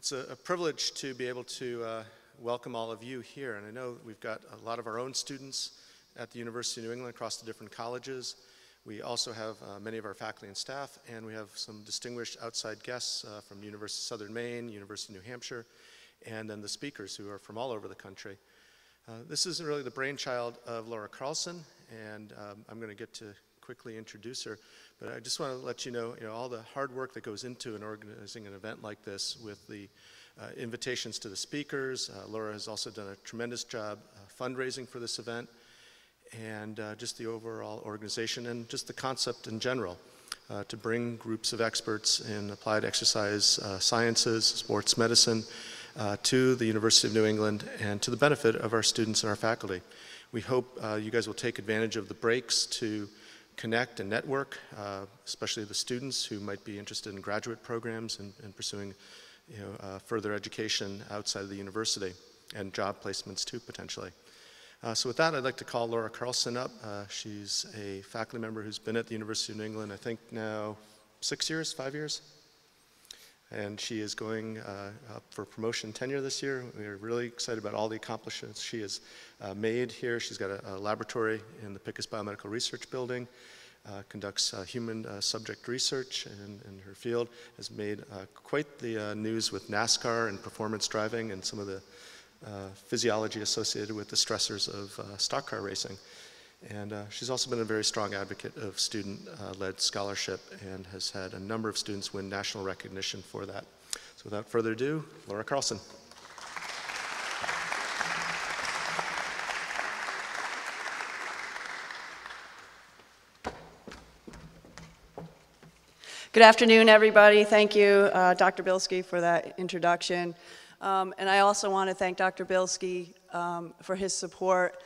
It's a privilege to be able to welcome all of you here, and I know we've got a lot of our own students at the University of New England across the different colleges. We also have many of our faculty and staff, and we have some distinguished outside guests from University of Southern Maine, University of New Hampshire, and then the speakers who are from all over the country. This is really the brainchild of Laura Carlson, and I'm going to get to quickly introduce her, but I just want to let you know all the hard work that goes into organizing an event like this with the invitations to the speakers. Laura has also done a tremendous job fundraising for this event, and just the overall organization and just the concept in general to bring groups of experts in applied exercise sciences, sports medicine to the University of New England and to the benefit of our students and our faculty. We hope you guys will take advantage of the breaks to connect and network, especially the students who might be interested in graduate programs and pursuing further education outside of the university and job placements too, potentially. So with that, I'd like to call Laura Carlson up. She's a faculty member who's been at the University of New England, I think now 5 years? And she is going up for promotion tenure this year. We're really excited about all the accomplishments she has made here. She's got a laboratory in the Pickus Biomedical Research Building, conducts human subject research in her field, has made quite the news with NASCAR and performance driving and some of the physiology associated with the stressors of stock car racing. And she's also been a very strong advocate of student-led scholarship and has had a number of students win national recognition for that. So without further ado, Laura Carlson. Good afternoon, everybody. Thank you, Dr. Bilski, for that introduction. And I also want to thank Dr. Bilski for his support.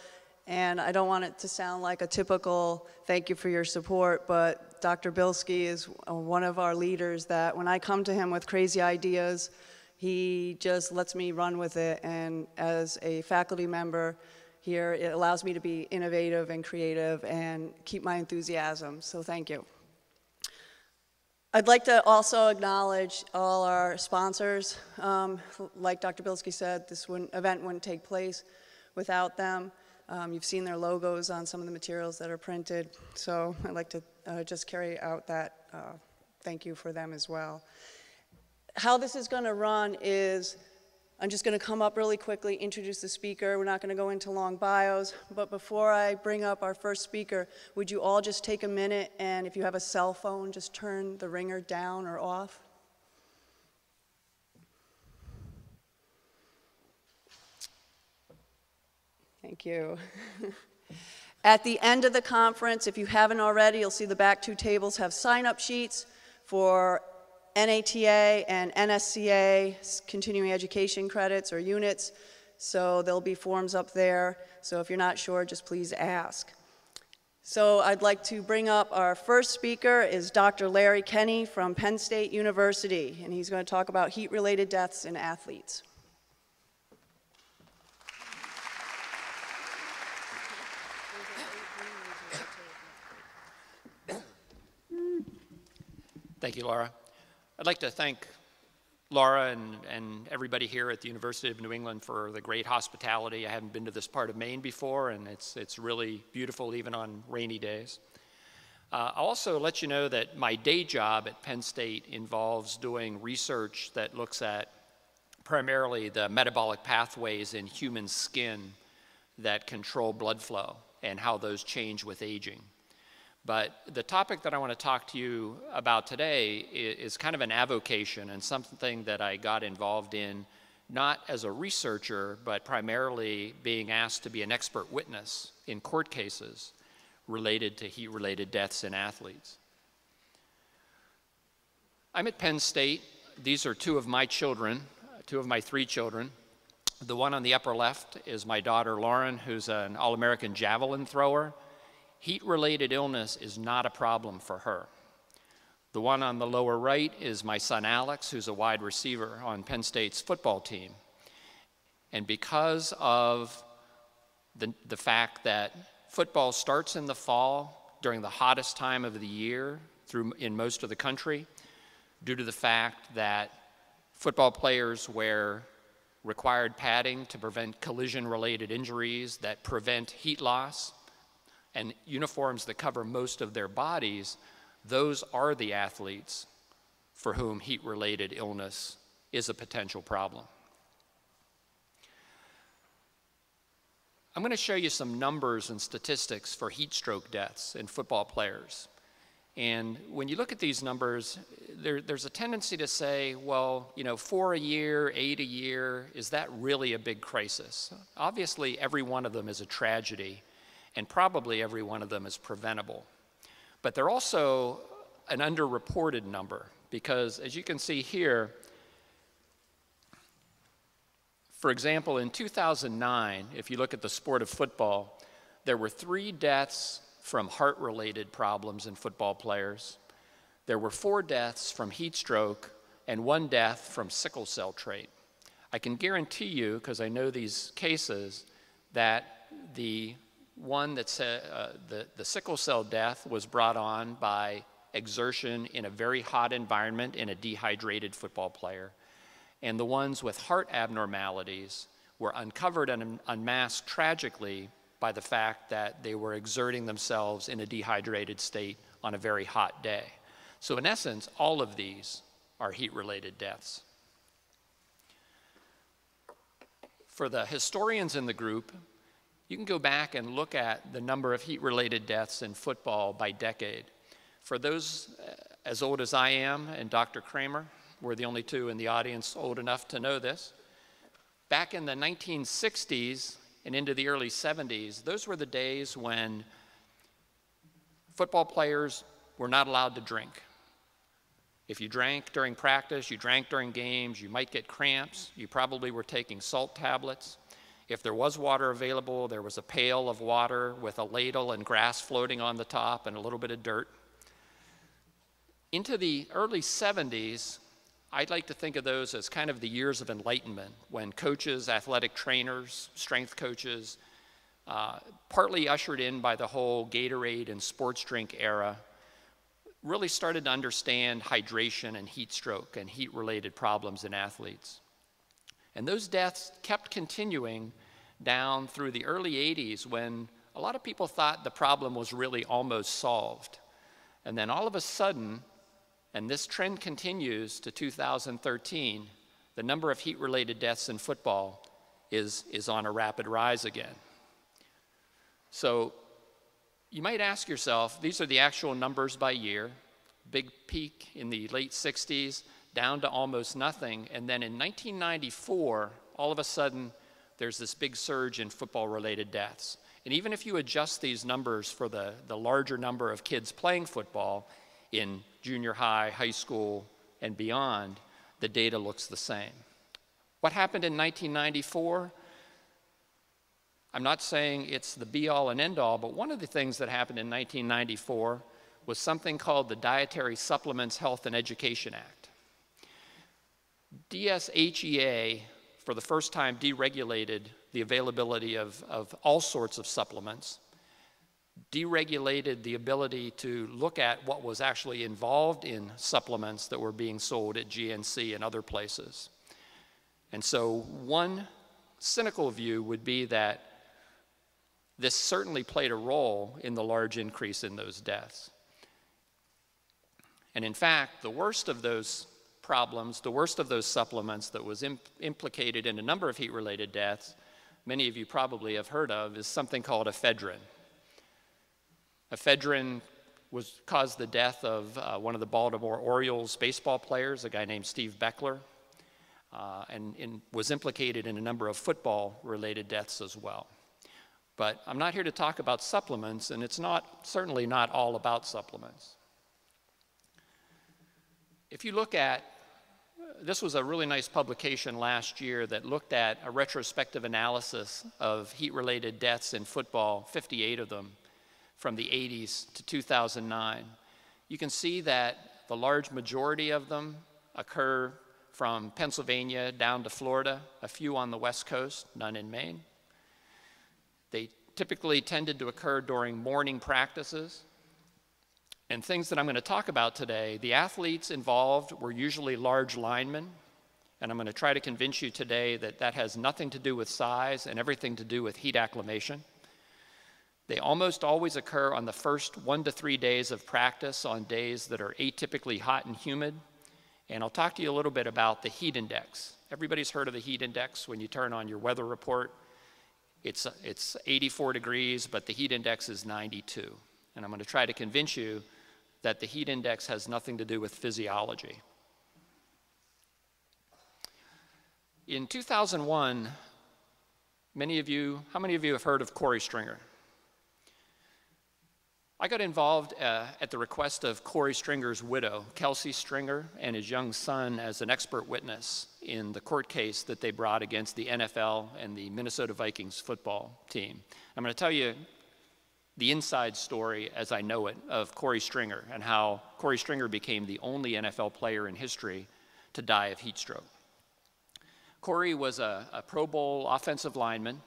And I don't want it to sound like a typical thank you for your support, but Dr. Bilski is one of our leaders that when I come to him with crazy ideas, he just lets me run with it. And as a faculty member here, it allows me to be innovative and creative and keep my enthusiasm. So thank you. I'd like to also acknowledge all our sponsors. Like Dr. Bilski said, this event wouldn't take place without them. You've seen their logos on some of the materials that are printed, so I'd like to just carry out that thank you for them as well. How this is going to run is I'm just going to come up really quickly, introduce the speaker. We're not going to go into long bios, but before I bring up our first speaker, would you all just take a minute and if you have a cell phone, just turn the ringer down or off? Thank you. At the end of the conference, if you haven't already, you'll see the back two tables have sign-up sheets for NATA and NSCA continuing education credits or units. So there'll be forms up there. So if you're not sure, just please ask. So I'd like to bring up our first speaker is Dr. Larry Kenny from Penn State University, and he's going to talk about heat-related deaths in athletes. Thank you, Laura. I'd like to thank Laura and everybody here at the University of New England for the great hospitality. I haven't been to this part of Maine before, and it's really beautiful even on rainy days. I'll also let you know that my day job at Penn State involves doing research that looks at primarily the metabolic pathways in human skin that control blood flow and how those change with aging. But the topic that I want to talk to you about today is kind of an avocation and something that I got involved in not as a researcher, but primarily being asked to be an expert witness in court cases related to heat-related deaths in athletes. I'm at Penn State. These are two of my children, two of my 3 children. The one on the upper left is my daughter Lauren, who's an All-American javelin thrower. Heat-related illness is not a problem for her. The one on the lower right is my son Alex, who's a wide receiver on Penn State's football team. And because of the fact that football starts in the fall during the hottest time of the year in most of the country, due to the fact that Football players wear required padding to prevent collision-related injuries that prevent heat loss, and uniforms that cover most of their bodies. Those are the athletes for whom heat-related illness is a potential problem. I'm going to show you some numbers and statistics for heat stroke deaths in football players. And when you look at these numbers, there's a tendency to say, well, 4 a year, 8 a year, is that really a big crisis? Obviously, every one of them is a tragedy, and probably every one of them is preventable. But they're also an underreported number, because as you can see here, for example, in 2009, if you look at the sport of football, there were 3 deaths from heart-related problems in football players. There were 4 deaths from heat stroke and 1 death from sickle cell trait. I can guarantee you, because I know these cases, that the one that's the sickle cell death was brought on by exertion in a very hot environment in a dehydrated football player. And the ones with heart abnormalities were uncovered and unmasked tragically by the fact that they were exerting themselves in a dehydrated state on a very hot day. So in essence, all of these are heat-related deaths. For the historians in the group, you can go back and look at the number of heat-related deaths in football by decade. For those as old as I am and Dr. Kramer, we're the only 2 in the audience old enough to know this, back in the 1960s and into the early 70s, those were the days when football players were not allowed to drink. If you drank during practice, you drank during games, you might get cramps, you probably were taking salt tablets. If there was water available, there was a pail of water with a ladle and grass floating on the top and a little bit of dirt. Into the early 70s, I'd like to think of those as kind of the years of enlightenment, when coaches, athletic trainers, strength coaches, partly ushered in by the whole Gatorade and sports drink era, really started to understand hydration and heat stroke and heat-related problems in athletes. And those deaths kept continuing down through the early 80s, when a lot of people thought the problem was really almost solved. And then all of a sudden, and this trend continues to 2013, the number of heat-related deaths in football is on a rapid rise again. So you might ask yourself, these are the actual numbers by year, big peak in the late 60s, down to almost nothing, and then in 1994, all of a sudden, there's this big surge in football-related deaths. And even if you adjust these numbers for the larger number of kids playing football in junior high, high school, and beyond, the data looks the same. What happened in 1994? I'm not saying it's the be-all and end-all, but one of the things that happened in 1994 was something called the Dietary Supplements Health and Education Act. DSHEA, for the first time, deregulated the availability of all sorts of supplements, deregulated the ability to look at what was actually involved in supplements that were being sold at GNC and other places. And so one cynical view would be that this certainly played a role in the large increase in those deaths. And in fact, the worst of those problems, the worst of those supplements that was implicated in a number of heat-related deaths, many of you probably have heard of, is something called ephedrine. Ephedrine caused the death of one of the Baltimore Orioles baseball players, a guy named Steve Beckler, and was implicated in a number of football-related deaths as well. But I'm not here to talk about supplements, and it's certainly not all about supplements. If you look at, this was a really nice publication last year that looked at a retrospective analysis of heat-related deaths in football, 58 of them, from the 80s to 2009. You can see that the large majority of them occur from Pennsylvania down to Florida, a few on the West Coast, none in Maine. They typically tended to occur during morning practices. And things that I'm going to talk about today, the athletes involved were usually large linemen, And I'm going to try to convince you today that that has nothing to do with size and everything to do with heat acclimation. They almost always occur on the first 1 to 3 days of practice on days that are atypically hot and humid. And I'll talk to you a little bit about the heat index. Everybody's heard of the heat index. When you turn on your weather report, it's 84 degrees, but the heat index is 92. And I'm going to try to convince you that the heat index has nothing to do with physiology. In 2001, how many of you have heard of Corey Stringer? I got involved at the request of Corey Stringer's widow, Kelsey Stringer, and his young son as an expert witness in the court case that they brought against the NFL and the Minnesota Vikings football team. I'm going to tell you the inside story, as I know it, of Corey Stringer and how Corey Stringer became the only NFL player in history to die of heat stroke. Corey was a Pro Bowl offensive lineman,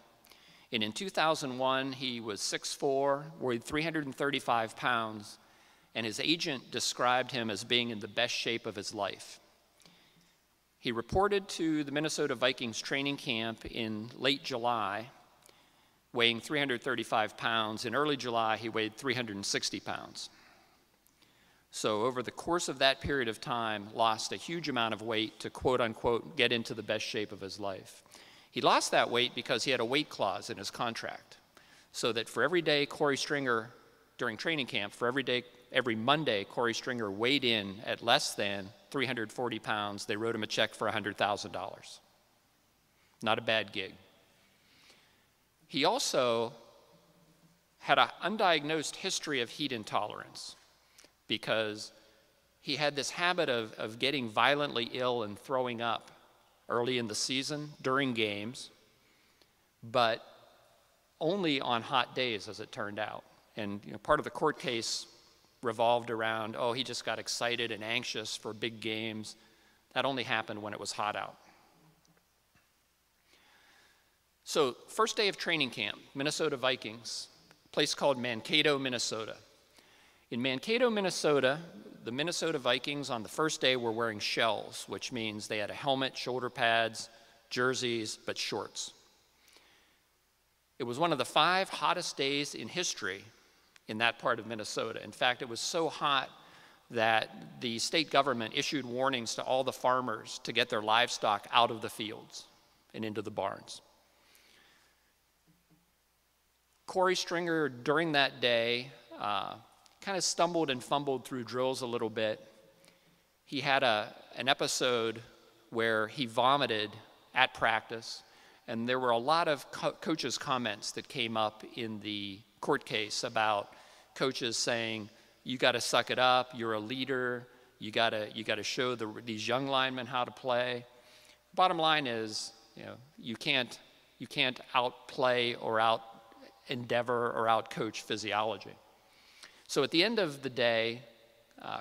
and in 2001, he was 6'4", weighed 335 pounds, and his agent described him as being in the best shape of his life. He reported to the Minnesota Vikings training camp in late July, weighing 335 pounds. In early July, he weighed 360 pounds. So over the course of that period of time, lost a huge amount of weight to quote unquote get into the best shape of his life. He lost that weight because he had a weight clause in his contract, so that for every day Corey Stringer, during training camp, for every Monday Corey Stringer weighed in at less than 340 pounds, they wrote him a check for $100,000. Not a bad gig. He also had an undiagnosed history of heat intolerance, because he had this habit of getting violently ill and throwing up early in the season, during games, but only on hot days, as it turned out. And part of the court case revolved around, oh, he just got excited and anxious for big games. That only happened when it was hot out. So, first day of training camp, Minnesota Vikings, a place called Mankato, Minnesota. In Mankato, Minnesota, the Minnesota Vikings on the first day were wearing shells, which means they had a helmet, shoulder pads, jerseys, but shorts. It was one of the 5 hottest days in history in that part of Minnesota. In fact, it was so hot that the state government issued warnings to all the farmers to get their livestock out of the fields and into the barns. Corey Stringer, during that day, kind of stumbled and fumbled through drills a little bit. He had an episode where he vomited at practice, and there were a lot of coaches' comments that came up in the court case about coaches saying, you got to suck it up, you're a leader, you got to show these young linemen how to play. Bottom line is, you can't outplay or out endeavor or out coach physiology. So at the end of the day,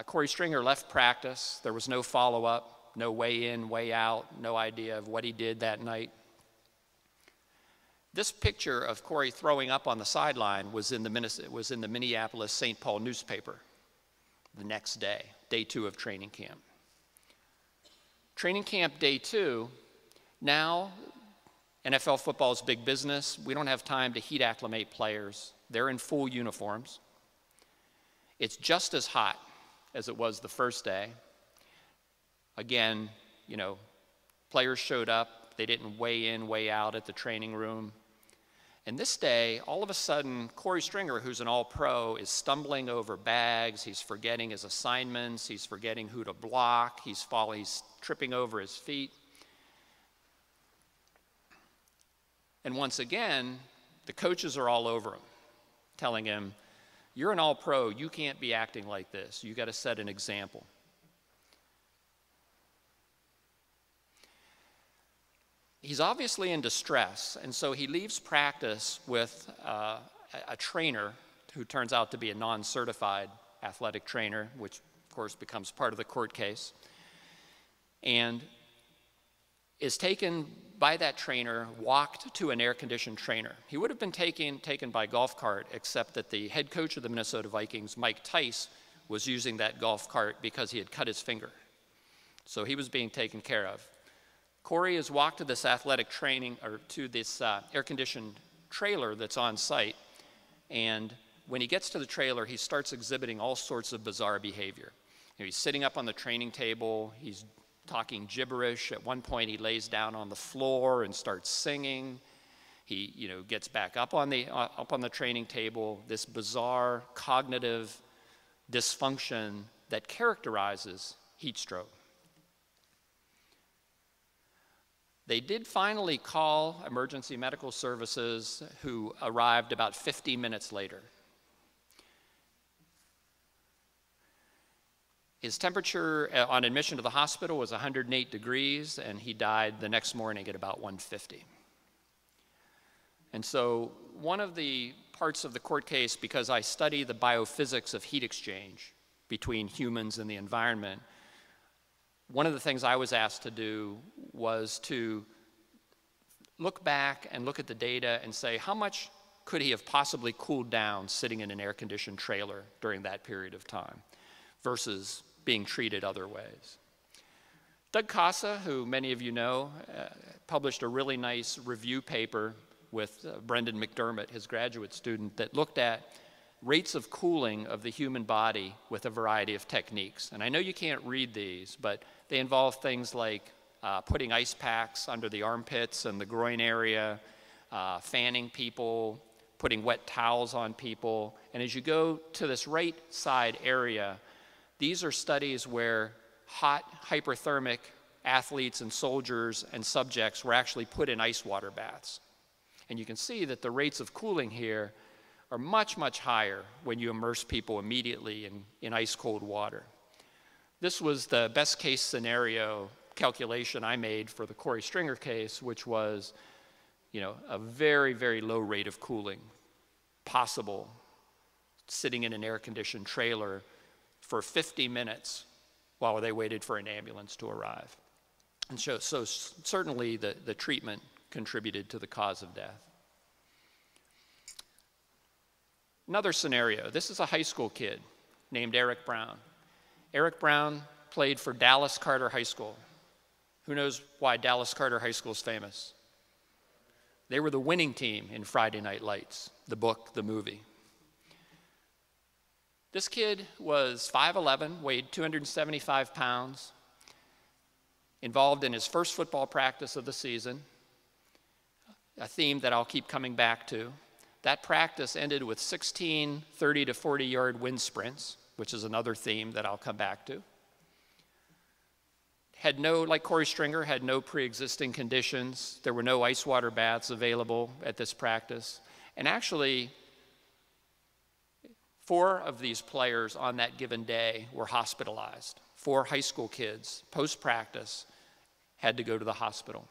Corey Stringer left practice. There was no follow-up, no way in, way out, no idea of what he did that night. This picture of Corey throwing up on the sideline was in the Minneapolis St. Paul newspaper the next day, day 2 of training camp. Training camp day 2, now NFL football is big business. We don't have time to heat acclimate players. They're in full uniforms. It's just as hot as it was the first day. Again, players showed up. They didn't weigh in, weigh out at the training room. And this day, all of a sudden, Corey Stringer, who's an all-pro, is stumbling over bags. He's forgetting his assignments. He's forgetting who to block. He's tripping over his feet. And once again, the coaches are all over him, telling him, you're an all-pro, you can't be acting like this. You got to set an example. He's obviously in distress, and so he leaves practice with a trainer who turns out to be a non-certified athletic trainer, which of course becomes part of the court case, and is taken by that trainer, walked to an air-conditioned trainer. He would have been taken by golf cart, except that the head coach of the Minnesota Vikings, Mike Tice, was using that golf cart because he had cut his finger. So he was being taken care of. Corey has walked to this athletic training, or to this air-conditioned trailer that's on site, and when he gets to the trailer, he starts exhibiting all sorts of bizarre behavior. He's sitting up on the training table, he's talking gibberish. At one point, he lays down on the floor and starts singing. He, gets back up on the training table. This bizarre cognitive dysfunction that characterizes heat stroke. They did finally call emergency medical services, who arrived about 50 minutes later. His temperature on admission to the hospital was 108 degrees, and he died the next morning at about 150. And so one of the parts of the court case, because I study the biophysics of heat exchange between humans and the environment, one of the things I was asked to do was to look back and look at the data and say, how much could he have possibly cooled down sitting in an air-conditioned trailer during that period of time versus being treated other ways? Doug Casa, who many of you know, published a really nice review paper with Brendan McDermott, his graduate student, that looked at rates of cooling of the human body with a variety of techniques. And I know you can't read these, but they involve things like putting ice packs under the armpits and the groin area, fanning people, putting wet towels on people. And as you go to this right side area, these are studies where hot, hyperthermic athletes and soldiers and subjects were actually put in ice water baths. And you can see that the rates of cooling here are much, much higher when you immerse people immediately in ice-cold water. This was the best case scenario calculation I made for the Corey Stringer case, which was, a very, very low rate of cooling possible sitting in an air-conditioned trailer for 50 minutes while they waited for an ambulance to arrive. And so certainly the treatment contributed to the cause of death. Another scenario, this is a high school kid named Eric Brown. Eric Brown played for Dallas Carter High School. Who knows why Dallas Carter High School is famous? They were the winning team in Friday Night Lights, the book, the movie. This kid was 5'11", weighed 275 pounds, involved in his first football practice of the season, a theme that I'll keep coming back to. That practice ended with 16 30 to 40-yard wind sprints, which is another theme that I'll come back to. Had no, like Corey Stringer, had no pre-existing conditions. There were no ice water baths available at this practice. And actually, 4 of these players on that given day were hospitalized. 4 high school kids, post-practice, had to go to the hospital.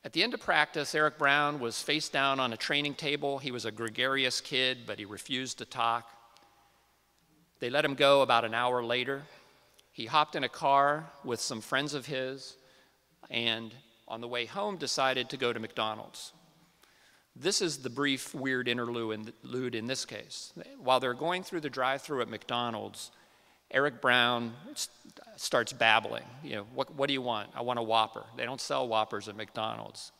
At the end of practice, Eric Brown was face down on a training table. He was a gregarious kid, but he refused to talk. They let him go about an hour later. He hopped in a car with some friends of his, and on the way home decided to go to McDonald's. This is the brief, weird interlude in this case. While they're going through the drive-thru at McDonald's, Eric Brown starts babbling. What do you want? I want a Whopper. They don't sell Whoppers at McDonald's.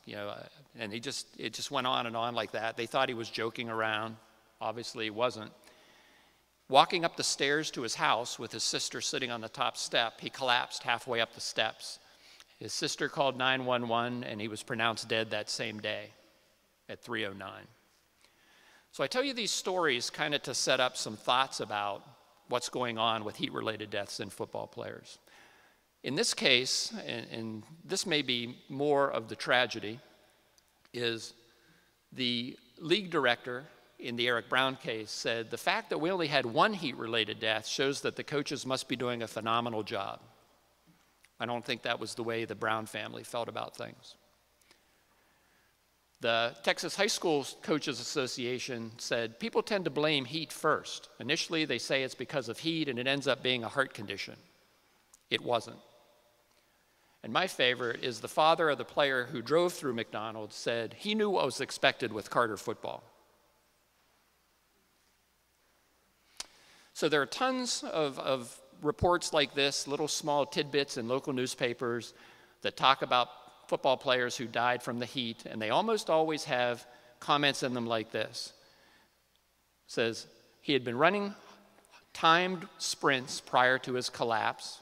And it just went on and on like that. They thought he was joking around. Obviously, he wasn't. Walking up the stairs to his house with his sister sitting on the top step, he collapsed halfway up the steps. His sister called 911, and he was pronounced dead that same day at 3:09. So I tell you these stories kind of to set up some thoughts about what's going on with heat-related deaths in football players. In this case, and this may be more of the tragedy, is the league director in the Eric Brown case said, the fact that we only had 1 heat-related death shows that the coaches must be doing a phenomenal job. I don't think that was the way the Brown family felt about things. The Texas High School Coaches Association said, people tend to blame heat first. Initially, they say it's because of heat, and it ends up being a heart condition. It wasn't. And my favorite is the father of the player who drove through McDonald's said he knew what was expected with Carter football. So there are tons of reports like this, little small tidbits in local newspapers that talk about football players who died from the heat, and they almost always have comments in them like this. It says, he had been running timed sprints prior to his collapse.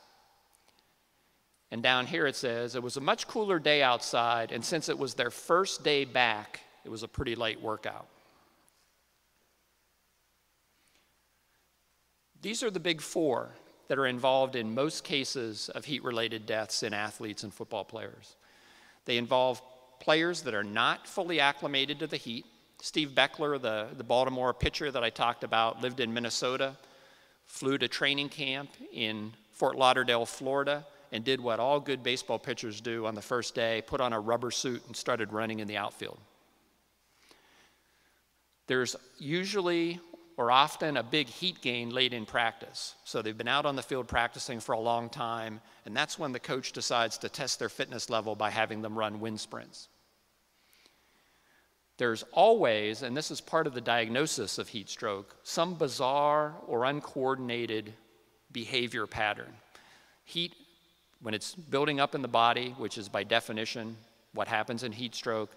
And down here it says, it was a much cooler day outside, and since it was their first day back, it was a pretty light workout. These are the big four that are involved in most cases of heat-related deaths in athletes and football players. They involve players that are not fully acclimated to the heat. Steve Beckler, the Baltimore pitcher that I talked about, lived in Minnesota, flew to training camp in Fort Lauderdale, Florida, and did what all good baseball pitchers do on the first day, put on a rubber suit and started running in the outfield. There's usually or often a big heat gain late in practice. So they've been out on the field practicing for a long time, and that's when the coach decides to test their fitness level by having them run wind sprints. There's always, and this is part of the diagnosis of heat stroke, some bizarre or uncoordinated behavior pattern. Heat, when it's building up in the body, which is by definition what happens in heat stroke,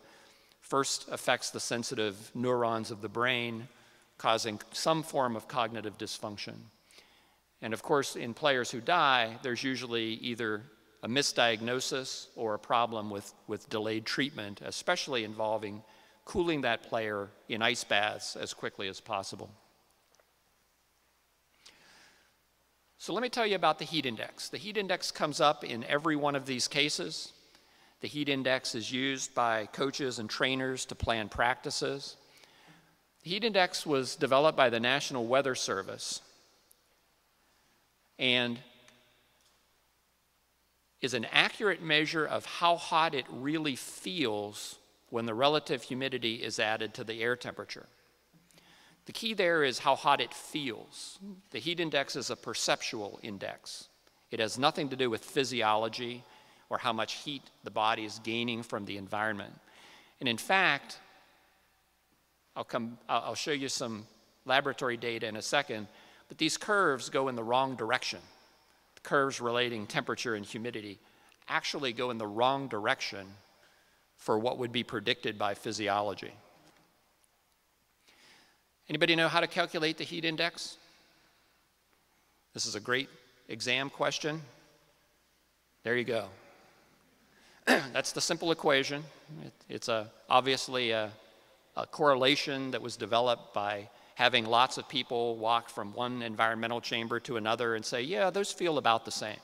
first affects the sensitive neurons of the brain, causing some form of cognitive dysfunction. And of course, in players who die, there's usually either a misdiagnosis or a problem with delayed treatment, especially involving cooling that player in ice baths as quickly as possible. So let me tell you about the heat index. The heat index comes up in every one of these cases. The heat index is used by coaches and trainers to plan practices. The heat index was developed by the National Weather Service and is an accurate measure of how hot it really feels when the relative humidity is added to the air temperature. The key there is how hot it feels. The heat index is a perceptual index. It has nothing to do with physiology or how much heat the body is gaining from the environment. And in fact, I'll show you some laboratory data in a second, but these curves go in the wrong direction. The curves relating temperature and humidity actually go in the wrong direction for what would be predicted by physiology. Anybody know how to calculate the heat index? This is a great exam question. There you go. That's the simple equation. It's obviously a correlation that was developed by having lots of people walk from one environmental chamber to another and say, yeah, those feel about the same.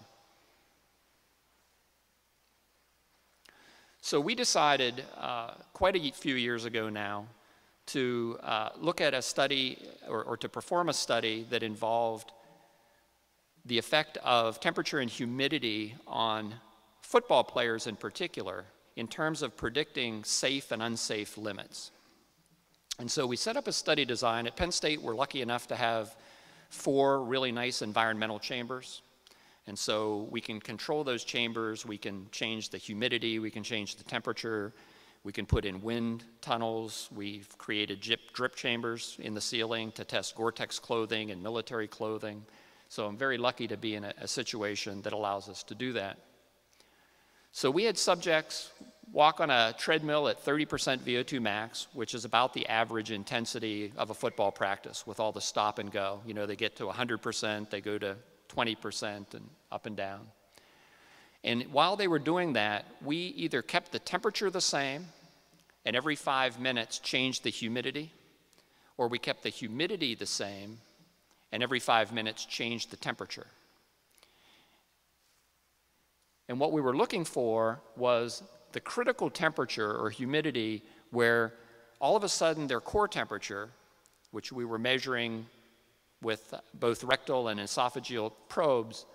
So we decided quite a few years ago now to look at a study or to perform a study that involved the effect of temperature and humidity on football players in particular in terms of predicting safe and unsafe limits. And so we set up a study design. At Penn State, we're lucky enough to have 4 really nice environmental chambers. And so we can control those chambers, we can change the humidity, we can change the temperature, we can put in wind tunnels. We've created drip chambers in the ceiling to test Gore-Tex clothing and military clothing. So I'm very lucky to be in a situation that allows us to do that. So we had subjects walk on a treadmill at 30% VO2 max, which is about the average intensity of a football practice with all the stop and go. You know, they get to 100%, they go to 20% and up and down. And while they were doing that, we either kept the temperature the same and every 5 minutes changed the humidity, or we kept the humidity the same and every 5 minutes changed the temperature. And what we were looking for was the critical temperature or humidity where all of a sudden their core temperature, which we were measuring with both rectal and esophageal probes,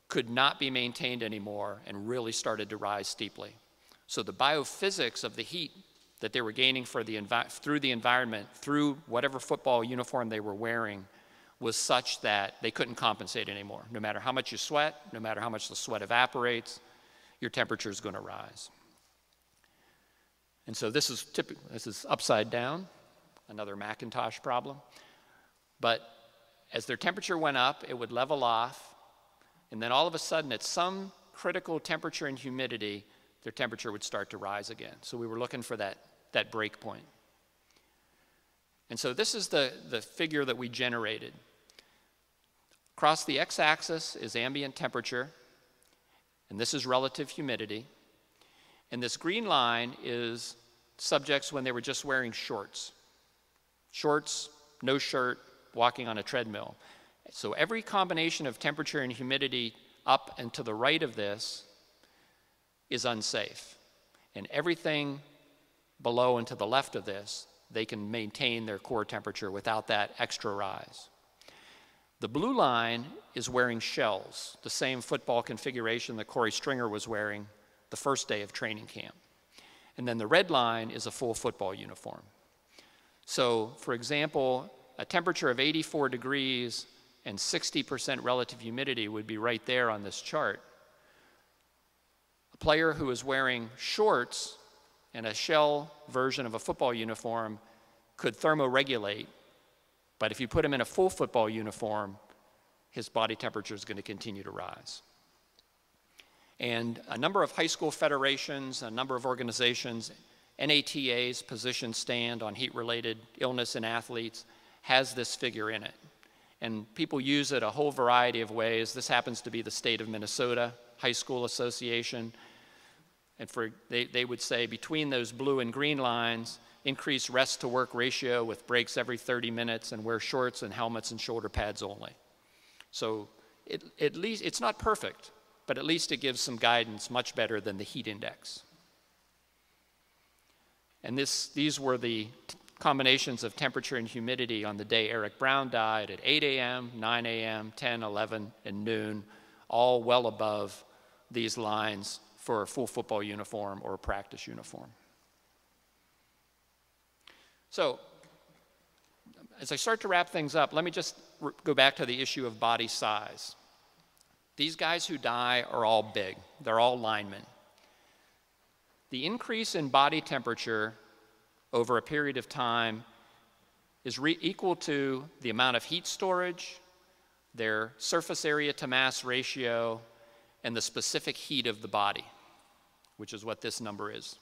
could not be maintained anymore and really started to rise steeply. So the biophysics of the heat that they were gaining through the environment, through whatever football uniform they were wearing, was such that they couldn't compensate anymore. No matter how much you sweat, no matter how much the sweat evaporates, your temperature is going to rise. And so this is upside down, another Macintosh problem. But as their temperature went up, it would level off, And then all of a sudden, at some critical temperature and humidity, their temperature would start to rise again. So we were looking for that break point. And so this is the figure that we generated. Across the x-axis is ambient temperature, and this is relative humidity. And this green line is subjects when they were just wearing shorts. Shorts, no shirt, walking on a treadmill. So every combination of temperature and humidity up and to the right of this is unsafe. And everything below and to the left of this, they can maintain their core temperature without that extra rise. The blue line is wearing shells, the same football configuration that Corey Stringer was wearing the first day of training camp. And then the red line is a full football uniform. So, for example, a temperature of 84 degrees and 60% relative humidity would be right there on this chart. A player who is wearing shorts and a shell version of a football uniform could thermoregulate, but if you put him in a full football uniform, his body temperature is going to continue to rise. And a number of high school federations, a number of organizations, NATA's position stand on heat-related illness in athletes has this figure in it. And people use it a whole variety of ways. This happens to be the state of Minnesota High School Association. And they would say between those blue and green lines, increase rest to work ratio with breaks every 30 minutes and wear shorts and helmets and shoulder pads only. So at least, it's not perfect, but at least it gives some guidance much better than the heat index. And these were the combinations of temperature and humidity on the day Eric Brown died at 8 a.m., 9 a.m., 10, 11, and noon, all well above these lines for a full football uniform or a practice uniform. So, as I start to wrap things up, let me just go back to the issue of body size. These guys who die are all big. They're all linemen. The increase in body temperature over a period of time is equal to the amount of heat storage, their surface area to mass ratio, and the specific heat of the body, which is what this number is.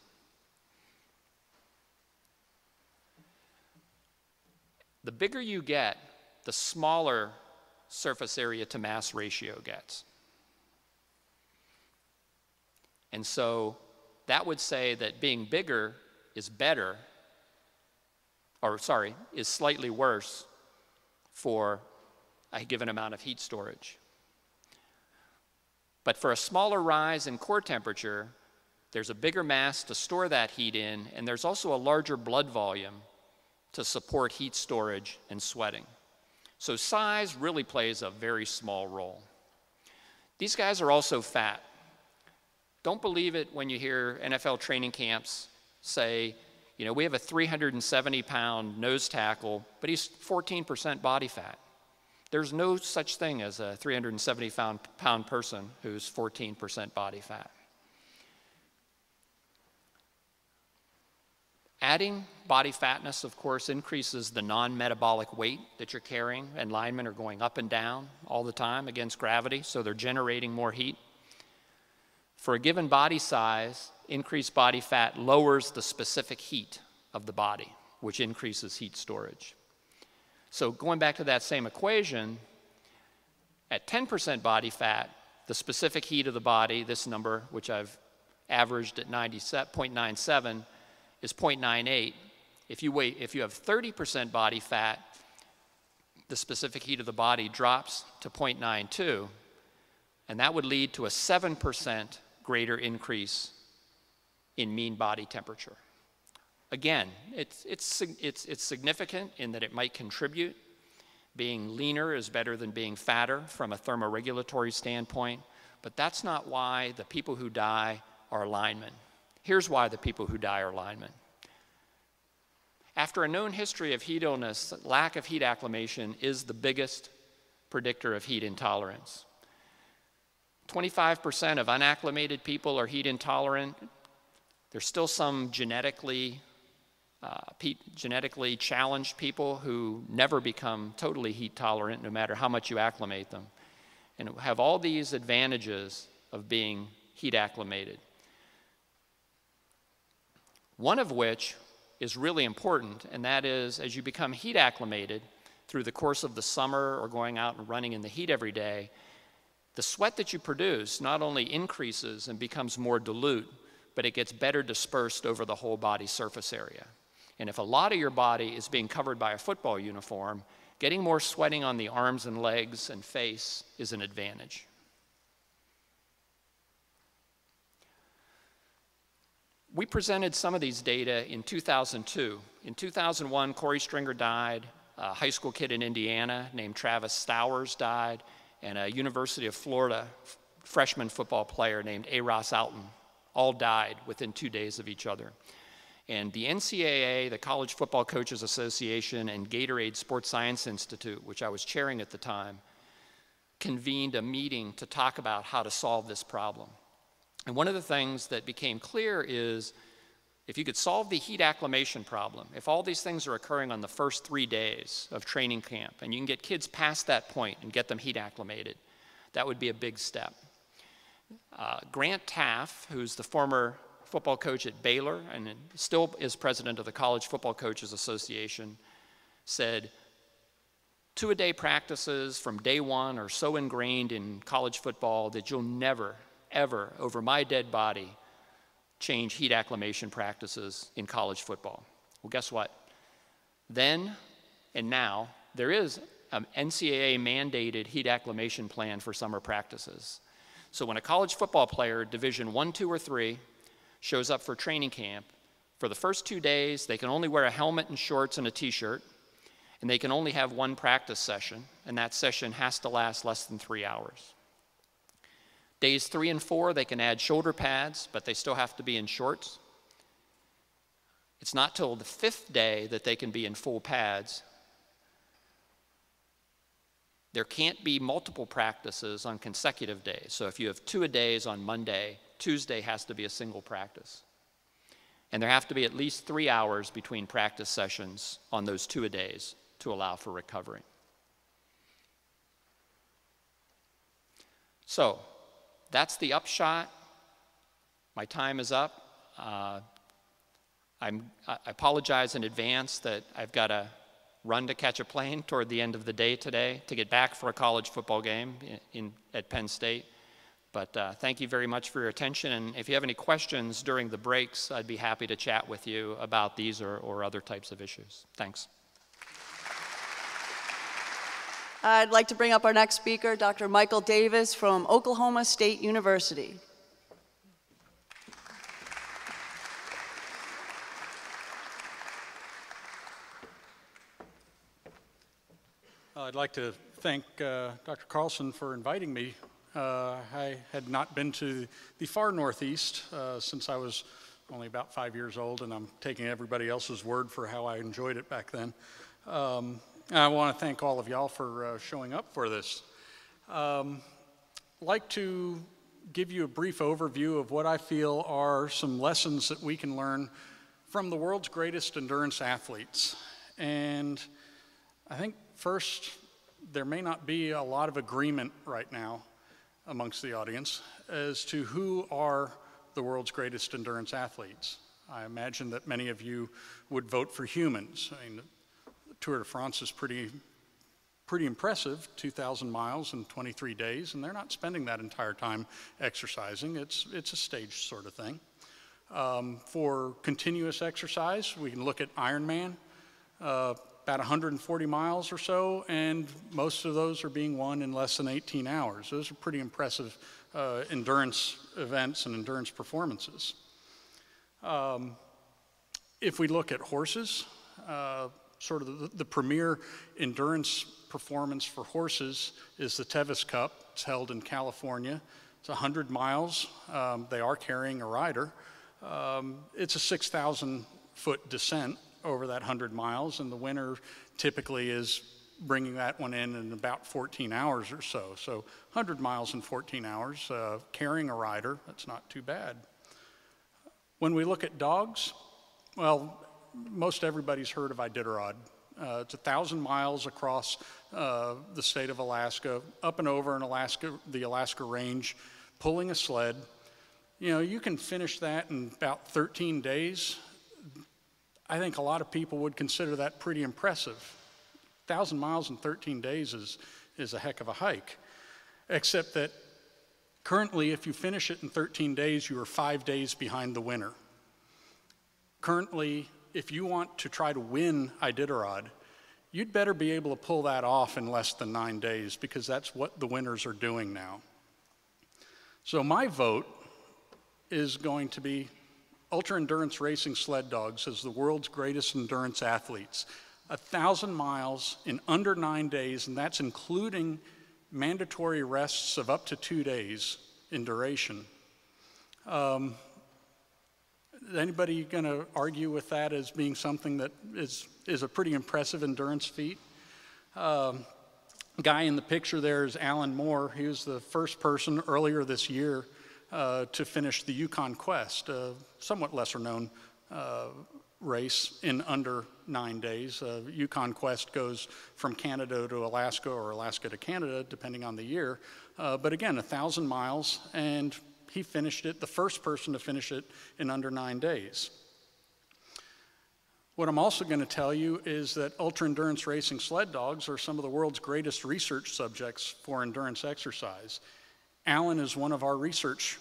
The bigger you get, the smaller surface area to mass ratio gets. And so that would say that being bigger is better, is slightly worse for a given amount of heat storage. But for a smaller rise in core temperature, there's a bigger mass to store that heat in, and there's also a larger blood volume to support heat storage and sweating. So size really plays a very small role. These guys are also fat. Don't believe it when you hear NFL training camps say, you know, we have a 370-pound nose tackle, but he's 14% body fat. There's no such thing as a 370-pound person who's 14% body fat. Adding body fatness, of course, increases the non-metabolic weight that you're carrying, and linemen are going up and down all the time against gravity, so they're generating more heat. For a given body size, increased body fat lowers the specific heat of the body, which increases heat storage. So going back to that same equation, at 10% body fat, the specific heat of the body, this number, which I've averaged at 0.97, is 0.98. If you have 30% body fat, the specific heat of the body drops to 0.92, and that would lead to a 7% greater increase in mean body temperature. Again, it's significant in that it might contribute. Being leaner is better than being fatter from a thermoregulatory standpoint, but that's not why the people who die are linemen. Here's why the people who die are linemen. After a known history of heat illness, lack of heat acclimation is the biggest predictor of heat intolerance. 25% of unacclimated people are heat intolerant. There's still some genetically challenged people who never become totally heat tolerant no matter how much you acclimate them. and have all these advantages of being heat acclimated. One of which is really important, and that is as you become heat acclimated through the course of the summer or going out and running in the heat every day, the sweat that you produce not only increases and becomes more dilute, but it gets better dispersed over the whole body surface area. And if a lot of your body is being covered by a football uniform, getting more sweating on the arms and legs and face is an advantage. We presented some of these data in 2002. In 2001, Corey Stringer died, a high school kid in Indiana named Travis Stowers died, and a University of Florida freshman football player named A. Ross Alton all died within 2 days of each other. And the NCAA, the College Football Coaches Association, and Gatorade Sports Science Institute, which I was chairing at the time, convened a meeting to talk about how to solve this problem. And one of the things that became clear is if you could solve the heat acclimation problem, if all these things are occurring on the first 3 days of training camp, and you can get kids past that point and get them heat acclimated, that would be a big step. Grant Taff, who's the former football coach at Baylor and still is president of the College Football Coaches Association, said 2-a-day practices from day one are so ingrained in college football that you'll never, ever, over my dead body, change heat acclimation practices in college football. Well, guess what? Then and now, there is an NCAA mandated heat acclimation plan for summer practices. So when a college football player, Division I, II, or III, shows up for training camp, for the first 2 days, they can only wear a helmet and shorts and a t-shirt, and they can only have one practice session, and that session has to last less than 3 hours. Days 3 and 4, they can add shoulder pads, but they still have to be in shorts. It's not till the 5th day that they can be in full pads. There can't be multiple practices on consecutive days. So if you have 2-a-days on Monday, Tuesday has to be a single practice. And there have to be at least 3 hours between practice sessions on those 2-a-days to allow for recovery. So that's the upshot. My time is up. I apologize in advance that I've got to run to catch a plane toward the end of the day today to get back for a college football game at Penn State. But thank you very much for your attention. And if you have any questions during the breaks, I'd be happy to chat with you about these or other types of issues. Thanks. I'd like to bring up our next speaker, Dr. Michael Davis from Oklahoma State University. I'd like to thank Dr. Carlson for inviting me. I had not been to the far northeast since I was only about 5 years old, and I'm taking everybody else's word for how I enjoyed it back then. I want to thank all of y'all for showing up for this. I'd like to give you a brief overview of what I feel are some lessons that we can learn from the world's greatest endurance athletes. And I think first, there may not be a lot of agreement right now amongst the audience as to who are the world's greatest endurance athletes. I imagine that many of you would vote for humans. I mean, the Tour de France is pretty impressive, 2,000 miles in 23 days, and they're not spending that entire time exercising. It's a staged sort of thing. For continuous exercise, we can look at Ironman, about 140 miles or so, and most of those are being won in less than 18 hours. Those are pretty impressive endurance events and endurance performances. If we look at horses, sort of the premier endurance performance for horses is the Tevis Cup. It's held in California. It's 100 miles. They are carrying a rider. It's a 6,000-foot descent over that 100 miles, and the winner typically is bringing that one in about 14 hours or so. So 100 miles in 14 hours, carrying a rider, that's not too bad. When we look at dogs, well, most everybody's heard of Iditarod. It's 1,000 miles across the state of Alaska, up and over in Alaska, the Alaska Range, pulling a sled. You know, you can finish that in about 13 days. I think a lot of people would consider that pretty impressive. 1,000 miles in 13 days is a heck of a hike, except that currently, if you finish it in 13 days, you are 5 days behind the winner. Currently, if you want to try to win Iditarod, you'd better be able to pull that off in less than 9 days, because that's what the winners are doing now. So my vote is going to be ultra-endurance racing sled dogs as the world's greatest endurance athletes. 1,000 miles in under 9 days, and that's including mandatory rests of up to 2 days in duration. Anybody going to argue with that as being something that is a pretty impressive endurance feat? Guy in the picture there is Alan Moore. He was the first person earlier this year to finish the Yukon Quest, a somewhat lesser known race in under 9 days. Yukon Quest goes from Canada to Alaska or Alaska to Canada, depending on the year. But again, 1,000 miles, and he finished it, the first person to finish it in under 9 days. What I'm also going to tell you is that ultra-endurance racing sled dogs are some of the world's greatest research subjects for endurance exercise. Alan is one of our research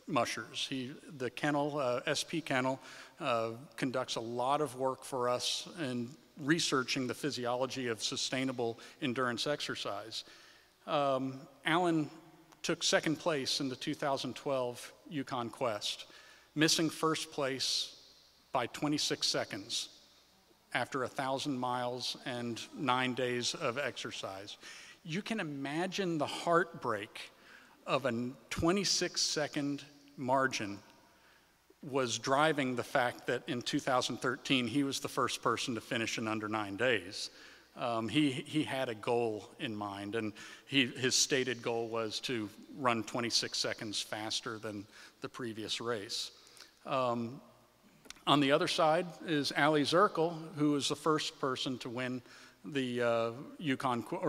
mushers. The kennel, SP Kennel, conducts a lot of work for us in researching the physiology of sustainable endurance exercise. Alan took second place in the 2012 Yukon Quest, missing first place by 26 seconds after 1,000 miles and 9 days of exercise. You can imagine the heartbreak of a 26-second margin was driving the fact that in 2013 he was the first person to finish in under 9 days. He had a goal in mind, and his stated goal was to run 26 seconds faster than the previous race. On the other side is Ali Zirkle, who was the first person to win the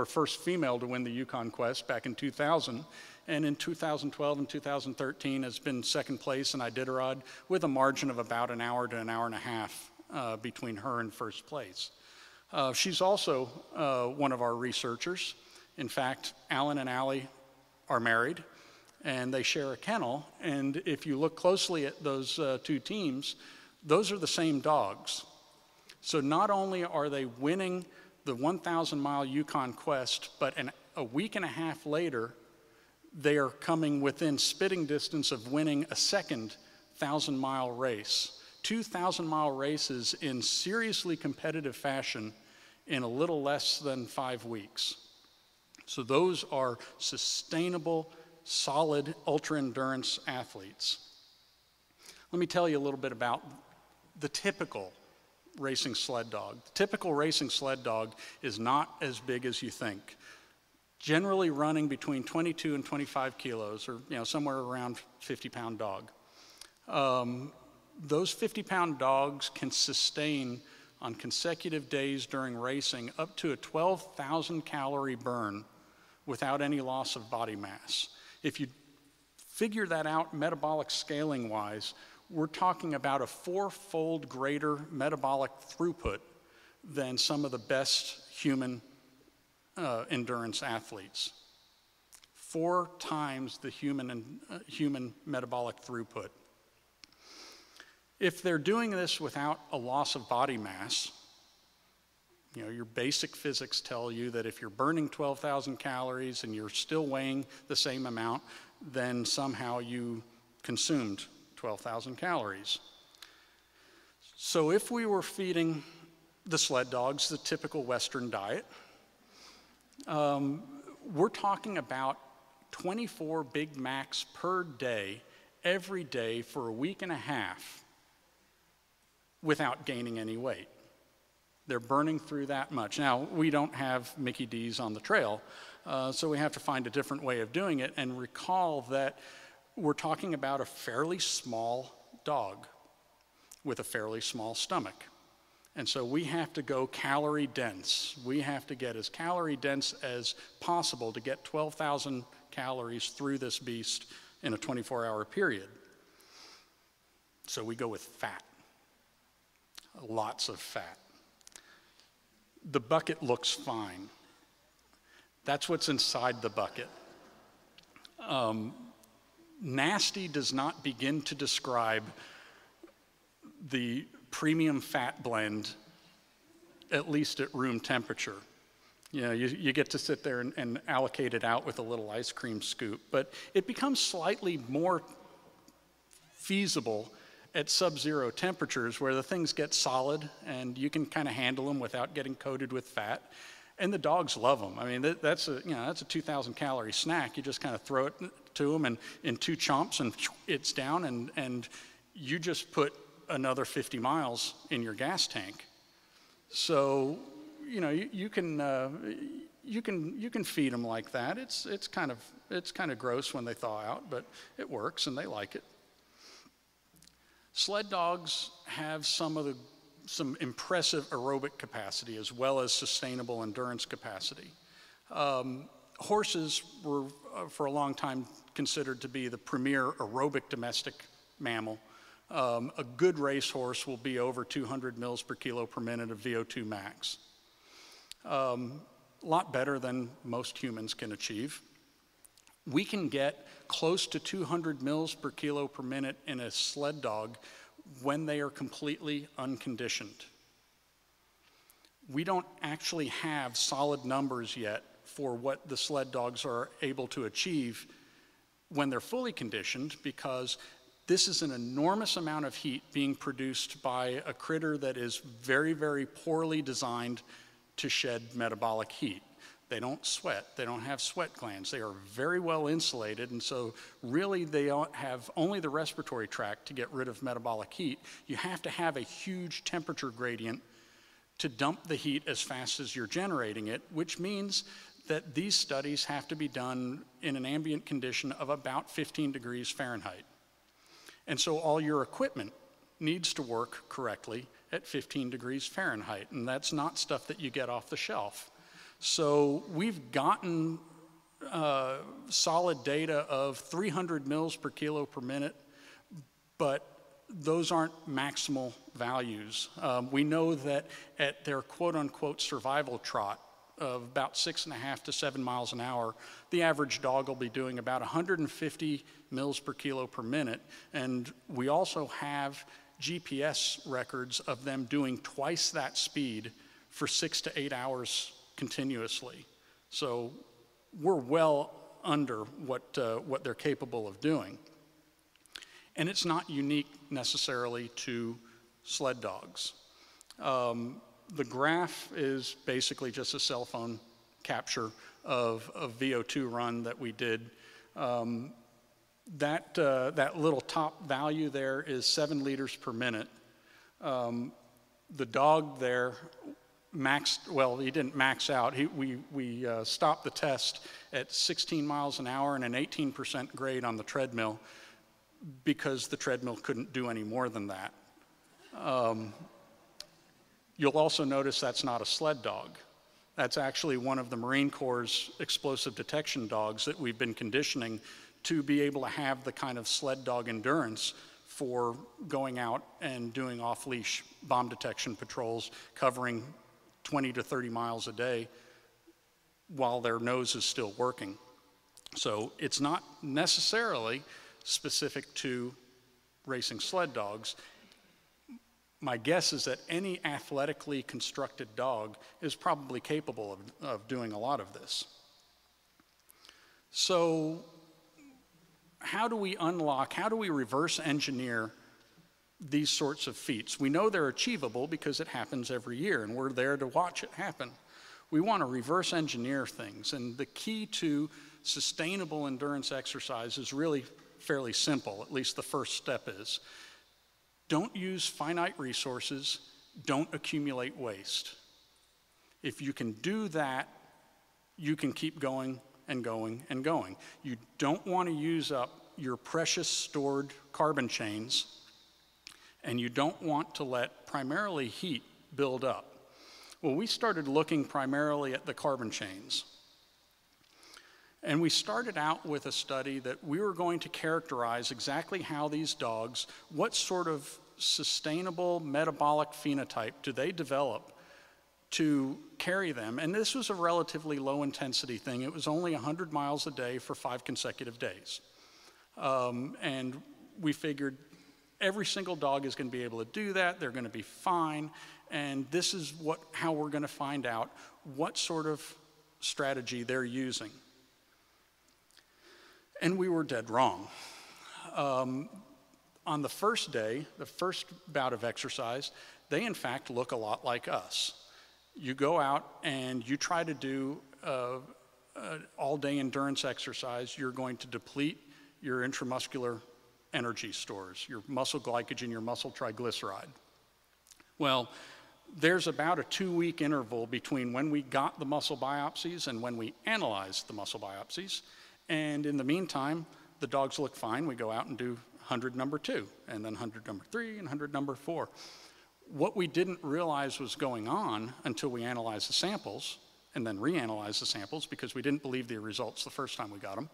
first female to win the Yukon Quest back in 2000. And in 2012 and 2013 has been second place in Iditarod with a margin of about an hour to an hour and a half between her and first place. She's also one of our researchers. In fact, Alan and Ali are married, and they share a kennel. And if you look closely at those two teams, those are the same dogs. So not only are they winning the 1,000-mile Yukon Quest, but a week and a half later, they are coming within spitting distance of winning a second 1,000-mile race. 2,000-mile races in seriously competitive fashion in a little less than 5 weeks. So those are sustainable, solid ultra-endurance athletes. Let me tell you a little bit about the typical racing sled dog. The typical racing sled dog is not as big as you think. Generally running between 22 and 25 kilos, or somewhere around 50-pound dog. Those 50-pound dogs can sustain on consecutive days during racing up to a 12,000 calorie burn without any loss of body mass. If you figure that out metabolic scaling wise, we're talking about a 4-fold greater metabolic throughput than some of the best human endurance athletes. 4 times the human metabolic throughput. If they're doing this without a loss of body mass, your basic physics tell you that if you're burning 12,000 calories and you're still weighing the same amount, then somehow you consumed 12,000 calories. So if we were feeding the sled dogs the typical Western diet, we're talking about 24 Big Macs per day, every day for a week and a half without gaining any weight. They're burning through that much. Now, we don't have Mickey D's on the trail, so we have to find a different way of doing it, and recall that we're talking about a fairly small dog with a fairly small stomach. And so we have to go calorie dense. We have to get as calorie dense as possible to get 12,000 calories through this beast in a 24-hour period. So we go with fat, lots of fat. The bucket looks fine. That's what's inside the bucket. Nasty does not begin to describe the premium fat blend, at least at room temperature. You know, you get to sit there and allocate it out with a little ice cream scoop, but it becomes slightly more feasible at sub-zero temperatures where the things get solid and you can kind of handle them without getting coated with fat. And the dogs love them. I mean, that's a 2,000 calorie snack. You just kind of throw it to them and in 2 chomps and it's down and you just put another 50 miles in your gas tank. So, you know, you can feed them like that. It's kind of gross when they thaw out, but it works and they like it. Sled dogs have some impressive aerobic capacity as well as sustainable endurance capacity. Horses were for a long time considered to be the premier aerobic domestic mammal. A good racehorse will be over 200 mils per kilo per minute of VO2 max. A lot better than most humans can achieve. We can get close to 200 mils per kilo per minute in a sled dog when they are completely unconditioned. We don't actually have solid numbers yet for what the sled dogs are able to achieve when they're fully conditioned, because this is an enormous amount of heat being produced by a critter that is very, very poorly designed to shed metabolic heat. They don't sweat. They don't have sweat glands. They are very well insulated, and so really they have only the respiratory tract to get rid of metabolic heat. You have to have a huge temperature gradient to dump the heat as fast as you're generating it, which means that these studies have to be done in an ambient condition of about 15 degrees Fahrenheit. And so all your equipment needs to work correctly at 15 degrees Fahrenheit, and that's not stuff that you get off the shelf. So we've gotten solid data of 300 mils per kilo per minute, but those aren't maximal values. We know that at their quote-unquote survival trot of about 6.5 to 7 miles an hour, the average dog will be doing about 150 mils per kilo per minute, and we also have GPS records of them doing twice that speed for 6 to 8 hours continuously. So we're well under what they're capable of doing. And it's not unique necessarily to sled dogs. The graph is basically just a cell phone capture of a VO2 run that we did. That little top value there is 7 liters per minute. The dog there maxed, well, he didn't max out. We stopped the test at 16 miles an hour and an 18% grade on the treadmill because the treadmill couldn't do any more than that. You'll also notice that's not a sled dog. That's actually one of the Marine Corps' explosive detection dogs that we've been conditioning to be able to have the kind of sled dog endurance for going out and doing off-leash bomb detection patrols covering 20 to 30 miles a day while their nose is still working. So it's not necessarily specific to racing sled dogs. My guess is that any athletically constructed dog is probably capable of doing a lot of this. So how do we unlock, how do we reverse engineer these sorts of feats? We know they're achievable because it happens every year and we're there to watch it happen. We want to reverse engineer things, and the key to sustainable endurance exercise is really fairly simple, at least the first step is. Don't use finite resources, don't accumulate waste. If you can do that, you can keep going and going and going. You don't want to use up your precious stored carbon chains, and you don't want to let primarily heat build up? Well, we started looking primarily at the carbon chains. And we started out with a study that we were going to characterize exactly how these dogs, what sort of sustainable metabolic phenotype do they develop to carry them. And this was a relatively low intensity thing. It was only 100 miles a day for 5 consecutive days. And we figured every single dog is going to be able to do that. They're going to be fine. And this is how we're going to find out what sort of strategy they're using. And we were dead wrong. On the first day, the first bout of exercise, they in fact look a lot like us. You go out and you try to do all-day endurance exercise, you're going to deplete your intramuscular energy stores, your muscle glycogen, your muscle triglyceride. Well, there's about a 2-week interval between when we got the muscle biopsies and when we analyzed the muscle biopsies. And in the meantime, the dogs look fine. We go out and do 100 number 2, and then 100 number 3, and 100 number 4. What we didn't realize was going on until we analyzed the samples, and then reanalyzed the samples because we didn't believe the results the first time we got them,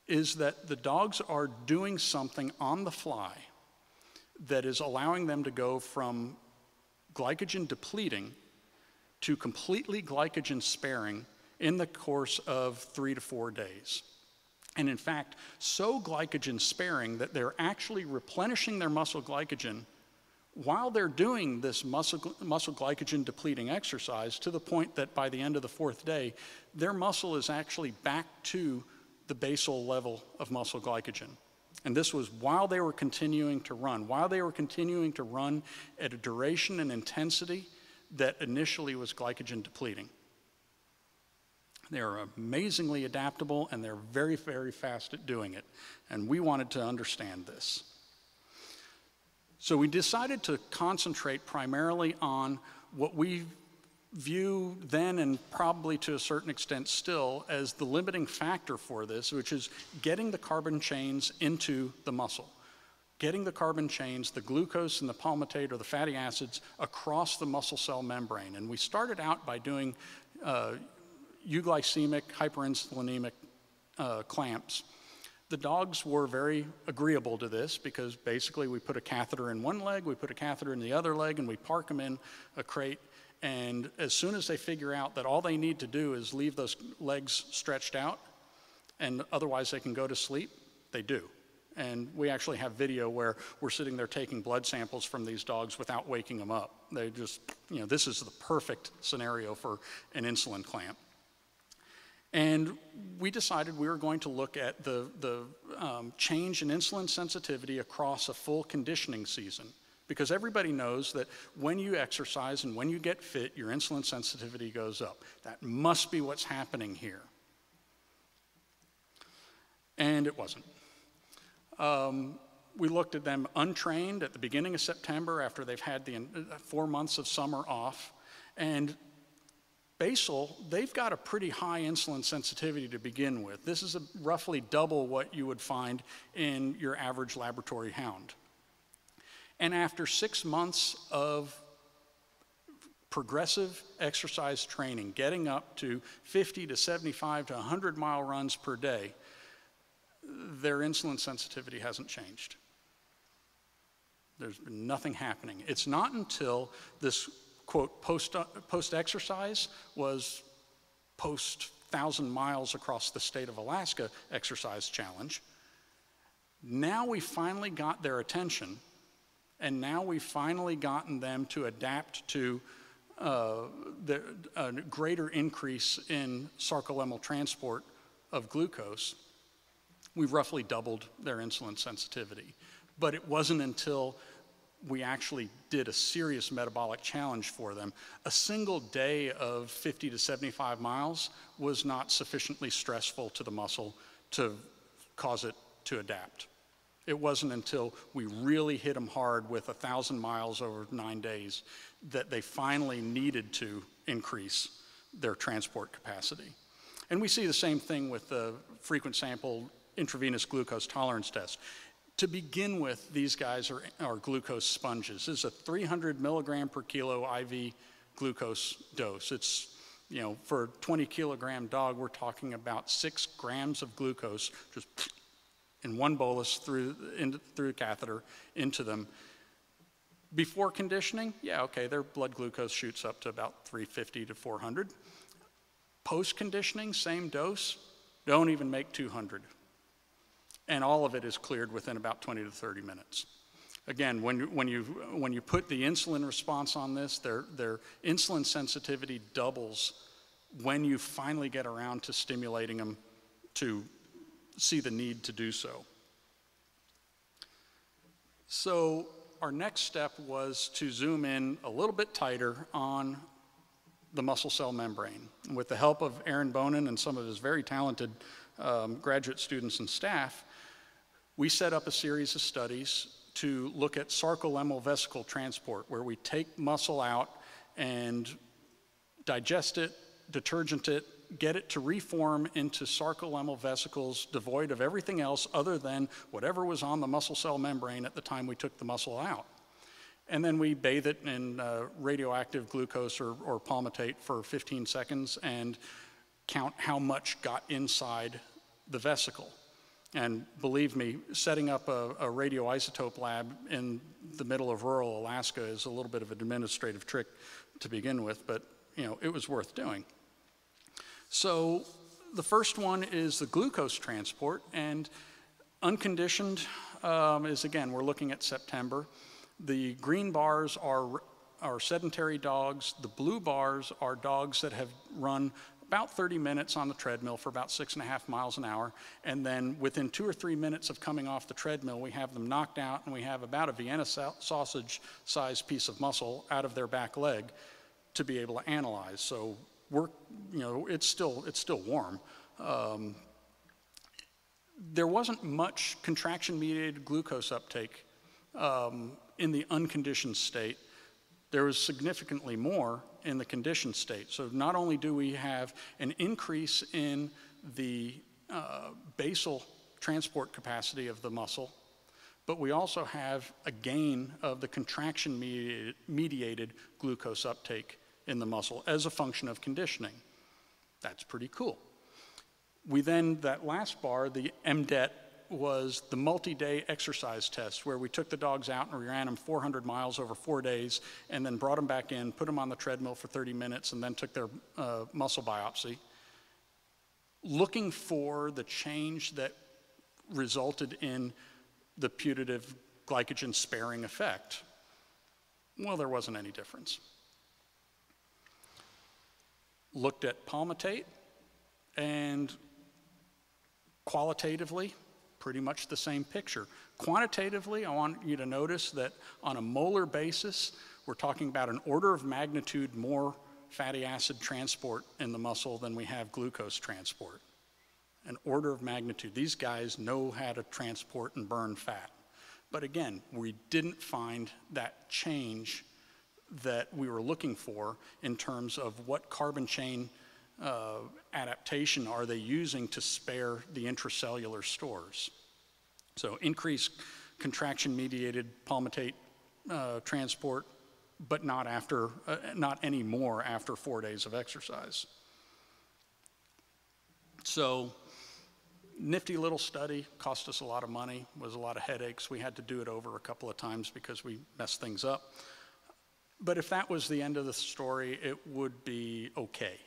is that the dogs are doing something on the fly that is allowing them to go from glycogen depleting to completely glycogen sparing in the course of 3 to 4 days. And in fact, so glycogen sparing that they're actually replenishing their muscle glycogen while they're doing this muscle glycogen depleting exercise, to the point that by the end of the 4th day, their muscle is actually back to the basal level of muscle glycogen. And this was while they were continuing to run, at a duration and intensity that initially was glycogen depleting. They're amazingly adaptable, and they're very, very fast at doing it. And we wanted to understand this. So we decided to concentrate primarily on what we view then, and probably to a certain extent still, as the limiting factor for this, which is getting the carbon chains into the muscle. Getting the carbon chains, the glucose and the palmitate, or the fatty acids, across the muscle cell membrane. And we started out by doing euglycemic, hyperinsulinemic clamps. The dogs were very agreeable to this because basically we put a catheter in one leg, we put a catheter in the other leg, and we park them in a crate. And as soon as they figure out that all they need to do is leave those legs stretched out and otherwise they can go to sleep, they do. And we actually have video where we're sitting there taking blood samples from these dogs without waking them up. They just, this is the perfect scenario for an insulin clamp. And we decided we were going to look at the change in insulin sensitivity across a full conditioning season. Because everybody knows that when you exercise and when you get fit, your insulin sensitivity goes up. That must be what's happening here. And it wasn't. We looked at them untrained at the beginning of September after they've had the 4 months of summer off. And basal, they've got a pretty high insulin sensitivity to begin with. This is roughly double what you would find in your average laboratory hound. And after 6 months of progressive exercise training, getting up to 50 to 75 to 100 mile runs per day, their insulin sensitivity hasn't changed. There's been nothing happening. It's not until this, quote, post-exercise was post-1,000 miles across the state of Alaska exercise challenge. Now we finally got their attention, and now we've finally gotten them to adapt to a greater increase in sarcolemmal transport of glucose. We've roughly doubled their insulin sensitivity. But it wasn't until we actually did a serious metabolic challenge for them. A single day of 50 to 75 miles was not sufficiently stressful to the muscle to cause it to adapt. It wasn't until we really hit them hard with 1,000 miles over 9 days that they finally needed to increase their transport capacity. And we see the same thing with the frequent sample intravenous glucose tolerance test. To begin with, these guys are glucose sponges. This is a 300 milligram per kilo IV glucose dose. It's, you know, for a 20 kilogram dog, we're talking about 6 grams of glucose just in one bolus through a catheter into them. Before conditioning, yeah, okay, their blood glucose shoots up to about 350 to 400. Post-conditioning, same dose, don't even make 200. And all of it is cleared within about 20 to 30 minutes. Again, when you put the insulin response on this, their insulin sensitivity doubles when you finally get around to stimulating them to see the need to do so. So our next step was to zoom in a little bit tighter on the muscle cell membrane. And with the help of Aaron Bonin and some of his very talented graduate students and staff, we set up a series of studies to look at sarcolemmal vesicle transport, where we take muscle out and digest it, detergent it, get it to reform into sarcolemmal vesicles devoid of everything else other than whatever was on the muscle cell membrane at the time we took the muscle out. And then we bathe it in radioactive glucose or palmitate for 15 seconds and count how much got inside the vesicle. And believe me, setting up a radioisotope lab in the middle of rural Alaska is a little bit of an administrative trick to begin with, but you know, it was worth doing. So the first one is the glucose transport, and unconditioned is, again, we're looking at September. The green bars are sedentary dogs. The blue bars are dogs that have run about 30 minutes on the treadmill for about 6.5 miles an hour, and then within 2 or 3 minutes of coming off the treadmill, we have them knocked out, and we have about a Vienna sausage-sized piece of muscle out of their back leg to be able to analyze. So we're, you know, it's still warm. There wasn't much contraction-mediated glucose uptake in the unconditioned state. There was significantly more in the conditioned state. So not only do we have an increase in the basal transport capacity of the muscle, but we also have a gain of the contraction-mediated glucose uptake in the muscle as a function of conditioning. That's pretty cool. We then, that last bar, the MDET, was the multi-day exercise test, where we took the dogs out and we ran them 400 miles over 4 days and then brought them back in, put them on the treadmill for 30 minutes, and then took their muscle biopsy, looking for the change that resulted in the putative glycogen sparing effect. Well, there wasn't any difference. Looked at palmitate, and qualitatively, pretty much the same picture. Quantitatively, I want you to notice that on a molar basis, we're talking about an order of magnitude more fatty acid transport in the muscle than we have glucose transport. An order of magnitude. These guys know how to transport and burn fat. But again, we didn't find that change that we were looking for in terms of what carbon chain adaptation are they using to spare the intracellular stores. So increased contraction-mediated palmitate transport, but not anymore after 4 days of exercise. So nifty little study, cost us a lot of money, was a lot of headaches. We had to do it over a couple of times because we messed things up. But if that was the end of the story, it would be okay.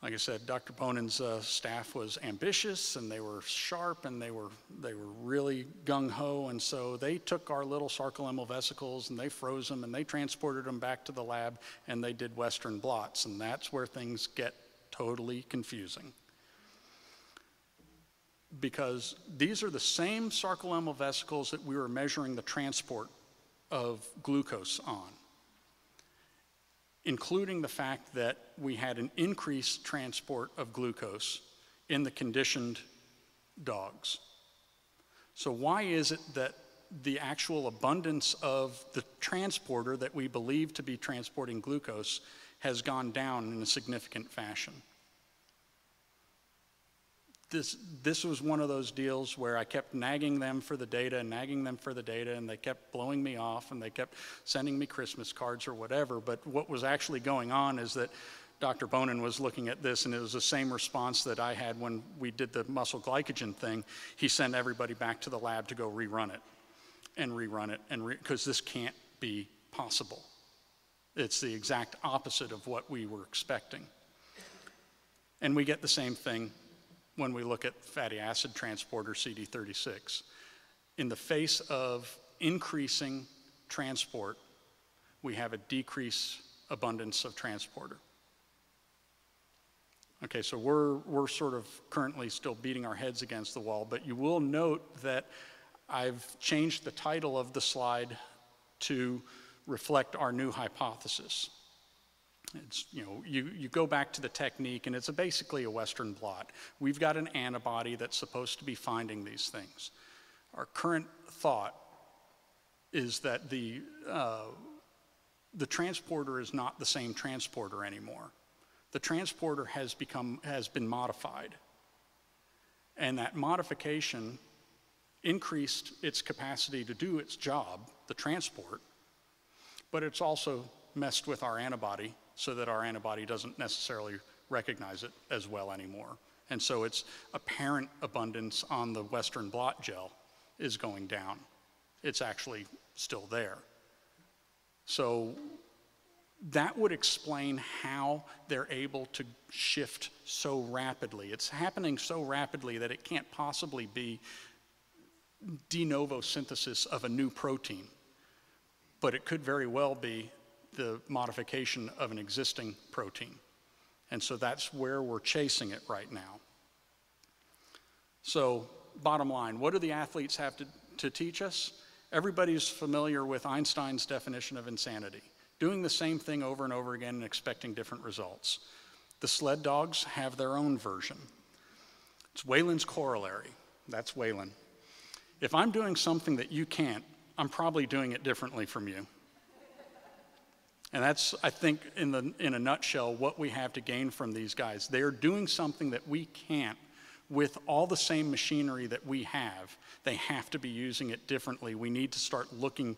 Like I said, Dr. Bonin's staff was ambitious, and they were sharp, and they were really gung-ho, and so they took our little sarcolemmal vesicles and they froze them and they transported them back to the lab, and they did Western blots, and that's where things get totally confusing. Because these are the same sarcolemmal vesicles that we were measuring the transport of glucose on, including the fact that we had an increased transport of glucose in the conditioned dogs. So why is it that the actual abundance of the transporter that we believe to be transporting glucose has gone down in a significant fashion? this was one of those deals where I kept nagging them for the data and nagging them for the data, and they kept blowing me off, and they kept sending me Christmas cards or whatever. But what was actually going on is that Dr. Bonin was looking at this, and it was the same response that I had when we did the muscle glycogen thing. He sent everybody back to the lab to go rerun it, and because this can't be possible. It's the exact opposite of what we were expecting. And we get the same thing when we look at fatty acid transporter CD36. In the face of increasing transport, we have a decreased abundance of transporter. Okay, so we're sort of currently still beating our heads against the wall, but you will note that I've changed the title of the slide to reflect our new hypothesis. It's, you go back to the technique, and it's basically a Western blot. We've got an antibody that's supposed to be finding these things. Our current thought is that the transporter is not the same transporter anymore. The transporter has been modified, and that modification increased its capacity to do its job, the transport, but it's also messed with our antibody so that our antibody doesn't necessarily recognize it as well anymore. And so its apparent abundance on the Western blot gel is going down. It's actually still there. So that would explain how they're able to shift so rapidly. It's happening so rapidly that it can't possibly be de novo synthesis of a new protein, but it could very well be the modification of an existing protein. And so that's where we're chasing it right now. So bottom line, what do the athletes have to teach us? Everybody's familiar with Einstein's definition of insanity, doing the same thing over and over again and expecting different results. The sled dogs have their own version. It's Whelan's corollary. That's Whelan. If I'm doing something that you can't, I'm probably doing it differently from you. And that's, I think, in a nutshell, what we have to gain from these guys. They are doing something that we can't with all the same machinery that we have. They have to be using it differently. We need to start looking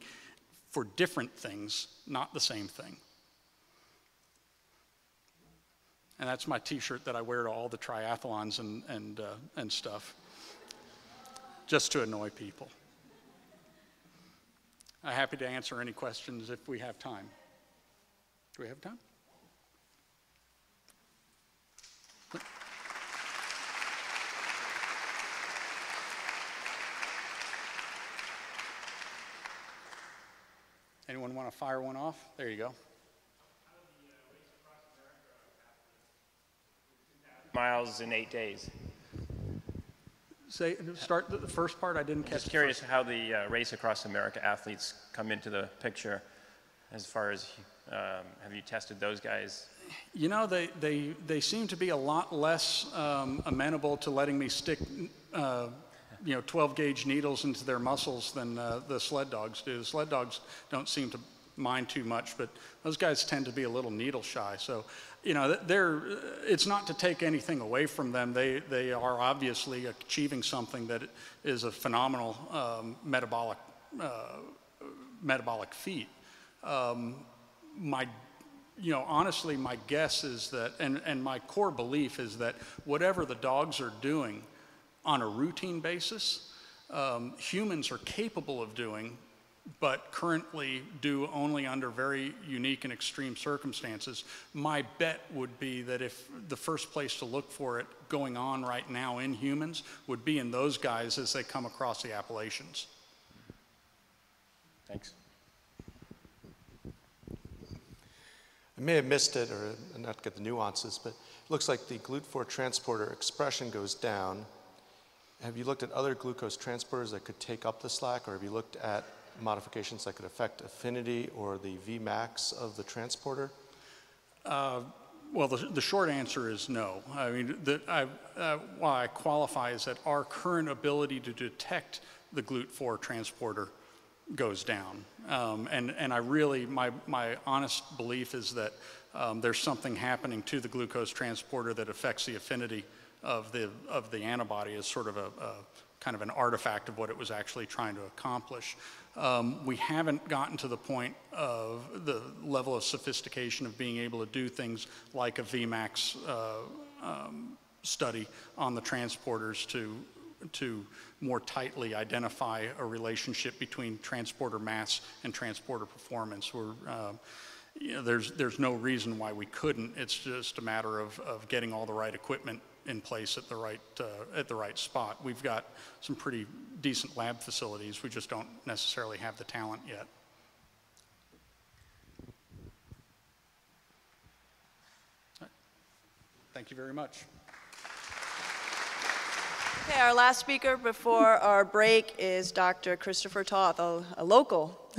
for different things, not the same thing. And that's my T-shirt that I wear to all the triathlons and stuff, just to annoy people. I'm happy to answer any questions if we have time. Do we have time? Anyone want to fire one off? There you go. Miles in 8 days. Start the first part. I didn't catch. Just curious how the Race Across America athletes come into the picture, as far as have you tested those guys? You know, they seem to be a lot less amenable to letting me stick 12 gauge needles into their muscles than the sled dogs do. The sled dogs don't seem to mind too much, but those guys tend to be a little needle shy. So, it's not to take anything away from them. They are obviously achieving something that is a phenomenal metabolic feat. Honestly, my guess is that, and my core belief is that whatever the dogs are doing on a routine basis, humans are capable of doing, but currently do only under very unique and extreme circumstances. My bet would be that if the first place to look for it going on right now in humans would be in those guys as they come across the Appalachians. Thanks. I may have missed it or not get the nuances, but it looks like the GLUT4 transporter expression goes down. Have you looked at other glucose transporters that could take up the slack, or have you looked at modifications that could affect affinity or the Vmax of the transporter? Well, the short answer is no. I mean, why I qualify is that our current ability to detect the GLUT4 transporter goes down. And I really, my honest belief is that there's something happening to the glucose transporter that affects the affinity of the antibody as sort of a kind of an artifact of what it was actually trying to accomplish. We haven't gotten to the point of the level of sophistication of being able to do things like a Vmax study on the transporters to more tightly identify a relationship between transporter mass and transporter performance. You know, there's no reason why we couldn't. It's just a matter of getting all the right equipment in place at the right spot. We've got some pretty decent lab facilities. We just don't necessarily have the talent yet. Thank you very much. Okay, our last speaker before our break is Dr. Christopher Toth, a local.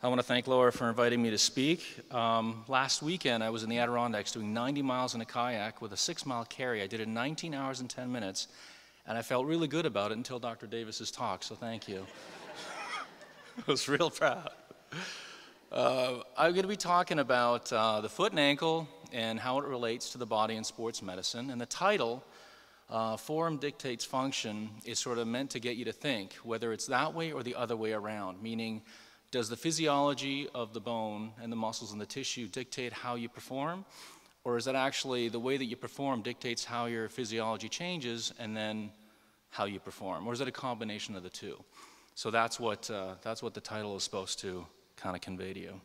I want to thank Laura for inviting me to speak. Last weekend, I was in the Adirondacks doing 90 miles in a kayak with a 6-mile carry. I did it in 19 hours and 10 minutes, and I felt really good about it until Dr. Davis's talk, so thank you. I was real proud. I'm going to be talking about the foot and ankle and how it relates to the body in sports medicine, and the title, Form Dictates Function, is sort of meant to get you to think whether it's that way or the other way around, meaning does the physiology of the bone and the muscles and the tissue dictate how you perform? Or is that actually the way that you perform dictates how your physiology changes and then how you perform? Or is it a combination of the two? So that's what the title is supposed to kind of convey to you.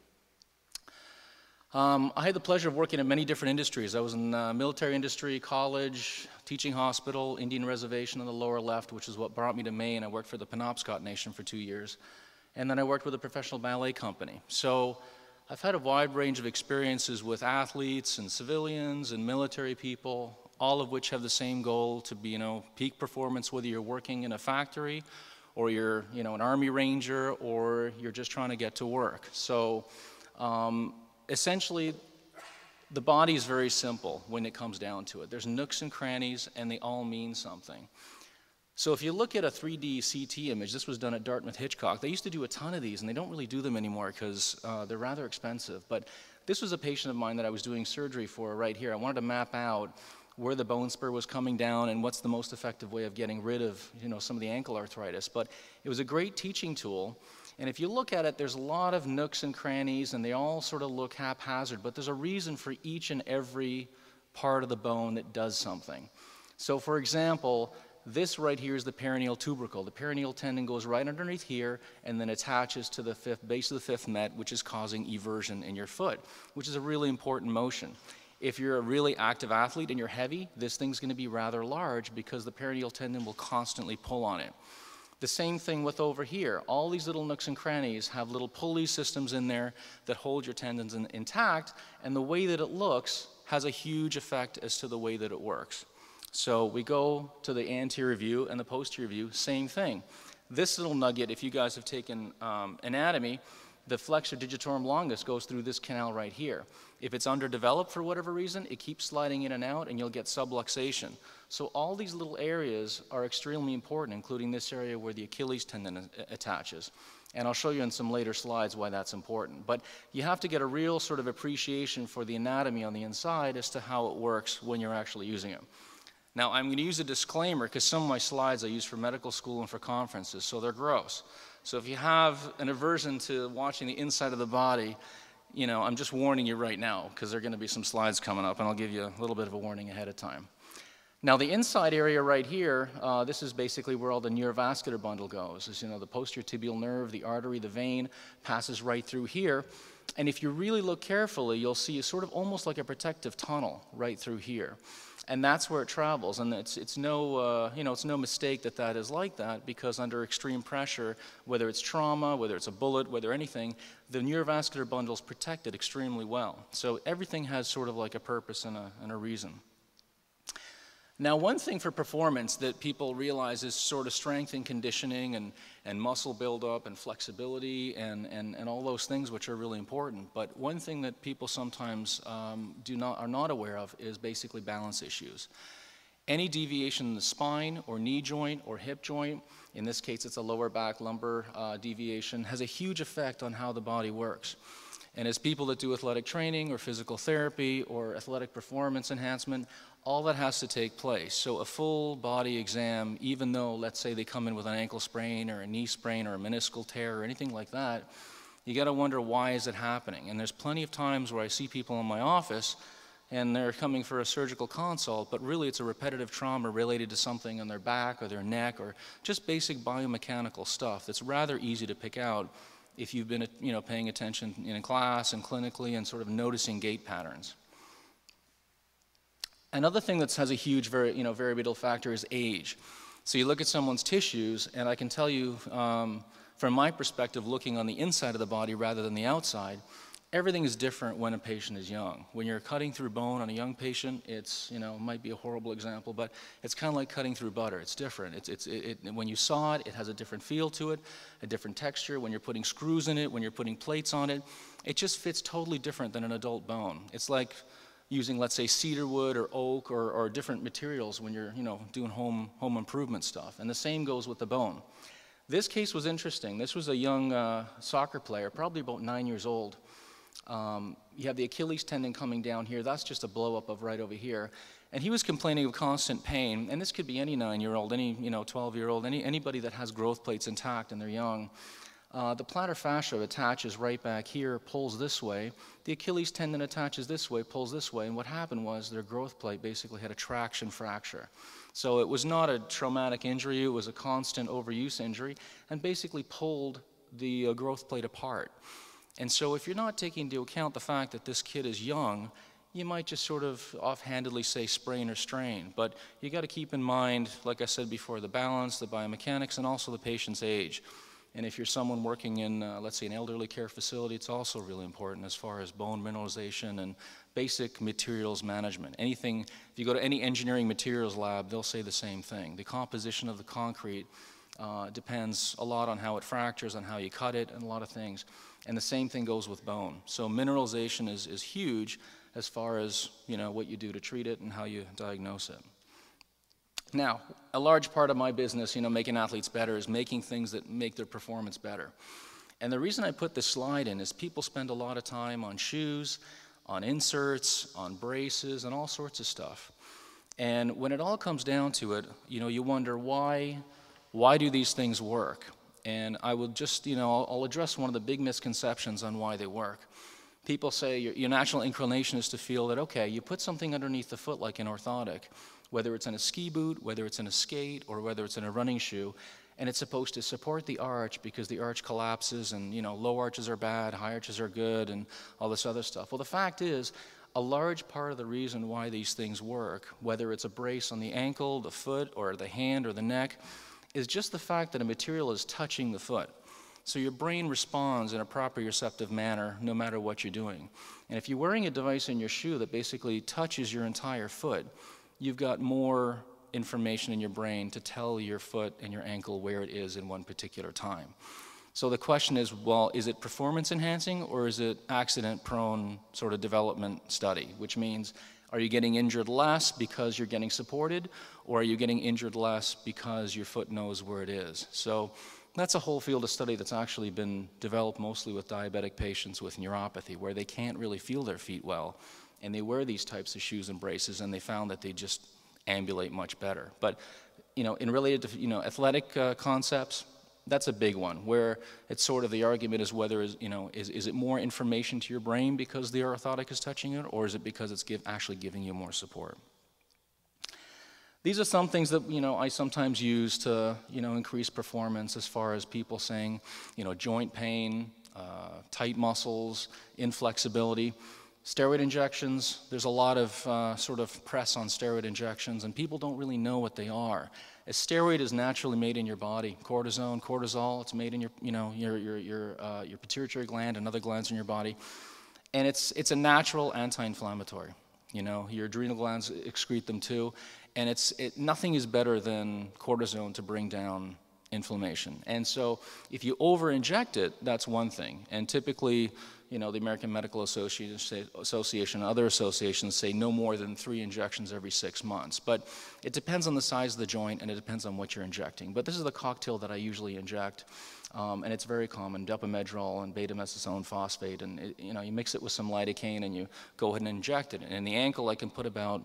I had the pleasure of working in many different industries. I was in the military industry, college, teaching hospital, Indian reservation on the lower left, which is what brought me to Maine. I worked for the Penobscot Nation for 2 years. And then I worked with a professional ballet company. So I've had a wide range of experiences with athletes and civilians and military people, all of which have the same goal to be, peak performance, whether you're working in a factory or you're, an Army Ranger or you're just trying to get to work. So essentially, the body is very simple when it comes down to it. There's nooks and crannies, and they all mean something. So if you look at a 3D CT image, this was done at Dartmouth-Hitchcock. They used to do a ton of these, and they don't really do them anymore because they're rather expensive. But this was a patient of mine that I was doing surgery for right here. I wanted to map out where the bone spur was coming down and what's the most effective way of getting rid of, some of the ankle arthritis. But it was a great teaching tool. And if you look at it, there's a lot of nooks and crannies, and they all sort of look haphazard. But there's a reason for each and every part of the bone that does something. So for example, this right here is the perineal tubercle. The perineal tendon goes right underneath here and then attaches to the base of the fifth met, which is causing eversion in your foot, which is a really important motion. If you're a really active athlete and you're heavy, this thing's going to be rather large because the perineal tendon will constantly pull on it. The same thing with over here. All these little nooks and crannies have little pulley systems in there that hold your tendons intact, and the way that it looks has a huge effect as to the way that it works. So we go to the anterior view and the posterior view, same thing. This little nugget, if you guys have taken anatomy, the flexor digitorum longus goes through this canal right here. If it's underdeveloped for whatever reason, it keeps sliding in and out and you'll get subluxation. So all these little areas are extremely important, including this area where the Achilles tendon attaches. And I'll show you in some later slides why that's important. But you have to get a real sort of appreciation for the anatomy on the inside as to how it works when you're actually using it. Now, I'm going to use a disclaimer because some of my slides I use for medical school and for conferences, so they're gross. So if you have an aversion to watching the inside of the body, I'm just warning you right now because there are going to be some slides coming up, and I'll give you a little bit of a warning ahead of time. Now, the inside area right here, this is basically where all the neurovascular bundle goes. As the posterior tibial nerve, the artery, the vein passes right through here. And if you really look carefully, you'll see sort of almost like a protective tunnel right through here. And that's where it travels, and it's no mistake that that is like that, because under extreme pressure, whether it's trauma, whether it's a bullet, whether anything, the neurovascular bundle is protected extremely well. So everything has sort of like a purpose and a reason. Now, one thing for performance that people realize is sort of strength and conditioning and muscle buildup and flexibility and all those things which are really important. But one thing that people sometimes are not aware of is basically balance issues. Any deviation in the spine or knee joint or hip joint, in this case it's a lower back lumbar deviation, has a huge effect on how the body works. And as people that do athletic training or physical therapy or athletic performance enhancement, all that has to take place. So a full body exam, even though, let's say, they come in with an ankle sprain or a knee sprain or a meniscal tear or anything like that, you got to wonder, why is it happening? And there's plenty of times where I see people in my office and they're coming for a surgical consult, but really it's a repetitive trauma related to something on their back or their neck or just basic biomechanical stuff that's rather easy to pick out if you've been, paying attention in class and clinically and sort of noticing gait patterns. Another thing that has a huge variable factor is age. So you look at someone's tissues, and I can tell you from my perspective, looking on the inside of the body rather than the outside, everything is different when a patient is young. When you're cutting through bone on a young patient, it's, it might be a horrible example, but it's kind of like cutting through butter. It's different. When you saw it, it has a different feel to it, a different texture. When you're putting screws in it, when you're putting plates on it, it just fits totally different than an adult bone. It's like using, let's say, cedar wood or oak or different materials when you're, doing home improvement stuff. And the same goes with the bone. This case was interesting. This was a young soccer player, probably about 9 years old. You have the Achilles tendon coming down here. That's just a blow up of right over here. And he was complaining of constant pain. And this could be any 9-year-old, any 12-year-old, anybody that has growth plates intact and they're young. The plantar fascia attaches right back here, pulls this way. The Achilles tendon attaches this way, pulls this way. And what happened was their growth plate basically had a traction fracture. So it was not a traumatic injury. It was a constant overuse injury and basically pulled the growth plate apart. And so if you're not taking into account the fact that this kid is young, you might just sort of offhandedly say sprain or strain. But you got to keep in mind, like I said before, the balance, the biomechanics, and also the patient's age. And if you're someone working in, let's say, an elderly care facility, it's also really important as far as bone mineralization and basic materials management. Anything, if you go to any engineering materials lab, they'll say the same thing. The composition of the concrete depends a lot on how it fractures, on how you cut it, and a lot of things. And the same thing goes with bone. So mineralization is huge as far as, what you do to treat it and how you diagnose it. Now, a large part of my business, making athletes better, is making things that make their performance better. And the reason I put this slide in is people spend a lot of time on shoes, on inserts, on braces, and all sorts of stuff. And when it all comes down to it, you wonder why do these things work? And I will just, I'll address one of the big misconceptions on why they work. People say your natural inclination is to feel that, okay, you put something underneath the foot like an orthotic, whether it's in a ski boot, whether it's in a skate, or whether it's in a running shoe, and it's supposed to support the arch because the arch collapses and, low arches are bad, high arches are good, and all this other stuff. Well, the fact is, a large part of the reason why these things work, whether it's a brace on the ankle, the foot, or the hand, or the neck, is just the fact that a material is touching the foot. So your brain responds in a proprioceptive manner no matter what you're doing. And if you're wearing a device in your shoe that basically touches your entire foot, you've got more information in your brain to tell your foot and your ankle where it is in one particular time. So the question is, well, is it performance enhancing or is it accident-prone sort of development study? Which means, are you getting injured less because you're getting supported, or are you getting injured less because your foot knows where it is? So that's a whole field of study that's actually been developed mostly with diabetic patients with neuropathy, where they can't really feel their feet well, and they wear these types of shoes and braces, and they found that they just ambulate much better. But, in related to, athletic concepts, that's a big one, where it's sort of the argument is whether, is it more information to your brain because the orthotic is touching it, or is it because it's actually giving you more support? These are some things that, I sometimes use to, increase performance as far as people saying, joint pain, tight muscles, inflexibility. Steroid injections, there's a lot of sort of press on steroid injections, and people don't really know what they are. A steroid is naturally made in your body. Cortisone, cortisol, it's made in your, your pituitary gland and other glands in your body. And it's a natural anti-inflammatory. Your adrenal glands excrete them too. And nothing is better than cortisone to bring down inflammation. And so if you over-inject it, that's one thing. And typically, you know, the American Medical Association and other associations say no more than 3 injections every 6 months. But it depends on the size of the joint, and it depends on what you're injecting. But this is the cocktail that I usually inject, and it's very common, dopamedrol and beta-methicillin phosphate, and you know, you mix it with some lidocaine and you go ahead and inject it. And in the ankle, I can put about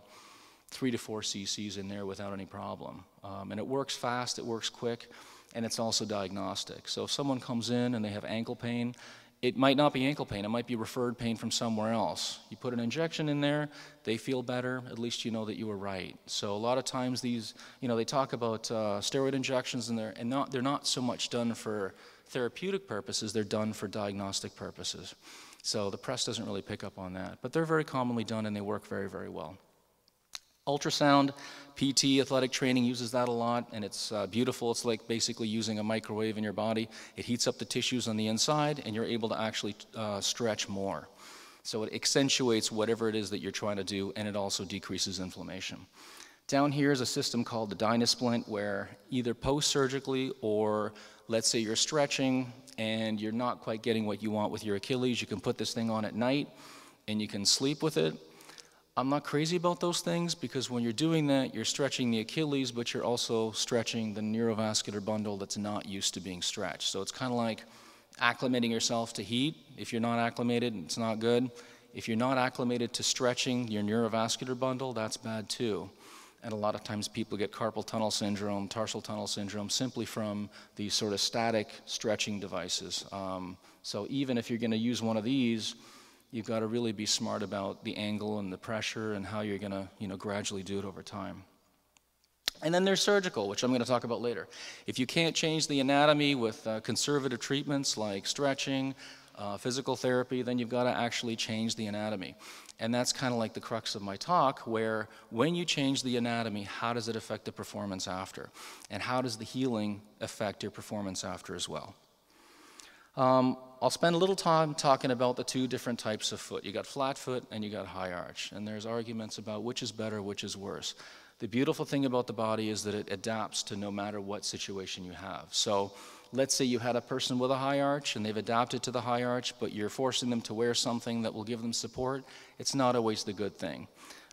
3 to 4 cc's in there without any problem. And it works fast, it works quick, and it's also diagnostic. So if someone comes in and they have ankle pain, it might not be ankle pain, it might be referred pain from somewhere else. You put an injection in there, they feel better, at least you know that you were right. So a lot of times these, you know, they talk about steroid injections and they're not so much done for therapeutic purposes, they're done for diagnostic purposes. So the press doesn't really pick up on that, but they're very commonly done and they work very, very well. Ultrasound, PT, athletic training uses that a lot, and it's beautiful. It's like basically using a microwave in your body. It heats up the tissues on the inside, and you're able to actually stretch more. So it accentuates whatever it is that you're trying to do, and it also decreases inflammation. Down here is a system called the Dynasplint, where either post-surgically or let's say you're stretching and you're not quite getting what you want with your Achilles, you can put this thing on at night, and you can sleep with it. I'm not crazy about those things because when you're doing that, you're stretching the Achilles, but you're also stretching the neurovascular bundle that's not used to being stretched. So it's kind of like acclimating yourself to heat. If you're not acclimated, it's not good. If you're not acclimated to stretching your neurovascular bundle, that's bad too. And a lot of times people get carpal tunnel syndrome, tarsal tunnel syndrome, simply from these sort of static stretching devices. So even if you're going to use one of these, you've got to really be smart about the angle and the pressure and how you're going to, you know, gradually do it over time. And then there's surgical, which I'm going to talk about later. If you can't change the anatomy with conservative treatments like stretching, physical therapy, then you've got to actually change the anatomy. And that's kind of like the crux of my talk, where when you change the anatomy, how does it affect the performance after? And how does the healing affect your performance after as well? I'll spend a little time talking about the 2 different types of foot. You got flat foot and you got high arch, and there's arguments about which is better, which is worse. The beautiful thing about the body is that it adapts to no matter what situation you have. So let's say you had a person with a high arch and they've adapted to the high arch, but you're forcing them to wear something that will give them support. It's not always the good thing.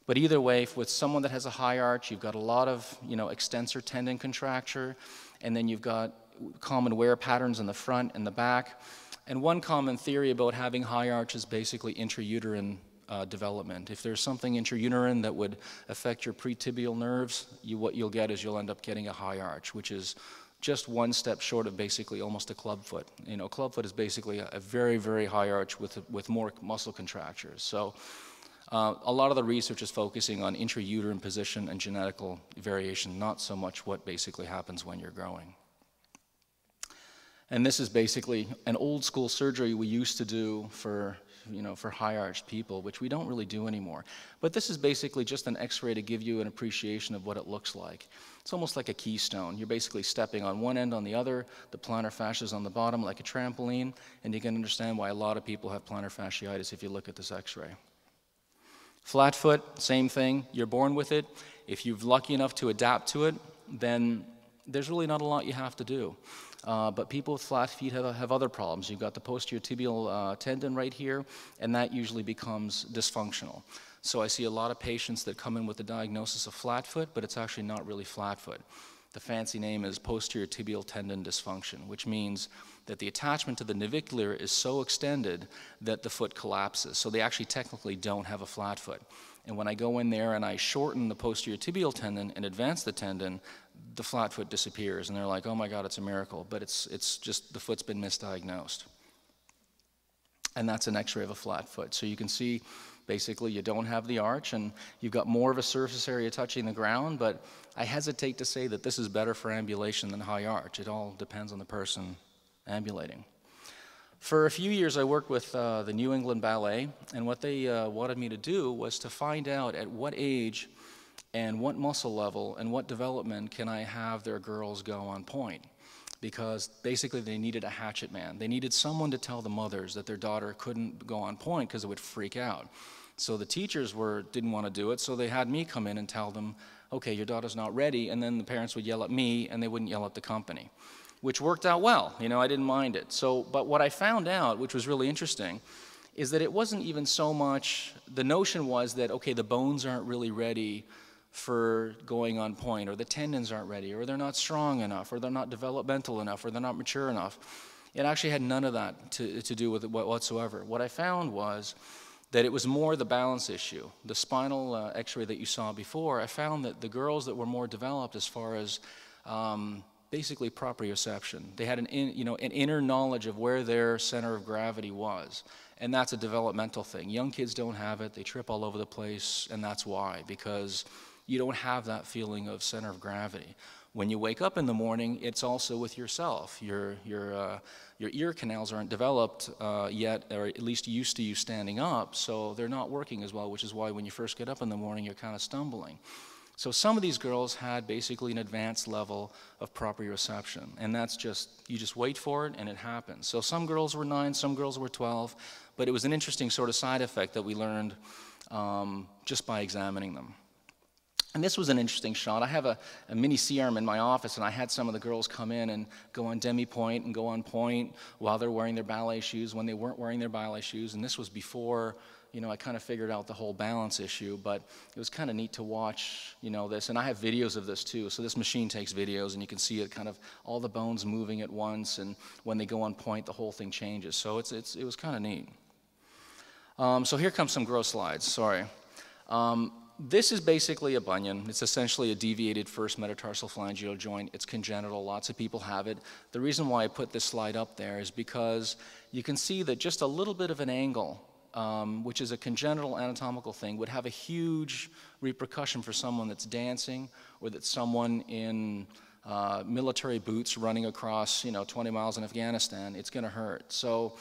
But either way, with someone that has a high arch, you've got a lot of, you know, extensor tendon contracture, and then you've got common wear patterns in the front and the back. And one common theory about having high arch is basically intrauterine development. If there's something intrauterine that would affect your pretibial nerves, what you'll get is you'll end up getting a high arch, which is just one step short of basically almost a club foot. You know, club foot is basically a very, very high arch with more muscle contractures. So a lot of the research is focusing on intrauterine position and genetical variation, not so much what basically happens when you're growing. And this is basically an old school surgery we used to do for, you know, for high arched people, which we don't really do anymore. But this is basically just an x-ray to give you an appreciation of what it looks like. It's almost like a keystone. You're basically stepping on one end on the other, the plantar fascia is on the bottom like a trampoline, and you can understand why a lot of people have plantar fasciitis if you look at this x-ray. Flat foot, same thing, you're born with it. If you're lucky enough to adapt to it, then there's really not a lot you have to do. But people with flat feet have other problems. You've got the posterior tibial tendon right here, and that usually becomes dysfunctional. So I see a lot of patients that come in with the diagnosis of flat foot, but it's actually not really flat foot. The fancy name is posterior tibial tendon dysfunction, which means that the attachment to the navicular is so extended that the foot collapses. So they actually technically don't have a flat foot. And when I go in there and I shorten the posterior tibial tendon and advance the tendon, the flat foot disappears, and they're like, oh my God, it's a miracle. But it's just the foot's been misdiagnosed. And that's an x-ray of a flat foot. So you can see basically you don't have the arch, and you've got more of a surface area touching the ground, but I hesitate to say that this is better for ambulation than high arch. It all depends on the person ambulating. For a few years I worked with the New England Ballet, and what they wanted me to do was to find out at what age and what muscle level and what development can I have their girls go on point. Because basically they needed a hatchet man. They needed someone to tell the mothers that their daughter couldn't go on point because it would freak out. So the teachers didn't want to do it, so they had me come in and tell them, okay, your daughter's not ready, and then the parents would yell at me and they wouldn't yell at the company, which worked out well. You know, I didn't mind it. So, but what I found out, which was really interesting, is that it wasn't even so much, the notion was that, okay, the bones aren't really ready for going on point, or the tendons aren't ready, or they're not strong enough, or they're not developmental enough, or they're not mature enough. It actually had none of that to do with it whatsoever. What I found was that it was more the balance issue. The spinal x-ray that you saw before, I found that the girls that were more developed as far as basically proprioception, they had an inner knowledge of where their center of gravity was. And that's a developmental thing. Young kids don't have it, they trip all over the place, and that's why, because you don't have that feeling of center of gravity. When you wake up in the morning, it's also with yourself. Your ear canals aren't developed yet, or at least used to you standing up, so they're not working as well, which is why when you first get up in the morning, you're kind of stumbling. So some of these girls had basically an advanced level of proprioception, and that's just, you just wait for it and it happens. So some girls were 9, some girls were 12, but it was an interesting sort of side effect that we learned just by examining them. And this was an interesting shot. I have a mini C-arm in my office, and I had some of the girls come in and go on demi-point and go on point while they're wearing their ballet shoes, when they weren't wearing their ballet shoes, and this was before, you know, I kind of figured out the whole balance issue, but it was kind of neat to watch, you know, this, and I have videos of this too. So this machine takes videos, and you can see it kind of all the bones moving at once, and when they go on point, the whole thing changes. So it was kind of neat. So here comes some gross slides. Sorry. This is basically a bunion. It's essentially a deviated first metatarsal phalangeal joint. It's congenital. Lots of people have it. The reason why I put this slide up there is because you can see that just a little bit of an angle, which is a congenital anatomical thing, would have a huge repercussion for someone that's dancing, or that's someone in military boots running across, 20 miles in Afghanistan. It's going to hurt. So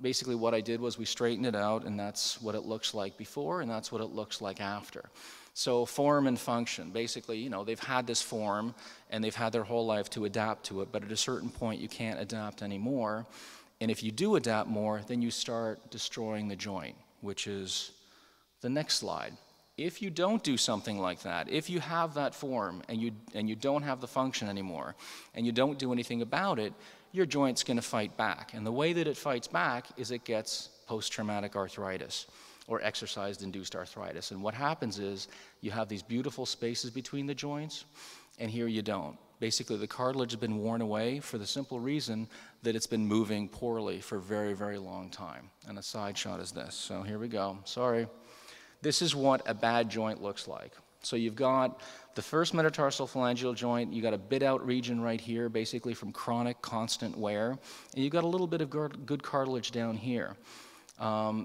basically what I did was we straightened it out, and that's what it looks like before, and that's what it looks like after. So form and function, basically, they've had this form, and they've had their whole life to adapt to it, but at a certain point you can't adapt anymore. And if you do adapt more, then you start destroying the joint, which is the next slide. If you don't do something like that, if you have that form and you don't have the function anymore, and you don't do anything about it, your joint's going to fight back. And the way that it fights back is it gets post-traumatic arthritis, or exercise-induced arthritis. And what happens is you have these beautiful spaces between the joints, and here you don't. Basically, the cartilage has been worn away for the simple reason that it's been moving poorly for a very, very long time. And a side shot is this. So here we go. Sorry. This is what a bad joint looks like. So you've got the first metatarsal phalangeal joint, you got a bit out region right here, basically from chronic constant wear, and you've got a little bit of good cartilage down here.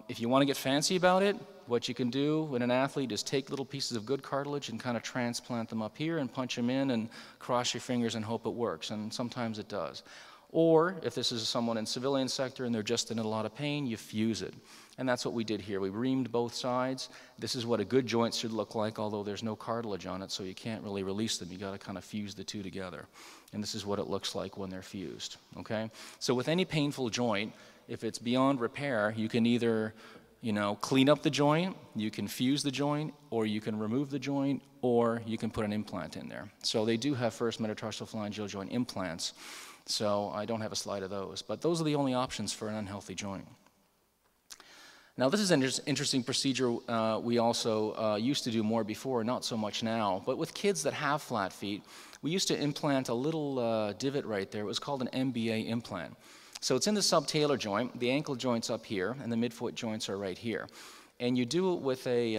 If you want to get fancy about it, what you can do with an athlete is take little pieces of good cartilage and kind of transplant them up here and punch them in and cross your fingers and hope it works, and sometimes it does. Or if this is someone in civilian sector and they're just in a lot of pain, you fuse it. And that's what we did here. We reamed both sides. This is what a good joint should look like, although there's no cartilage on it, so you can't really release them. You got to kind of fuse the two together. And this is what it looks like when they're fused, okay? So with any painful joint, if it's beyond repair, you can either, clean up the joint, you can fuse the joint, or you can remove the joint, or you can put an implant in there. So they do have first metatarsal phalangeal joint implants. So I don't have a slide of those, but those are the only options for an unhealthy joint. Now this is an interesting procedure we also used to do more before, not so much now, but with kids that have flat feet, we used to implant a little divot right there. It was called an MBA implant. So it's in the subtalar joint, the ankle joint's up here, and the midfoot joints are right here. And you do it with a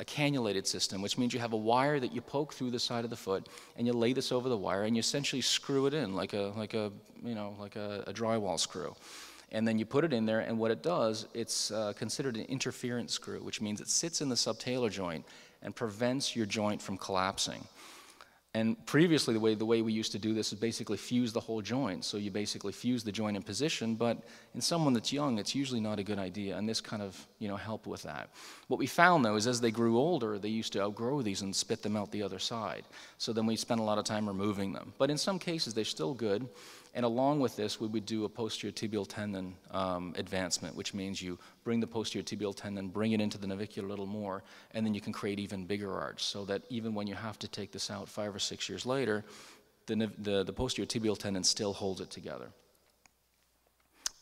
cannulated system, which means you have a wire that you poke through the side of the foot, and you lay this over the wire, and you essentially screw it in like a drywall screw. And then you put it in there, and what it does, it's considered an interference screw, which means it sits in the subtalar joint and prevents your joint from collapsing. And previously, the way we used to do this is basically fuse the whole joint. So you basically fuse the joint in position, but in someone that's young, it's usually not a good idea, and this kind of, helped with that. What we found, though, is as they grew older, they used to outgrow these and spit them out the other side. So then we spent a lot of time removing them. But in some cases, they're still good. And along with this, we would do a posterior tibial tendon advancement, which means you bring the posterior tibial tendon, bring it into the navicular a little more, and then you can create even bigger arch, so that even when you have to take this out 5 or 6 years later, the posterior tibial tendon still holds it together.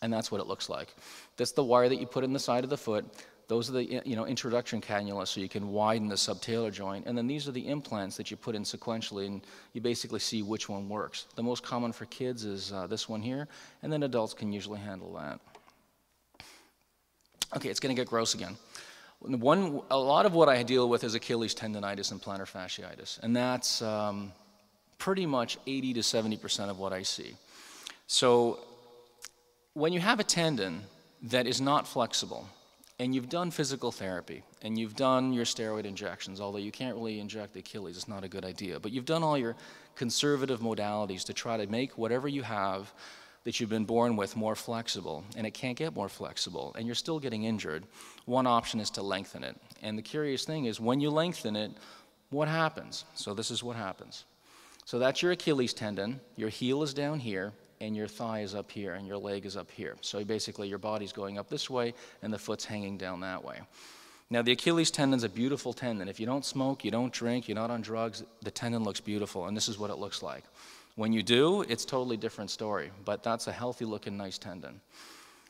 And that's what it looks like. That's the wire that you put in the side of the foot. Those are the introduction cannulas, so you can widen the subtalar joint. And then these are the implants that you put in sequentially, and you basically see which one works. The most common for kids is this one here, and then adults can usually handle that. Okay, it's going to get gross again. A lot of what I deal with is Achilles tendonitis and plantar fasciitis, and that's pretty much 80 to 70% of what I see. So when you have a tendon that is not flexible, and you've done physical therapy, and you've done your steroid injections, although you can't really inject the Achilles, it's not a good idea, but you've done all your conservative modalities to try to make whatever you have that you've been born with more flexible, and it can't get more flexible, and you're still getting injured. One option is to lengthen it. And the curious thing is, when you lengthen it, what happens? So this is what happens. So that's your Achilles tendon, your heel is down here, and your thigh is up here, and your leg is up here. So basically, your body's going up this way, and the foot's hanging down that way. Now, the Achilles tendon's a beautiful tendon. If you don't smoke, you don't drink, you're not on drugs, the tendon looks beautiful, and this is what it looks like. When you do, it's a totally different story, but that's a healthy-looking, nice tendon.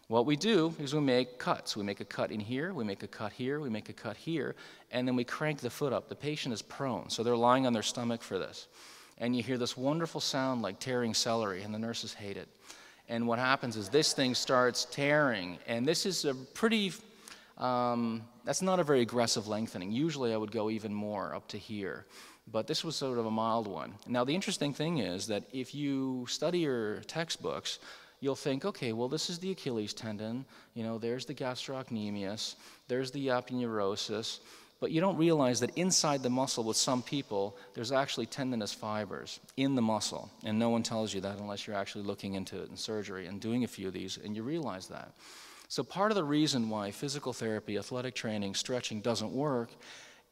What we do is we make cuts. We make a cut in here, we make a cut here, we make a cut here, and then we crank the foot up. The patient is prone, so they're lying on their stomach for this. And you hear this wonderful sound like tearing celery, and the nurses hate it. And what happens is this thing starts tearing, and this is a pretty, that's not a very aggressive lengthening. Usually I would go even more up to here, but this was sort of a mild one. Now the interesting thing is that if you study your textbooks, you'll think, okay, well this is the Achilles tendon, there's the gastrocnemius, there's the aponeurosis, but you don't realize that inside the muscle with some people, there's actually tendinous fibers in the muscle. And no one tells you that unless you're actually looking into it in surgery and doing a few of these, and you realize that. So part of the reason why physical therapy, athletic training, stretching doesn't work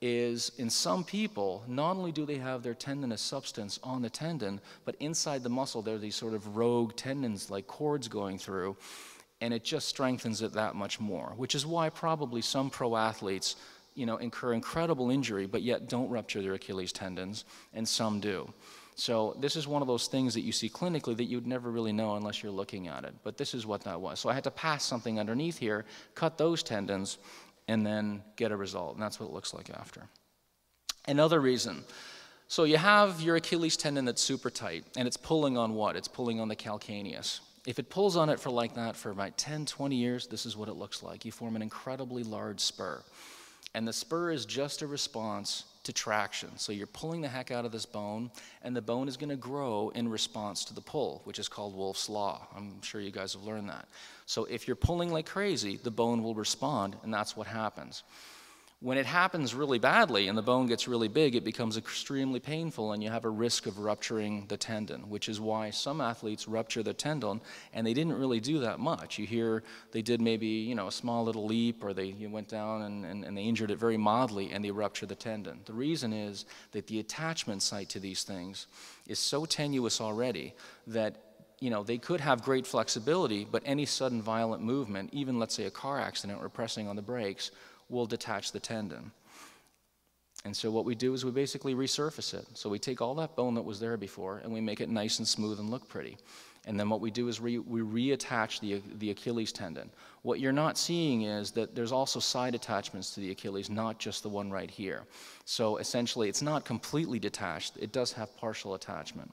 is in some people, not only do they have their tendinous substance on the tendon, but inside the muscle there are these sort of rogue tendons like cords going through, and it just strengthens it that much more, which is why probably some pro athletes incur incredible injury, but yet don't rupture their Achilles tendons, and some do. So this is one of those things that you see clinically that you'd never really know unless you're looking at it. But this is what that was. So I had to pass something underneath here, cut those tendons, and then get a result. And that's what it looks like after. Another reason. So you have your Achilles tendon that's super tight, and it's pulling on what? It's pulling on the calcaneus. If it pulls on it for like that for about 10, 20 years, this is what it looks like. You form an incredibly large spur. And the spur is just a response to traction. So you're pulling the heck out of this bone, and the bone is going to grow in response to the pull, which is called Wolff's Law. I'm sure you guys have learned that. So if you're pulling like crazy, the bone will respond, and that's what happens. When it happens really badly and the bone gets really big, it becomes extremely painful, and you have a risk of rupturing the tendon, which is why some athletes rupture their tendon, and they didn't really do that much. You hear they did maybe a small little leap, or they went down and they injured it very mildly, and they ruptured the tendon. The reason is that the attachment site to these things is so tenuous already that they could have great flexibility, but any sudden violent movement, even let's say a car accident or pressing on the brakes, will detach the tendon. And so what we do is we basically resurface it. So we take all that bone that was there before and we make it nice and smooth and look pretty. And then what we do is we reattach the Achilles tendon. What you're not seeing is that there's also side attachments to the Achilles, not just the one right here. So essentially it's not completely detached. It does have partial attachment.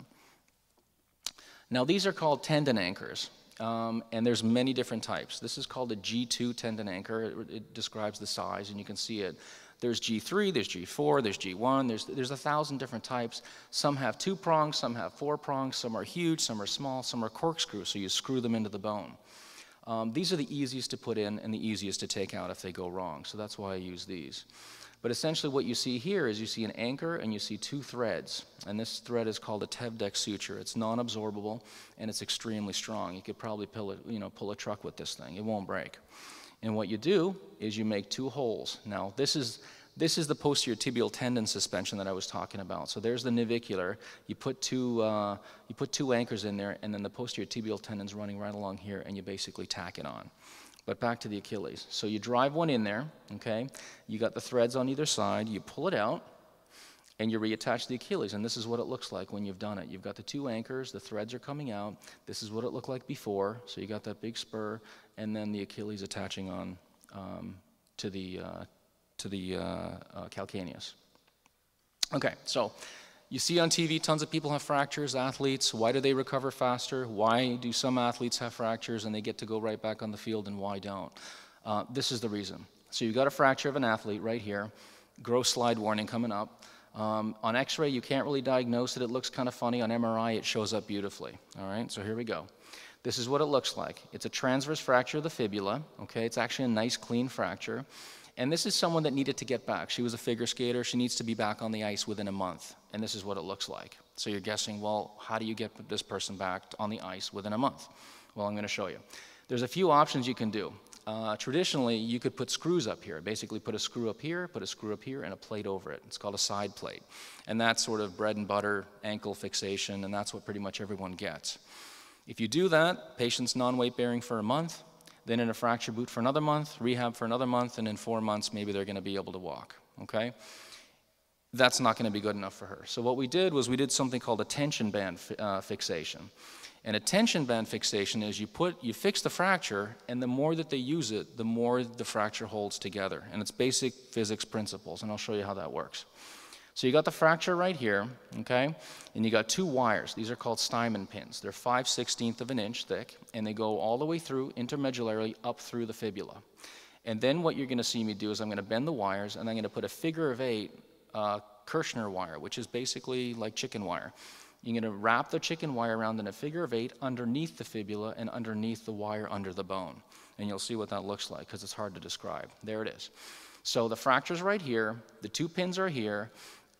Now these are called tendon anchors. And there's many different types. This is called a G2 tendon anchor. It describes the size, and you can see it. There's G3, there's G4, there's G1. There's 1,000 different types. Some have 2 prongs, some have 4 prongs, some are huge, some are small, some are corkscrew, so you screw them into the bone. These are the easiest to put in and the easiest to take out if they go wrong, so that's why I use these. But essentially what you see here is you see an anchor and you see 2 threads. And this thread is called a Tevdek suture. It's non-absorbable and it's extremely strong. You could probably pull a truck with this thing. It won't break. And what you do is you make 2 holes. Now this is the posterior tibial tendon suspension that I was talking about. So there's the navicular. You put 2 anchors in there, and then the posterior tibial tendon's running right along here, and you basically tack it on. But back to the Achilles. So you drive one in there, okay? You got the threads on either side. You pull it out, and you reattach the Achilles, and this is what it looks like when you've done it. You've got the two anchors, the threads are coming out. This is what it looked like before. So you got that big spur, and then the Achilles attaching on to the calcaneus. Okay, so you see on TV tons of people have fractures, athletes. Why do they recover faster? Why do some athletes have fractures and they get to go right back on the field, and why don't? This is the reason. So you've got a fracture of an athlete right here. Gross slide warning coming up. On x-ray, you can't really diagnose it. It looks kind of funny. On MRI, it shows up beautifully. All right, so here we go. This is what it looks like. It's a transverse fracture of the fibula. Okay, it's actually a nice, clean fracture. And this is someone that needed to get back. She was a figure skater. She needs to be back on the ice within a month. And this is what it looks like. So you're guessing, well, how do you get this person back on the ice within a month? Well, I'm going to show you. There's a few options you can do. Traditionally, you could put screws up here. Basically, put a screw up here, put a screw up here, and a plate over it. It's called a side plate. And that's sort of bread and butter ankle fixation, and that's what pretty much everyone gets. If you do that, patient's non-weight bearing for a month, then in a fracture boot for another month, rehab for another month, and in 4 months, maybe they're going to be able to walk, okay? That's not going to be good enough for her. So what we did was we did something called a tension band fixation. And a tension band fixation is you fix the fracture, and the more that they use it, the more the fracture holds together. And it's basic physics principles, and I'll show you how that works. So you got the fracture right here, okay? And you got two wires. These are called Steinman pins. They're 5/16 of an inch thick, and they go all the way through intermedullarily up through the fibula. And then what you're going to see me do is I'm going to bend the wires, and I'm going to put a figure-of-8 Kirschner wire, which is basically like chicken wire. You're going to wrap the chicken wire around in a figure-of-8 underneath the fibula and underneath the wire under the bone. And you'll see what that looks like, because it's hard to describe. There it is. So the fracture's right here, the two pins are here,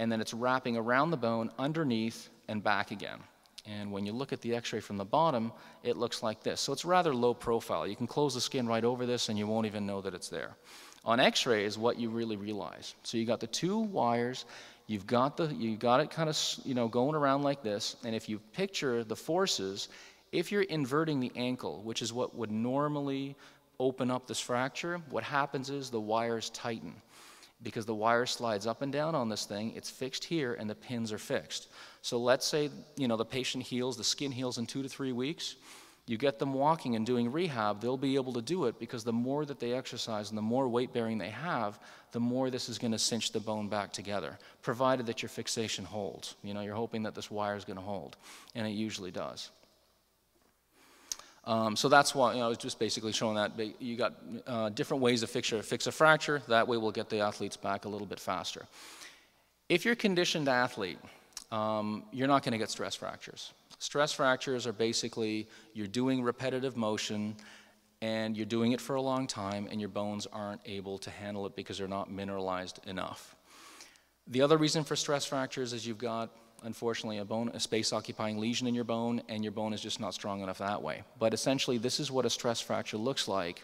and then it's wrapping around the bone underneath and back again. And when you look at the x-ray from the bottom, it looks like this. So it's rather low profile. You can close the skin right over this and you won't even know that it's there. On x-ray is what you really realize. So you got the two wires, you got it kind of, going around like this, and if you picture the forces, if you're inverting the ankle, which is what would normally open up this fracture, what happens is the wires tighten. Because the wire slides up and down on this thing, it's fixed here and the pins are fixed. So let's say, the patient heals, the skin heals in 2 to 3 weeks. You get them walking and doing rehab, they'll be able to do it because the more that they exercise and the more weight bearing they have, the more this is going to cinch the bone back together, provided that your fixation holds. You're hoping that this wire is going to hold, and it usually does. So that's why I was just basically showing that you got different ways to fix a fracture. That way we'll get the athletes back a little bit faster. If you're a conditioned athlete, you're not going to get stress fractures. Stress fractures are basically you're doing repetitive motion and you're doing it for a long time and your bones aren't able to handle it because they're not mineralized enough. The other reason for stress fractures is you've got, unfortunately, a space-occupying lesion in your bone, and your bone is just not strong enough that way. But essentially, this is what a stress fracture looks like.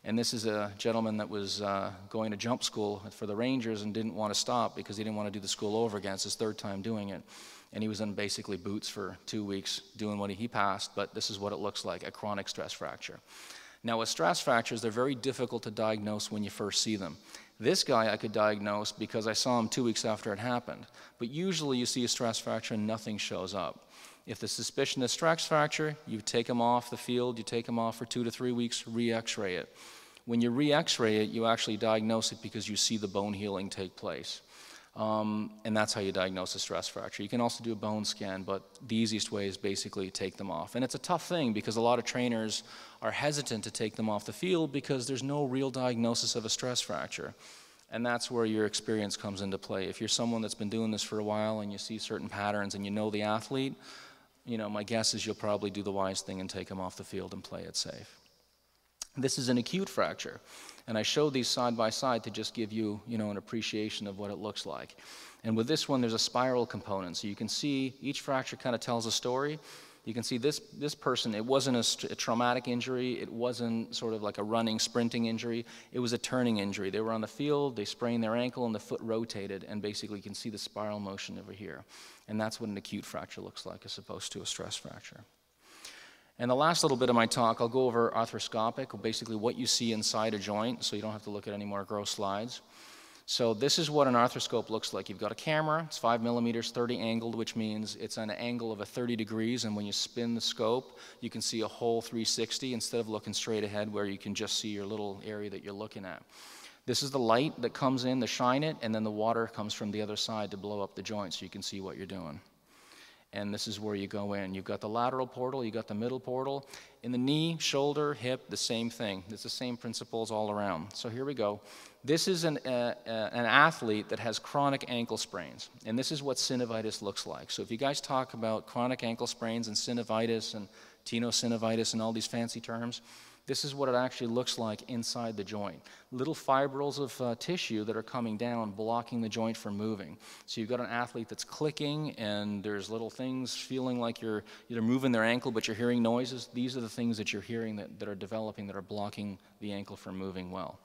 And this is a gentleman that was going to jump school for the Rangers and didn't want to stop because he didn't want to do the school over again. It's his 3rd time doing it. And he was in basically boots for 2 weeks doing what he passed, but this is what it looks like, a chronic stress fracture. Now, with stress fractures, they're very difficult to diagnose when you first see them. This guy I could diagnose because I saw him 2 weeks after it happened. But usually you see a stress fracture and nothing shows up. If the suspicion is stress fracture, you take him off the field, you take him off for 2 to 3 weeks, re-x-ray it. When you re-x-ray it, you actually diagnose it because you see the bone healing take place. And that's how you diagnose a stress fracture. You can also do a bone scan, but the easiest way is basically take them off. And it's a tough thing because a lot of trainers are hesitant to take them off the field because there's no real diagnosis of a stress fracture. And that's where your experience comes into play. If you're someone that's been doing this for a while and you see certain patterns and you know the athlete, my guess is you'll probably do the wise thing and take them off the field and play it safe. This is an acute fracture. And I showed these side by side to just give you, an appreciation of what it looks like. And with this one, there's a spiral component. So you can see each fracture kind of tells a story. You can see this person, it wasn't a traumatic injury. It wasn't sort of like a running, sprinting injury. It was a turning injury. They were on the field, they sprained their ankle, and the foot rotated. And basically, you can see the spiral motion over here. And that's what an acute fracture looks like as opposed to a stress fracture. And the last little bit of my talk, I'll go over arthroscopic, or basically what you see inside a joint, so you don't have to look at any more gross slides. So this is what an arthroscope looks like. You've got a camera, it's 5 millimeters, 30 angled, which means it's an angle of 30 degrees, and when you spin the scope, you can see a whole 360 instead of looking straight ahead where you can just see your little area that you're looking at. This is the light that comes in to shine it, and then the water comes from the other side to blow up the joint so you can see what you're doing. And this is where you go in. You've got the lateral portal, you've got the middle portal. In the knee, shoulder, hip, the same thing. It's the same principles all around. So here we go. This is an athlete that has chronic ankle sprains, and this is what synovitis looks like. So if you guys talk about chronic ankle sprains and synovitis and tenosynovitis and all these fancy terms, this is what it actually looks like inside the joint. Little fibrils of tissue that are coming down, blocking the joint from moving. So you've got an athlete that's clicking, and there's little things feeling like you're either moving their ankle, but you're hearing noises. These are the things that you're hearing that are developing, that are blocking the ankle from moving well.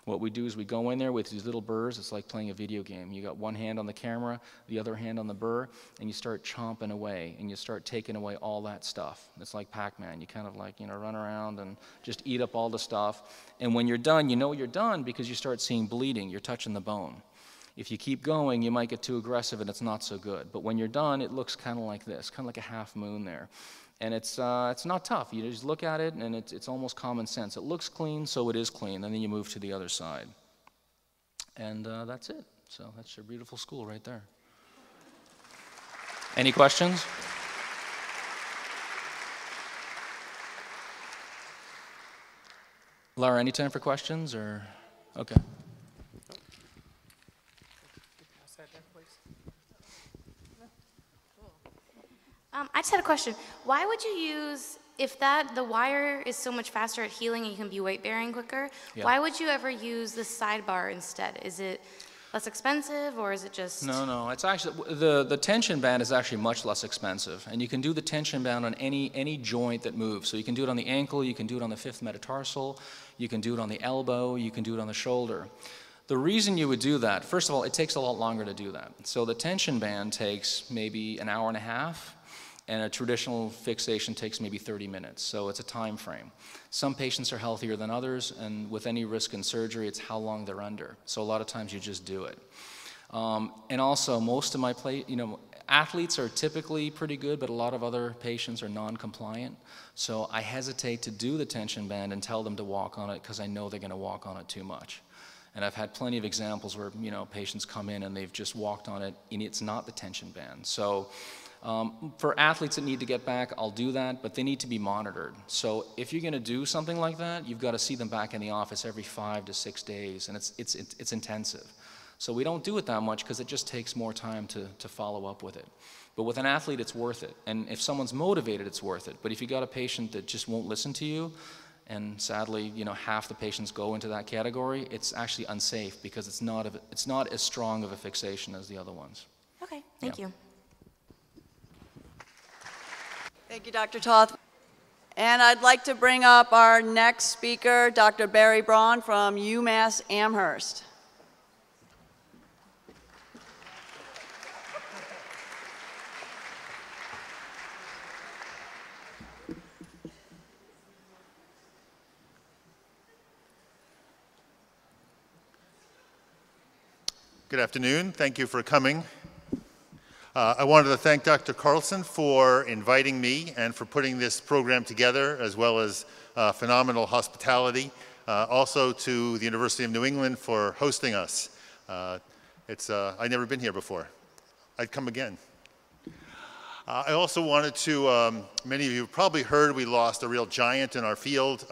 What we do is we go in there with these little burrs. It's like playing a video game. You got one hand on the camera, the other hand on the burr, and you start chomping away, and you start taking away all that stuff. It's like Pac-Man. You kind of like, run around and just eat up all the stuff. And when you're done, you know you're done because you start seeing bleeding. You're touching the bone. If you keep going, you might get too aggressive, and it's not so good. But when you're done, it looks kind of like this, kind of like a half moon there. And it's not tough. You just look at it, and it's almost common sense. It looks clean, so it is clean, and then you move to the other side. And that's it. So that's your beautiful school right there. Any questions? Laura, any time for questions, or? Okay. I just had a question. Why would you use, if the wire is so much faster at healing and you can be weight bearing quicker, why would you ever use the sidebar instead? Is it less expensive, or is it just? No. It's actually, the tension band is actually much less expensive, and you can do the tension band on any joint that moves. So you can do it on the ankle, you can do it on the fifth metatarsal, you can do it on the elbow, you can do it on the shoulder. The reason you would do that, first of all, it takes a lot longer to do that. So the tension band takes maybe an hour and a half, and a traditional fixation takes maybe 30 minutes, so it's a time frame. Some patients are healthier than others, and with any risk in surgery, it's how long they're under. So a lot of times you just do it. And also, most of my athletes are typically pretty good, but a lot of other patients are non-compliant. So I hesitate to do the tension band and tell them to walk on it because I know they're going to walk on it too much. And I've had plenty of examples where patients come in and they've just walked on it, and it's not the tension band. So for athletes that need to get back, I'll do that, but they need to be monitored. So if you're going to do something like that, you've got to see them back in the office every 5 to 6 days, and it's intensive. So we don't do it that much because it just takes more time to follow up with it. But with an athlete, it's worth it. And if someone's motivated, it's worth it. But if you got a patient that just won't listen to you, and sadly, half the patients go into that category, it's actually unsafe because it's not as strong of a fixation as the other ones. Okay, thank you. Thank you, Dr. Toth. And I'd like to bring up our next speaker, Dr. Barry Braun from UMass Amherst. Good afternoon. Thank you for coming. I wanted to thank Dr. Carlson for inviting me and for putting this program together, as well as phenomenal hospitality. Also to the University of New England for hosting us. I'd never been here before. I'd come again. I also wanted to, many of you have probably heard we lost a real giant in our field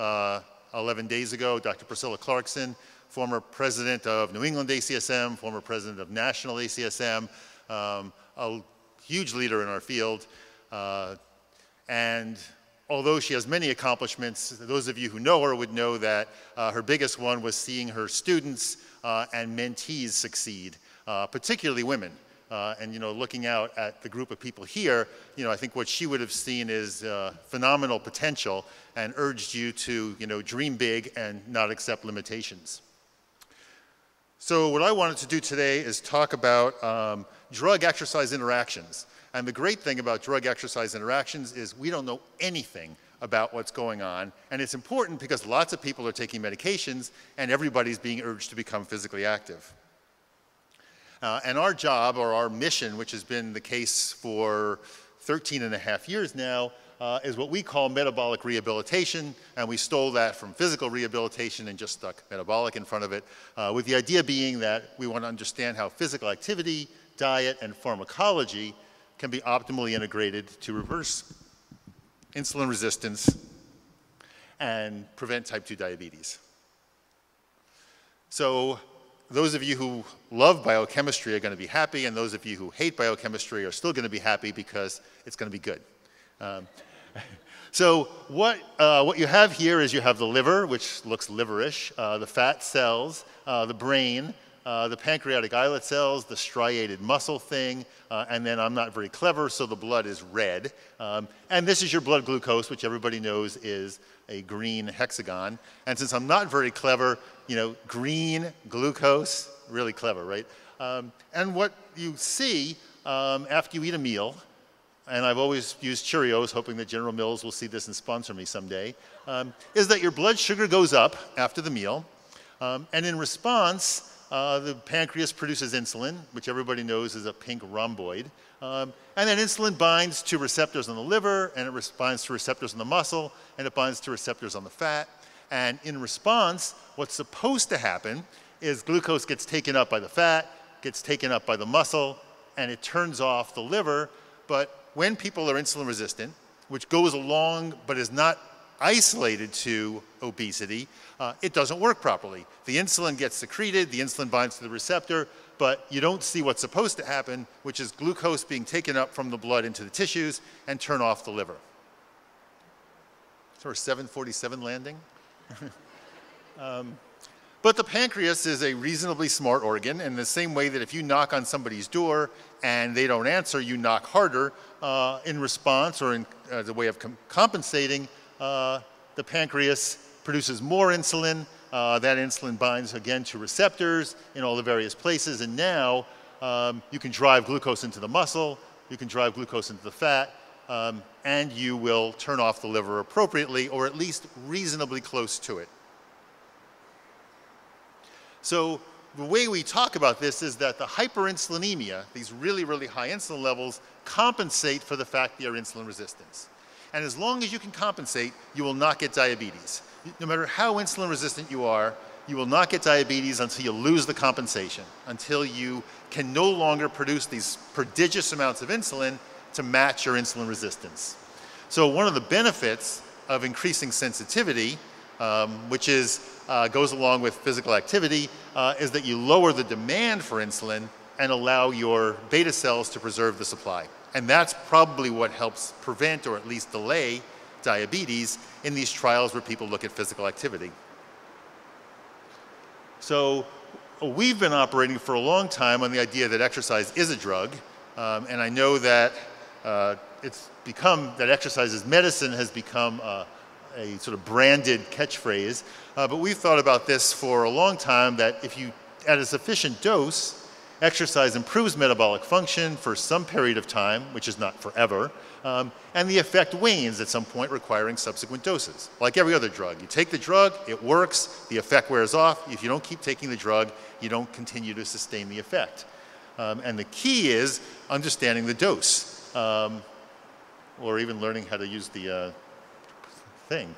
11 days ago, Dr. Priscilla Clarkson, former president of New England ACSM, former president of National ACSM, a huge leader in our field. And although she has many accomplishments, those of you who know her would know that her biggest one was seeing her students and mentees succeed, particularly women. And looking out at the group of people here, I think what she would have seen is phenomenal potential and urged you to, dream big and not accept limitations. So what I wanted to do today is talk about drug-exercise interactions. And the great thing about drug-exercise interactions is we don't know anything about what's going on. And it's important because lots of people are taking medications and everybody's being urged to become physically active. And our job, or our mission, which has been the case for 13 and a half years now, is what we call metabolic rehabilitation, and we stole that from physical rehabilitation and just stuck metabolic in front of it, with the idea being that we want to understand how physical activity, diet, and pharmacology can be optimally integrated to reverse insulin resistance and prevent type 2 diabetes. So those of you who love biochemistry are going to be happy, and those of you who hate biochemistry are still going to be happy because it's going to be good. So what you have here is you have the liver, which looks liverish, the fat cells, the brain, the pancreatic islet cells, the striated muscle thing, and then I'm not very clever, so the blood is red. And this is your blood glucose, which everybody knows is a green hexagon. And since I'm not very clever, you know, green glucose, really clever, right? And what you see after you eat a meal, and I've always used Cheerios, hoping that General Mills will see this and sponsor me someday, is that your blood sugar goes up after the meal, and in response, the pancreas produces insulin, which everybody knows is a pink rhomboid, and then insulin binds to receptors on the liver, and it binds to receptors on the muscle, and it binds to receptors on the fat, and in response, what's supposed to happen is glucose gets taken up by the fat, gets taken up by the muscle, and it turns off the liver. But when people are insulin resistant, which goes along but is not isolated to obesity, it doesn't work properly. The insulin gets secreted, the insulin binds to the receptor, but you don't see what's supposed to happen, which is glucose being taken up from the blood into the tissues and turn off the liver. Sort of 747 landing. But the pancreas is a reasonably smart organ, in the same way that if you knock on somebody's door and they don't answer, you knock harder in response, or as a way of compensating. The pancreas produces more insulin. That insulin binds again to receptors in all the various places, and now you can drive glucose into the muscle, you can drive glucose into the fat, and you will turn off the liver appropriately, or at least reasonably close to it. So the way we talk about this is that the hyperinsulinemia, these really, really high insulin levels, compensate for the fact that you're insulin resistance. And as long as you can compensate, you will not get diabetes. No matter how insulin resistant you are, you will not get diabetes until you lose the compensation, until you can no longer produce these prodigious amounts of insulin to match your insulin resistance. So one of the benefits of increasing sensitivity, which goes along with physical activity, is that you lower the demand for insulin and allow your beta cells to preserve the supply. And that's probably what helps prevent, or at least delay, diabetes in these trials where people look at physical activity. So we've been operating for a long time on the idea that exercise is a drug, and I know that that exercise is medicine has become a sort of branded catchphrase, but we've thought about this for a long time, that if you, at a sufficient dose, exercise improves metabolic function for some period of time, which is not forever, and the effect wanes at some point, requiring subsequent doses. Like every other drug, you take the drug, it works, the effect wears off. If you don't keep taking the drug, you don't continue to sustain the effect. And the key is understanding the dose, or even learning how to use the thing,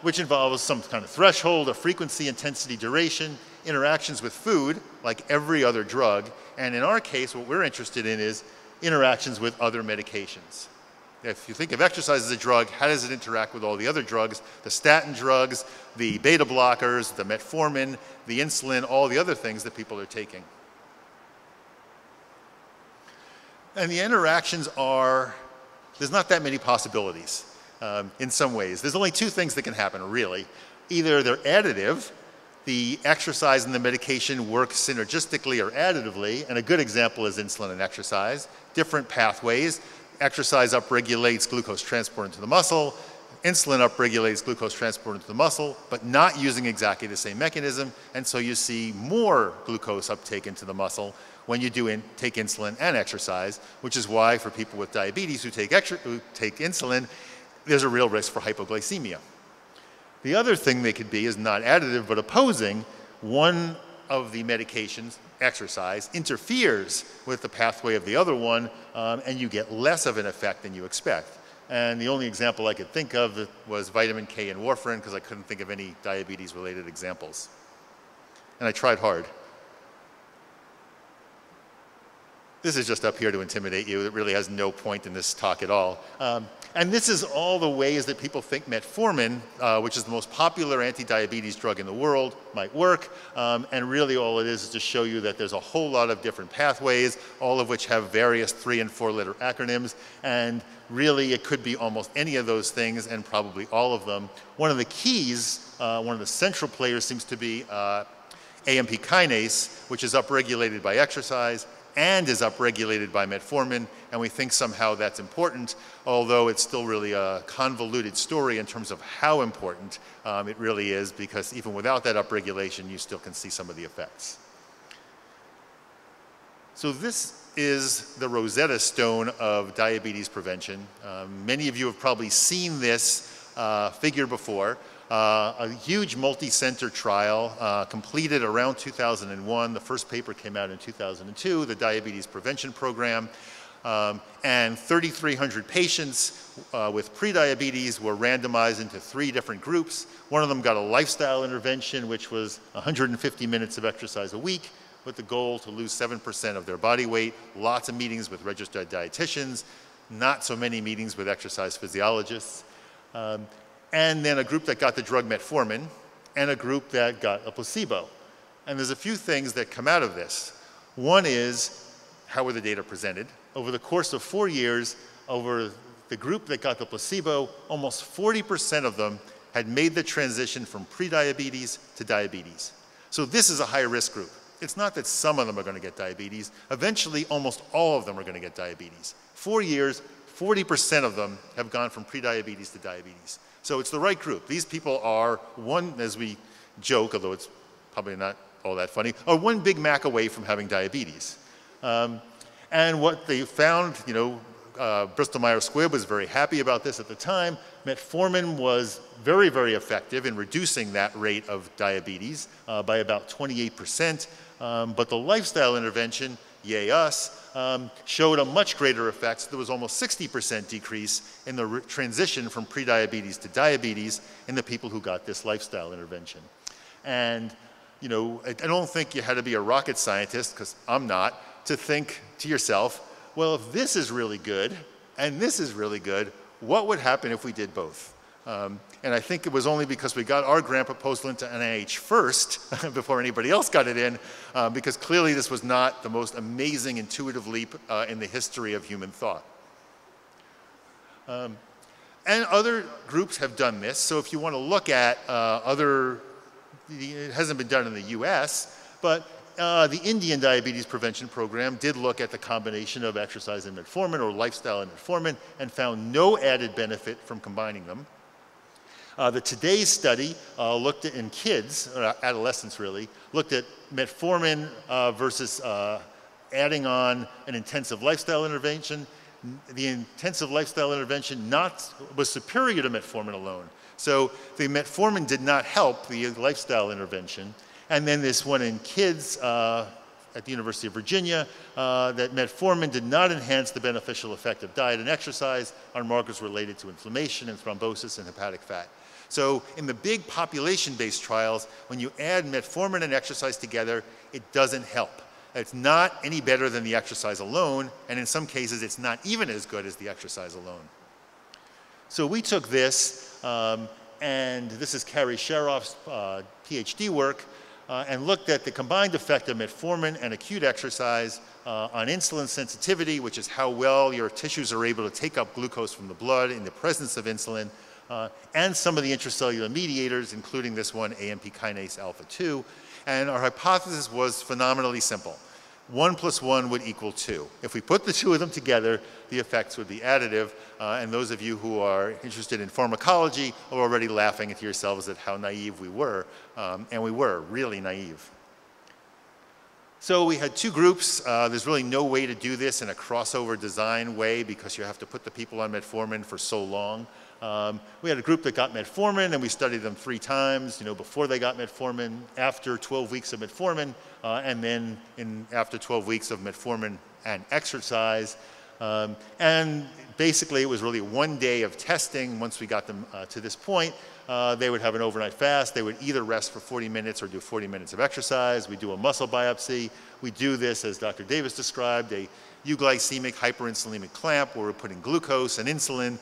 which involves some kind of threshold, a frequency, intensity, duration, interactions with food, like every other drug, and in our case, what we're interested in is interactions with other medications. If you think of exercise as a drug, how does it interact with all the other drugs? The statin drugs, the beta blockers, the metformin, the insulin, all the other things that people are taking. And the interactions are, there's not that many possibilities in some ways. There's only two things that can happen, really. Either they're additive, the exercise and the medication work synergistically or additively, and a good example is insulin and exercise. Different pathways. Exercise upregulates glucose transport into the muscle. Insulin upregulates glucose transport into the muscle, but not using exactly the same mechanism, and so you see more glucose uptake into the muscle when you take insulin and exercise, which is why for people with diabetes who take insulin, there's a real risk for hypoglycemia. The other thing they could be is not additive but opposing. One of the medications, exercise, interferes with the pathway of the other one, and you get less of an effect than you expect. And the only example I could think of was vitamin K and warfarin, because I couldn't think of any diabetes-related examples. And I tried hard. This is just up here to intimidate you. It really has no point in this talk at all. And this is all the ways that people think metformin, which is the most popular anti-diabetes drug in the world, might work. And really all it is to show you that there's a whole lot of different pathways, all of which have various 3- and 4-letter acronyms. And really it could be almost any of those things, and probably all of them. One of the keys, one of the central players seems to be AMP kinase, which is upregulated by exercise and is upregulated by metformin, and we think somehow that's important, although it's still really a convoluted story in terms of how important it really is, because even without that upregulation, you still can see some of the effects. So this is the Rosetta Stone of diabetes prevention. Many of you have probably seen this figure before. A huge multi-center trial completed around 2001. The first paper came out in 2002, the Diabetes Prevention Program. And 3,300 patients with prediabetes were randomized into 3 different groups. One of them got a lifestyle intervention, which was 150 minutes of exercise a week, with the goal to lose 7% of their body weight. Lots of meetings with registered dietitians, not so many meetings with exercise physiologists. And then a group that got the drug metformin, and a group that got a placebo. And there's a few things that come out of this. One is, how were the data presented? Over the course of 4 years, over the group that got the placebo, almost 40% of them had made the transition from prediabetes to diabetes. So this is a high-risk group. It's not that some of them are going to get diabetes. Eventually, almost all of them are going to get diabetes. 4 years, 40% of them have gone from prediabetes to diabetes. So it's the right group. These people are one, as we joke, although it's probably not all that funny, are one Big Mac away from having diabetes. And what they found, Bristol Myers Squibb was very happy about this at the time. Metformin was very, very effective in reducing that rate of diabetes by about 28%. But the lifestyle intervention, yay us, showed a much greater effect. So there was almost 60% decrease in the transition from prediabetes to diabetes in the people who got this lifestyle intervention. And I don't think you had to be a rocket scientist, because I'm not, to think to yourself, well, if this is really good and this is really good, what would happen if we did both? And I think it was only because we got our grant proposal into NIH first before anybody else got it in, because clearly this was not the most amazing intuitive leap in the history of human thought. And other groups have done this. So if you want to look at it hasn't been done in the US, but the Indian Diabetes Prevention Program did look at the combination of exercise and metformin, or lifestyle and metformin, and found no added benefit from combining them. The Today's study looked at, in kids, or adolescents really, looked at metformin versus adding on an intensive lifestyle intervention. The intensive lifestyle intervention was superior to metformin alone. So the metformin did not help the lifestyle intervention. And then this one in kids at the University of Virginia, that metformin did not enhance the beneficial effect of diet and exercise on markers related to inflammation and thrombosis and hepatic fat. So in the big population-based trials, when you add metformin and exercise together, it doesn't help. It's not any better than the exercise alone, and in some cases, it's not even as good as the exercise alone. So we took this, and this is Carrie Sharoff's PhD work, and looked at the combined effect of metformin and acute exercise on insulin sensitivity, which is how well your tissues are able to take up glucose from the blood in the presence of insulin, and some of the intracellular mediators, including this one, AMP kinase alpha 2. And our hypothesis was phenomenally simple. 1 + 1 would equal 2. If we put the two of them together, the effects would be additive. And those of you who are interested in pharmacology are already laughing at yourselves at how naive we were. And we were really naive. So we had two groups. There's really no way to do this in a crossover design way because you have to put the people on metformin for so long. We had a group that got metformin, and we studied them 3 times, before they got metformin, after 12 weeks of metformin, and then after 12 weeks of metformin and exercise. And basically, it was really 1 day of testing. Once we got them to this point, they would have an overnight fast. They would either rest for 40 minutes or do 40 minutes of exercise. We do a muscle biopsy. We do this, as Dr. Davis described, a euglycemic hyperinsulinic clamp where we're putting glucose and insulin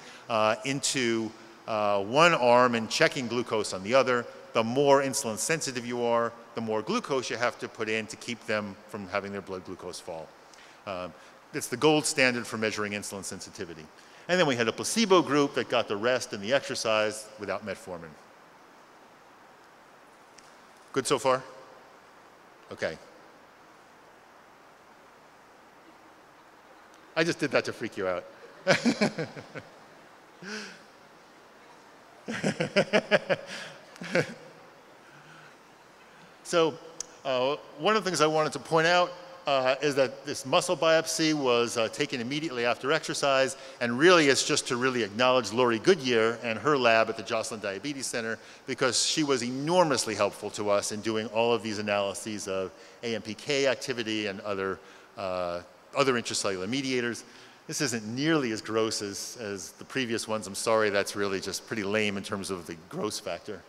into one arm and checking glucose on the other. The more insulin sensitive you are, the more glucose you have to put in to keep them from having their blood glucose fall. It's the gold standard for measuring insulin sensitivity. And then we had a placebo group that got the rest and the exercise without metformin. Good so far? Okay. I just did that to freak you out. So one of the things I wanted to point out is that this muscle biopsy was taken immediately after exercise, and really it's just to really acknowledge Lori Goodyear and her lab at the Joslin Diabetes Center, because she was enormously helpful to us in doing all of these analyses of AMPK activity and other intracellular mediators. This isn't nearly as gross as the previous ones. I'm sorry, that's really just pretty lame in terms of the gross factor.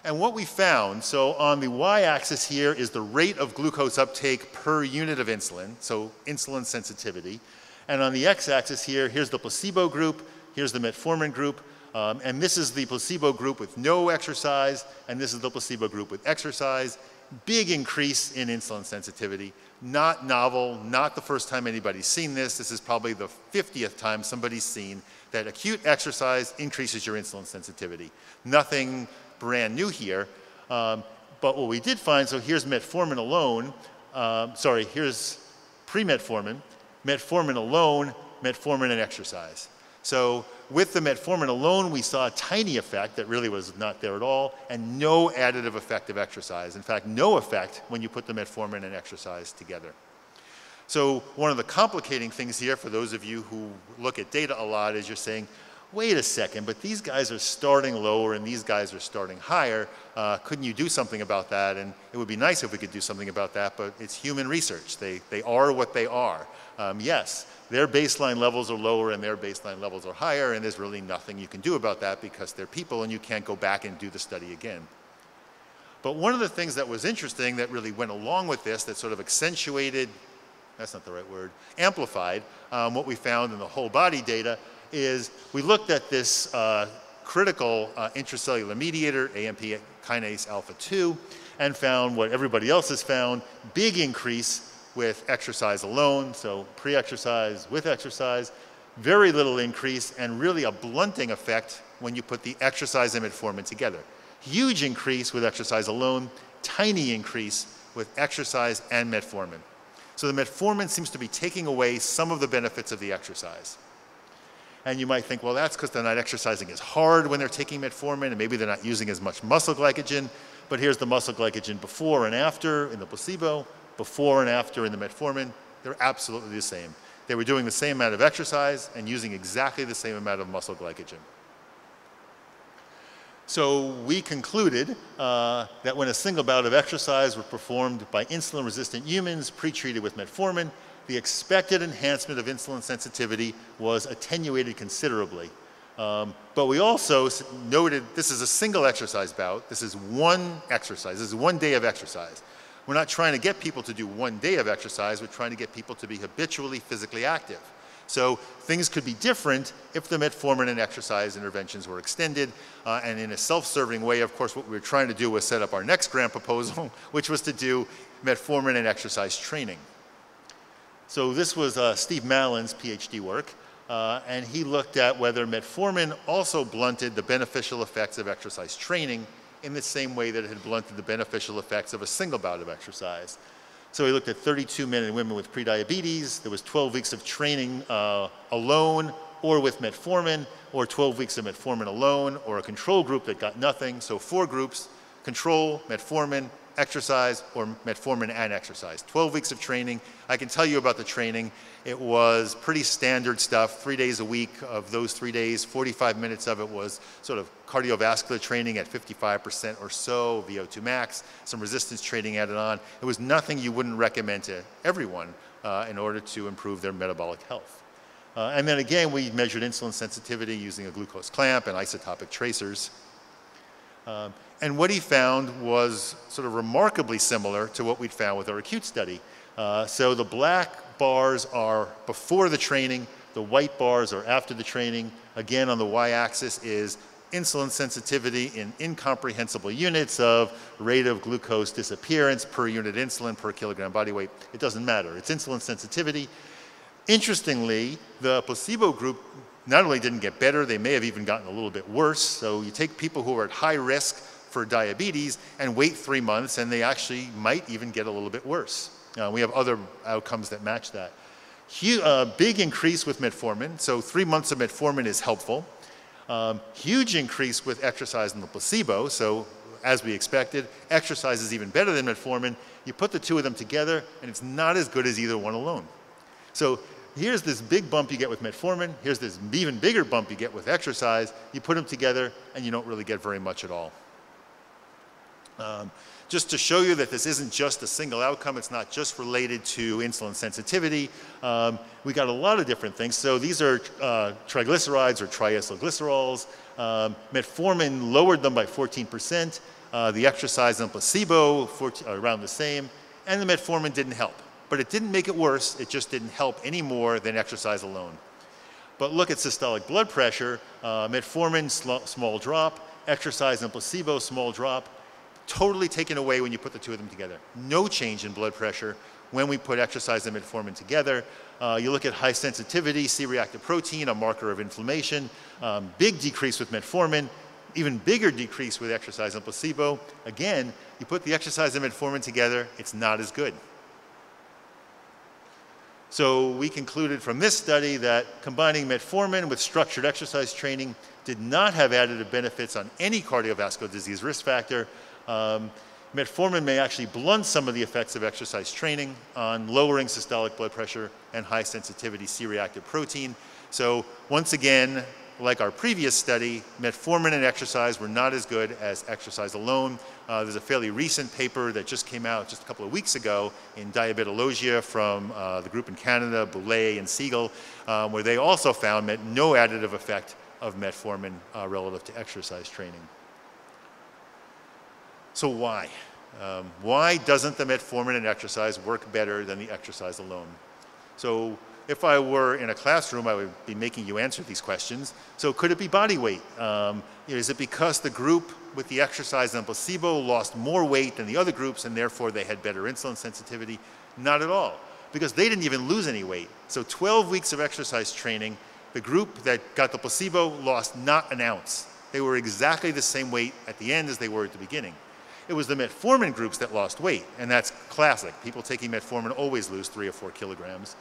And what we found, so on the y-axis here is the rate of glucose uptake per unit of insulin, so insulin sensitivity. And on the x-axis here, here's the placebo group, here's the metformin group, and this is the placebo group with no exercise, and this is the placebo group with exercise. Big increase in insulin sensitivity. Not novel, not the first time anybody's seen this. This is probably the 50th time somebody's seen that acute exercise increases your insulin sensitivity. Nothing brand new here, but what we did find, so here's metformin alone, here's pre-metformin, metformin alone, metformin and exercise. So with the metformin alone, we saw a tiny effect that really was not there at all, and no additive effect of exercise. In fact, no effect when you put the metformin and exercise together. So one of the complicating things here, for those of you who look at data a lot, is you're saying, wait a second, but these guys are starting lower and these guys are starting higher. Couldn't you do something about that? And it would be nice if we could do something about that, but it's human research. They are what they are. Yes, their baseline levels are lower and their baseline levels are higher, and there's really nothing you can do about that because they're people and you can't go back and do the study again. But one of the things that was interesting that really went along with this, that sort of accentuated, that's not the right word, amplified what we found in the whole body data, is we looked at this critical intracellular mediator, AMP kinase alpha 2, and found what everybody else has found, big increase with exercise alone, so pre-exercise, with exercise, very little increase, and really a blunting effect when you put the exercise and metformin together. Huge increase with exercise alone, tiny increase with exercise and metformin. So the metformin seems to be taking away some of the benefits of the exercise. And you might think, well, that's because they're not exercising as hard when they're taking metformin, and maybe they're not using as much muscle glycogen. But here's the muscle glycogen before and after in the placebo, before and after in the metformin. They're absolutely the same. They were doing the same amount of exercise and using exactly the same amount of muscle glycogen. So we concluded that when a single bout of exercise was performed by insulin-resistant humans pre-treated with metformin, the expected enhancement of insulin sensitivity was attenuated considerably. But we also noted this is a single exercise bout. This is one exercise. This is 1 day of exercise. We're not trying to get people to do 1 day of exercise. We're trying to get people to be habitually physically active. So things could be different if the metformin and exercise interventions were extended. And in a self-serving way, of course, what we were trying to do was set up our next grant proposal, which was to do metformin and exercise training. So this was Steve Mallin's PhD work, and he looked at whether metformin also blunted the beneficial effects of exercise training in the same way that it had blunted the beneficial effects of a single bout of exercise. So he looked at 32 men and women with prediabetes. There was 12 weeks of training alone or with metformin, or 12 weeks of metformin alone, or a control group that got nothing. So 4 groups, control, metformin, exercise, or metformin and exercise. 12 weeks of training. I can tell you about the training. It was pretty standard stuff, 3 days a week. Of those 3 days, 45 minutes of it was sort of cardiovascular training at 55% or so, VO2 max, some resistance training added on. It was nothing you wouldn't recommend to everyone in order to improve their metabolic health. And then again, we measured insulin sensitivity using a glucose clamp and isotopic tracers. And what he found was sort of remarkably similar to what we'd found with our acute study. So the black bars are before the training, the white bars are after the training. Again, on the y-axis is insulin sensitivity in incomprehensible units of rate of glucose disappearance per unit insulin per kilogram body weight. It doesn't matter. It's insulin sensitivity. Interestingly, the placebo group not only didn't get better, they may have even gotten a little bit worse. So you take people who are at high risk for diabetes and wait 3 months, and they actually might even get a little bit worse. We have other outcomes that match that. Big increase with metformin, so 3 months of metformin is helpful. Huge increase with exercise in the placebo, so as we expected, exercise is even better than metformin. You put the two of them together, and it's not as good as either one alone. So here's this big bump you get with metformin, here's this even bigger bump you get with exercise. You put them together, and you don't really get very much at all. Just to show you that this isn't just a single outcome, it's not just related to insulin sensitivity. We got a lot of different things. So these are triglycerides or triacylglycerols. Metformin lowered them by 14%. The exercise and placebo around the same. And the metformin didn't help. But it didn't make it worse, it just didn't help any more than exercise alone. But look at systolic blood pressure. Metformin, small drop. Exercise and placebo, small drop. Totally taken away when you put the two of them together. No change in blood pressure when we put exercise and metformin together. You look at high sensitivity, C-reactive protein, a marker of inflammation. Big decrease with metformin, even bigger decrease with exercise and placebo. Again, you put the exercise and metformin together, it's not as good. So we concluded from this study that combining metformin with structured exercise training did not have additive benefits on any cardiovascular disease risk factor. Metformin may actually blunt some of the effects of exercise training on lowering systolic blood pressure and high sensitivity C-reactive protein. So once again, like our previous study, metformin and exercise were not as good as exercise alone. There's a fairly recent paper that just came out just a couple of weeks ago in Diabetologia from the group in Canada, Boulay and Siegel, where they also found no additive effect of metformin relative to exercise training. So why? Why doesn't the metformin and exercise work better than the exercise alone? So if I were in a classroom, I would be making you answer these questions. So could it be body weight? Is it because the group with the exercise and placebo lost more weight than the other groups and therefore they had better insulin sensitivity? Not at all, because they didn't even lose any weight. So 12 weeks of exercise training, the group that got the placebo lost not an ounce. They were exactly the same weight at the end as they were at the beginning. It was the metformin groups that lost weight, and that's classic. People taking metformin always lose 3 or 4 kilograms.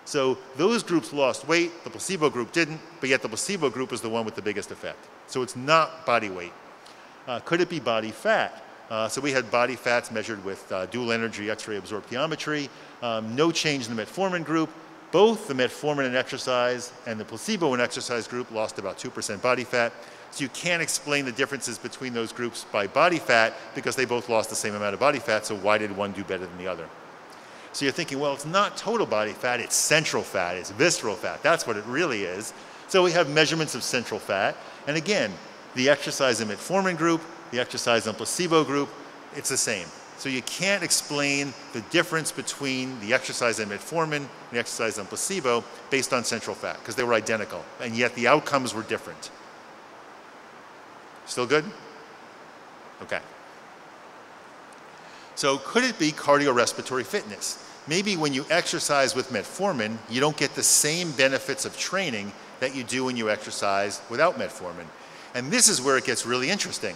So those groups lost weight, the placebo group didn't, but yet the placebo group is the one with the biggest effect. So it's not body weight. Could it be body fat? So we had body fats measured with dual energy X-ray absorptiometry. No change in the metformin group. Both the metformin and exercise and the placebo and exercise group lost about 2% body fat. So you can't explain the differences between those groups by body fat because they both lost the same amount of body fat, so why did one do better than the other? So you're thinking, well, it's not total body fat, it's central fat, it's visceral fat. That's what it really is. So we have measurements of central fat. And again, the exercise and metformin group, the exercise and placebo group, it's the same. So you can't explain the difference between the exercise and metformin, the exercise and placebo based on central fat, because they were identical, and yet the outcomes were different. Still good? Okay. So could it be cardiorespiratory fitness? Maybe when you exercise with metformin, you don't get the same benefits of training that you do when you exercise without metformin. And this is where it gets really interesting.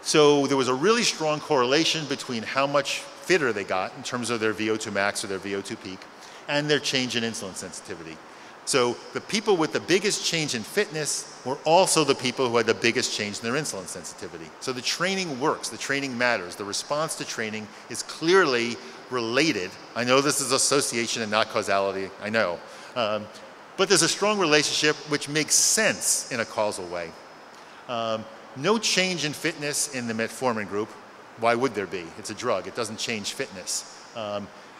So there was a really strong correlation between how much fitter they got in terms of their VO2 max or their VO2 peak and their change in insulin sensitivity. So the people with the biggest change in fitness were also the people who had the biggest change in their insulin sensitivity. So the training works, the training matters. The response to training is clearly related. I know this is association and not causality, I know. But there's a strong relationship which makes sense in a causal way. No change in fitness in the metformin group. Why would there be? It's a drug, it doesn't change fitness.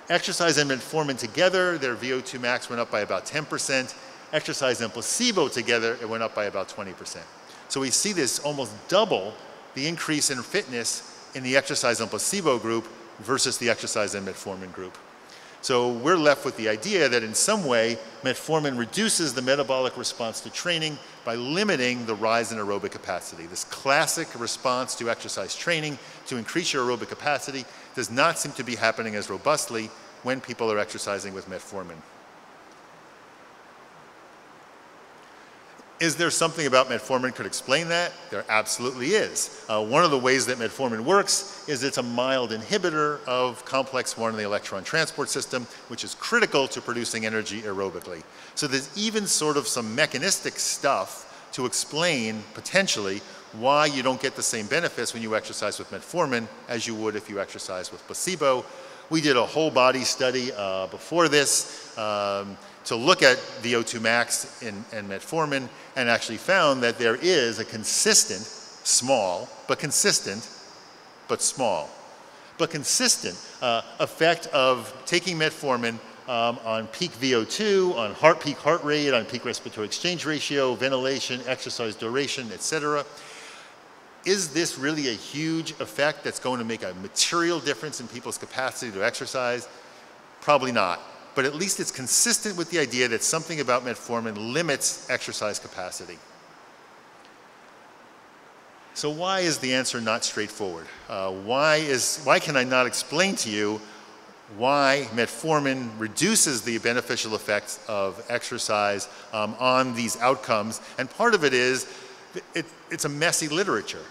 Exercise and metformin together, their VO2 max went up by about 10%. Exercise and placebo together, it went up by about 20%. So we see this almost double the increase in fitness in the exercise and placebo group versus the exercise and metformin group. So we're left with the idea that in some way, metformin reduces the metabolic response to training by limiting the rise in aerobic capacity. This classic response to exercise training to increase your aerobic capacity does not seem to be happening as robustly when people are exercising with metformin. Is there something about metformin could explain that? There absolutely is. One of the ways that metformin works is it's a mild inhibitor of complex 1 in the electron transport system, which is critical to producing energy aerobically. So there's even sort of some mechanistic stuff to explain, potentially, why you don't get the same benefits when you exercise with metformin as you would if you exercise with placebo. We did a whole body study before this to look at VO2 max in metformin and actually found that there is a consistent, small, but consistent, but small, but consistent effect of taking metformin on peak VO2, on peak heart rate, on peak respiratory exchange ratio, ventilation, exercise duration, etc. Is this really a huge effect that's going to make a material difference in people's capacity to exercise? Probably not. But at least it's consistent with the idea that something about metformin limits exercise capacity. So why is the answer not straightforward? Why can I not explain to you why metformin reduces the beneficial effects of exercise on these outcomes? And part of it is, it's a messy literature.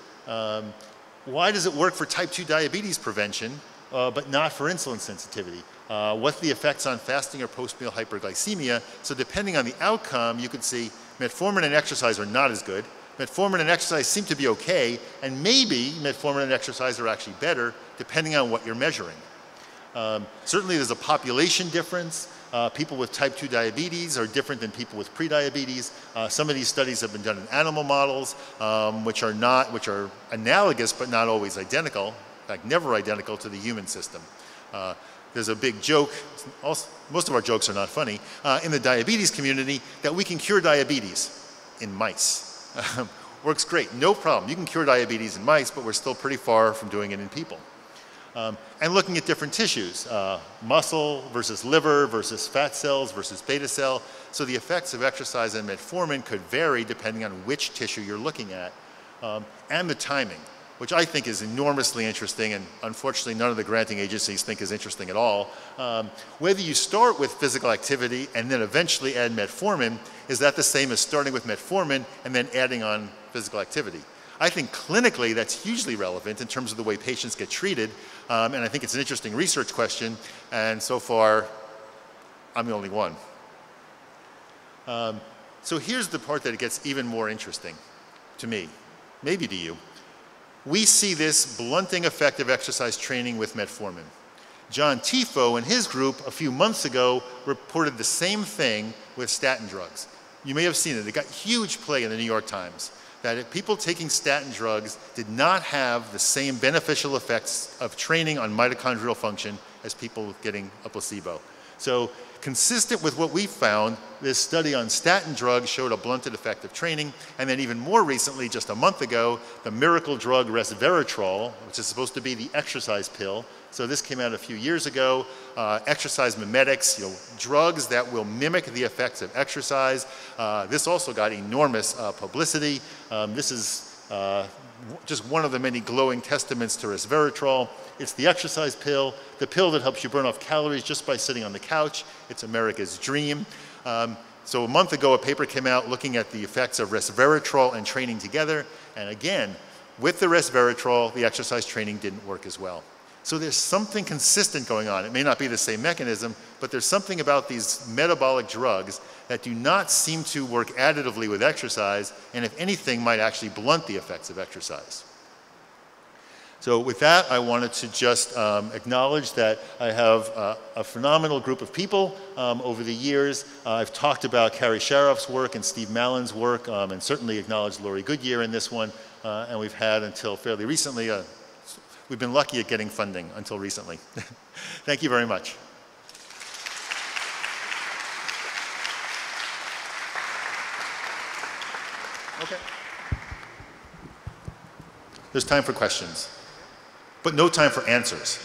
Why does it work for type 2 diabetes prevention, but not for insulin sensitivity? What's the effects on fasting or post-meal hyperglycemia? So depending on the outcome, you could see metformin and exercise are not as good. Metformin and exercise seem to be okay, and maybe metformin and exercise are actually better, depending on what you're measuring. Certainly there's a population difference. People with type 2 diabetes are different than people with prediabetes. Some of these studies have been done in animal models, which are analogous but not always identical, in fact never identical to the human system. There's a big joke, most of our jokes are not funny, in the diabetes community that we can cure diabetes in mice. Works great, no problem. You can cure diabetes in mice, but we're still pretty far from doing it in people. And looking at different tissues, muscle versus liver versus fat cells versus beta cell. So the effects of exercise and metformin could vary depending on which tissue you're looking at, and the timing, which I think is enormously interesting, and unfortunately none of the granting agencies think is interesting at all. Whether you start with physical activity and then eventually add metformin, is that the same as starting with metformin and then adding on physical activity? I think clinically that's hugely relevant in terms of the way patients get treated, and I think it's an interesting research question, and so far I'm the only one. So here's the part that it gets even more interesting to me, maybe to you. We see this blunting effect of exercise training with metformin. John Tifo and his group a few months ago reported the same thing with statin drugs. You may have seen it. It got huge play in the New York Times, that if people taking statin drugs did not have the same beneficial effects of training on mitochondrial function as people getting a placebo. So consistent with what we found, this study on statin drugs showed a blunted effect of training, and then even more recently, just a month ago, the miracle drug resveratrol, which is supposed to be the exercise pill. So this came out a few years ago, exercise mimetics, drugs that will mimic the effects of exercise. This also got enormous publicity. This is just one of the many glowing testaments to resveratrol. It's the exercise pill, the pill that helps you burn off calories just by sitting on the couch. It's America's dream. So a month ago, a paper came out looking at the effects of resveratrol and training together. And again, with the resveratrol, the exercise training didn't work as well. So there's something consistent going on. It may not be the same mechanism, but there's something about these metabolic drugs that do not seem to work additively with exercise, and if anything, might actually blunt the effects of exercise. So with that, I wanted to just acknowledge that I have a phenomenal group of people over the years. I've talked about Carrie Sharaff's work and Steve Mallon's work, and certainly acknowledged Lori Goodyear in this one. And we've had until fairly recently, we've been lucky at getting funding until recently. Thank you very much. Okay. There's time for questions. But no time for answers.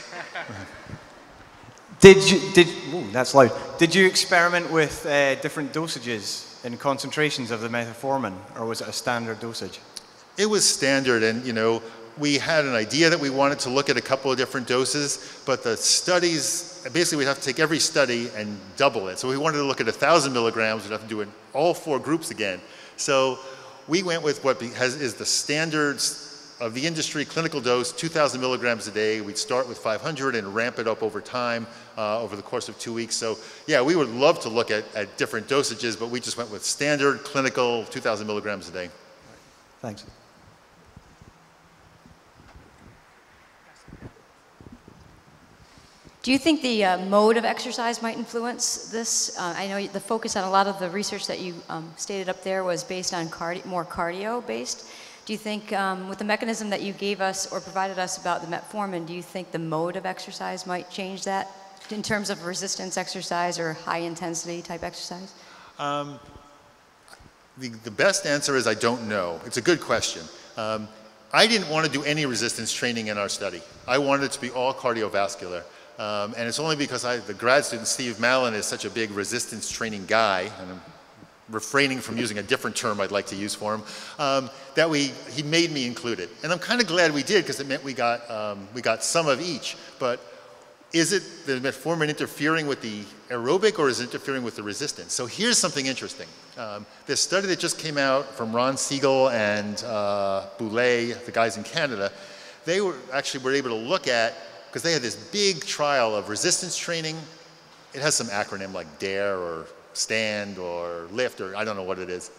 That's loud. Did you experiment with different dosages and concentrations of the metformin, or was it a standard dosage? It was standard, and we had an idea that we wanted to look at a couple of different doses, but the studies, basically we'd have to take every study and double it. So we wanted to look at 1,000 milligrams, we'd have to do it all 4 groups again. So we went with what is the standards of the industry clinical dose, 2,000 milligrams a day. We'd start with 500 and ramp it up over time over the course of 2 weeks. So yeah, we would love to look at different dosages, but we just went with standard clinical 2,000 milligrams a day. Thanks. Do you think the mode of exercise might influence this? I know the focus on a lot of the research that you stated up there was based on more cardio-based. Do you think with the mechanism that you gave us or provided us about the metformin, do you think the mode of exercise might change that in terms of resistance exercise or high intensity type exercise? The best answer is I don't know. It's a good question. I didn't want to do any resistance training in our study. I wanted it to be all cardiovascular. And it's only because the grad student, Steve Mallon, is such a big resistance training guy, and I'm refraining from using a different term I'd like to use for him, that he made me include it. And I'm kind of glad we did, because it meant we got some of each. But is it the metformin interfering with the aerobic, or is it interfering with the resistance? So here's something interesting. This study that just came out from Ron Siegel and Boulay, the guys in Canada, they were able to look at, because they had this big trial of resistance training. It has some acronym like DARE or STAND or LIFT, or I don't know what it is,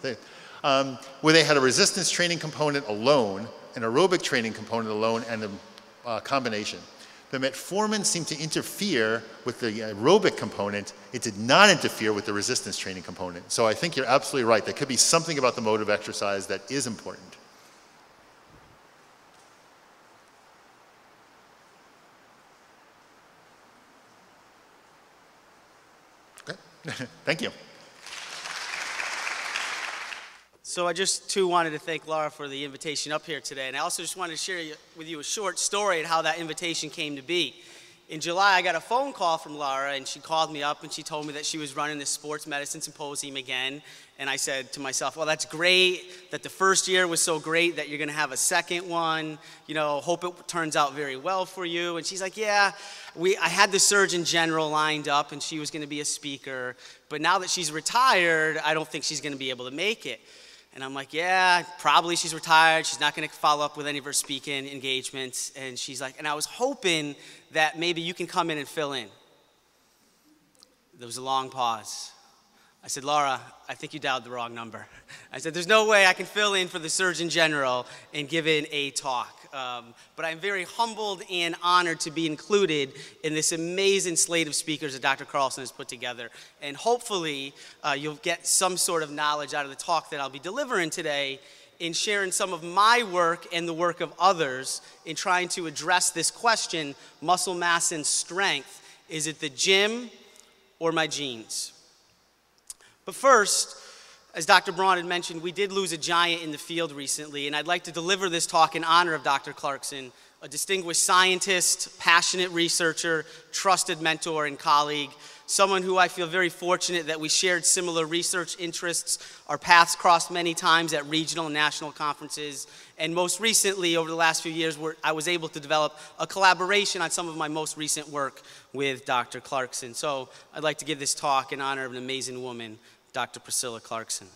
where they had a resistance training component alone, an aerobic training component alone, and a combination. The metformin seemed to interfere with the aerobic component. It did not interfere with the resistance training component. So I think you're absolutely right. There could be something about the mode of exercise that is important. Thank you. So I just too wanted to thank Laura for the invitation up here today, and I also just wanted to share with you a short story of how that invitation came to be. In July, I got a phone call from Laura, and she called me up and she told me that she was running this sports medicine symposium again. And I said to myself, well, that's great that the first year was so great that you're going to have a second one. Hope it turns out very well for you. And she's like, yeah, I had the Surgeon General lined up and she was going to be a speaker. But now that she's retired, I don't think she's going to be able to make it. And I'm like, yeah, probably she's retired. She's not going to follow up with any of her speaking engagements. And she's like, and I was hoping that maybe you can come in and fill in. There was a long pause. I said, Laura, I think you dialed the wrong number. I said, there's no way I can fill in for the Surgeon General and give in a talk. But I'm very humbled and honored to be included in this amazing slate of speakers that Dr. Carlson has put together. And hopefully you'll get some sort of knowledge out of the talk that I'll be delivering today in sharing some of my work and the work of others in trying to address this question, muscle mass and strength. Is it the gym or my genes? But first, as Dr. Braun had mentioned, we did lose a giant in the field recently, and I'd like to deliver this talk in honor of Dr. Clarkson, a distinguished scientist, passionate researcher, trusted mentor and colleague, someone who I feel very fortunate that we shared similar research interests. Our paths crossed many times at regional and national conferences, and most recently, over the last few years, I was able to develop a collaboration on some of my most recent work with Dr. Clarkson. So I'd like to give this talk in honor of an amazing woman, Dr. Priscilla Clarkson.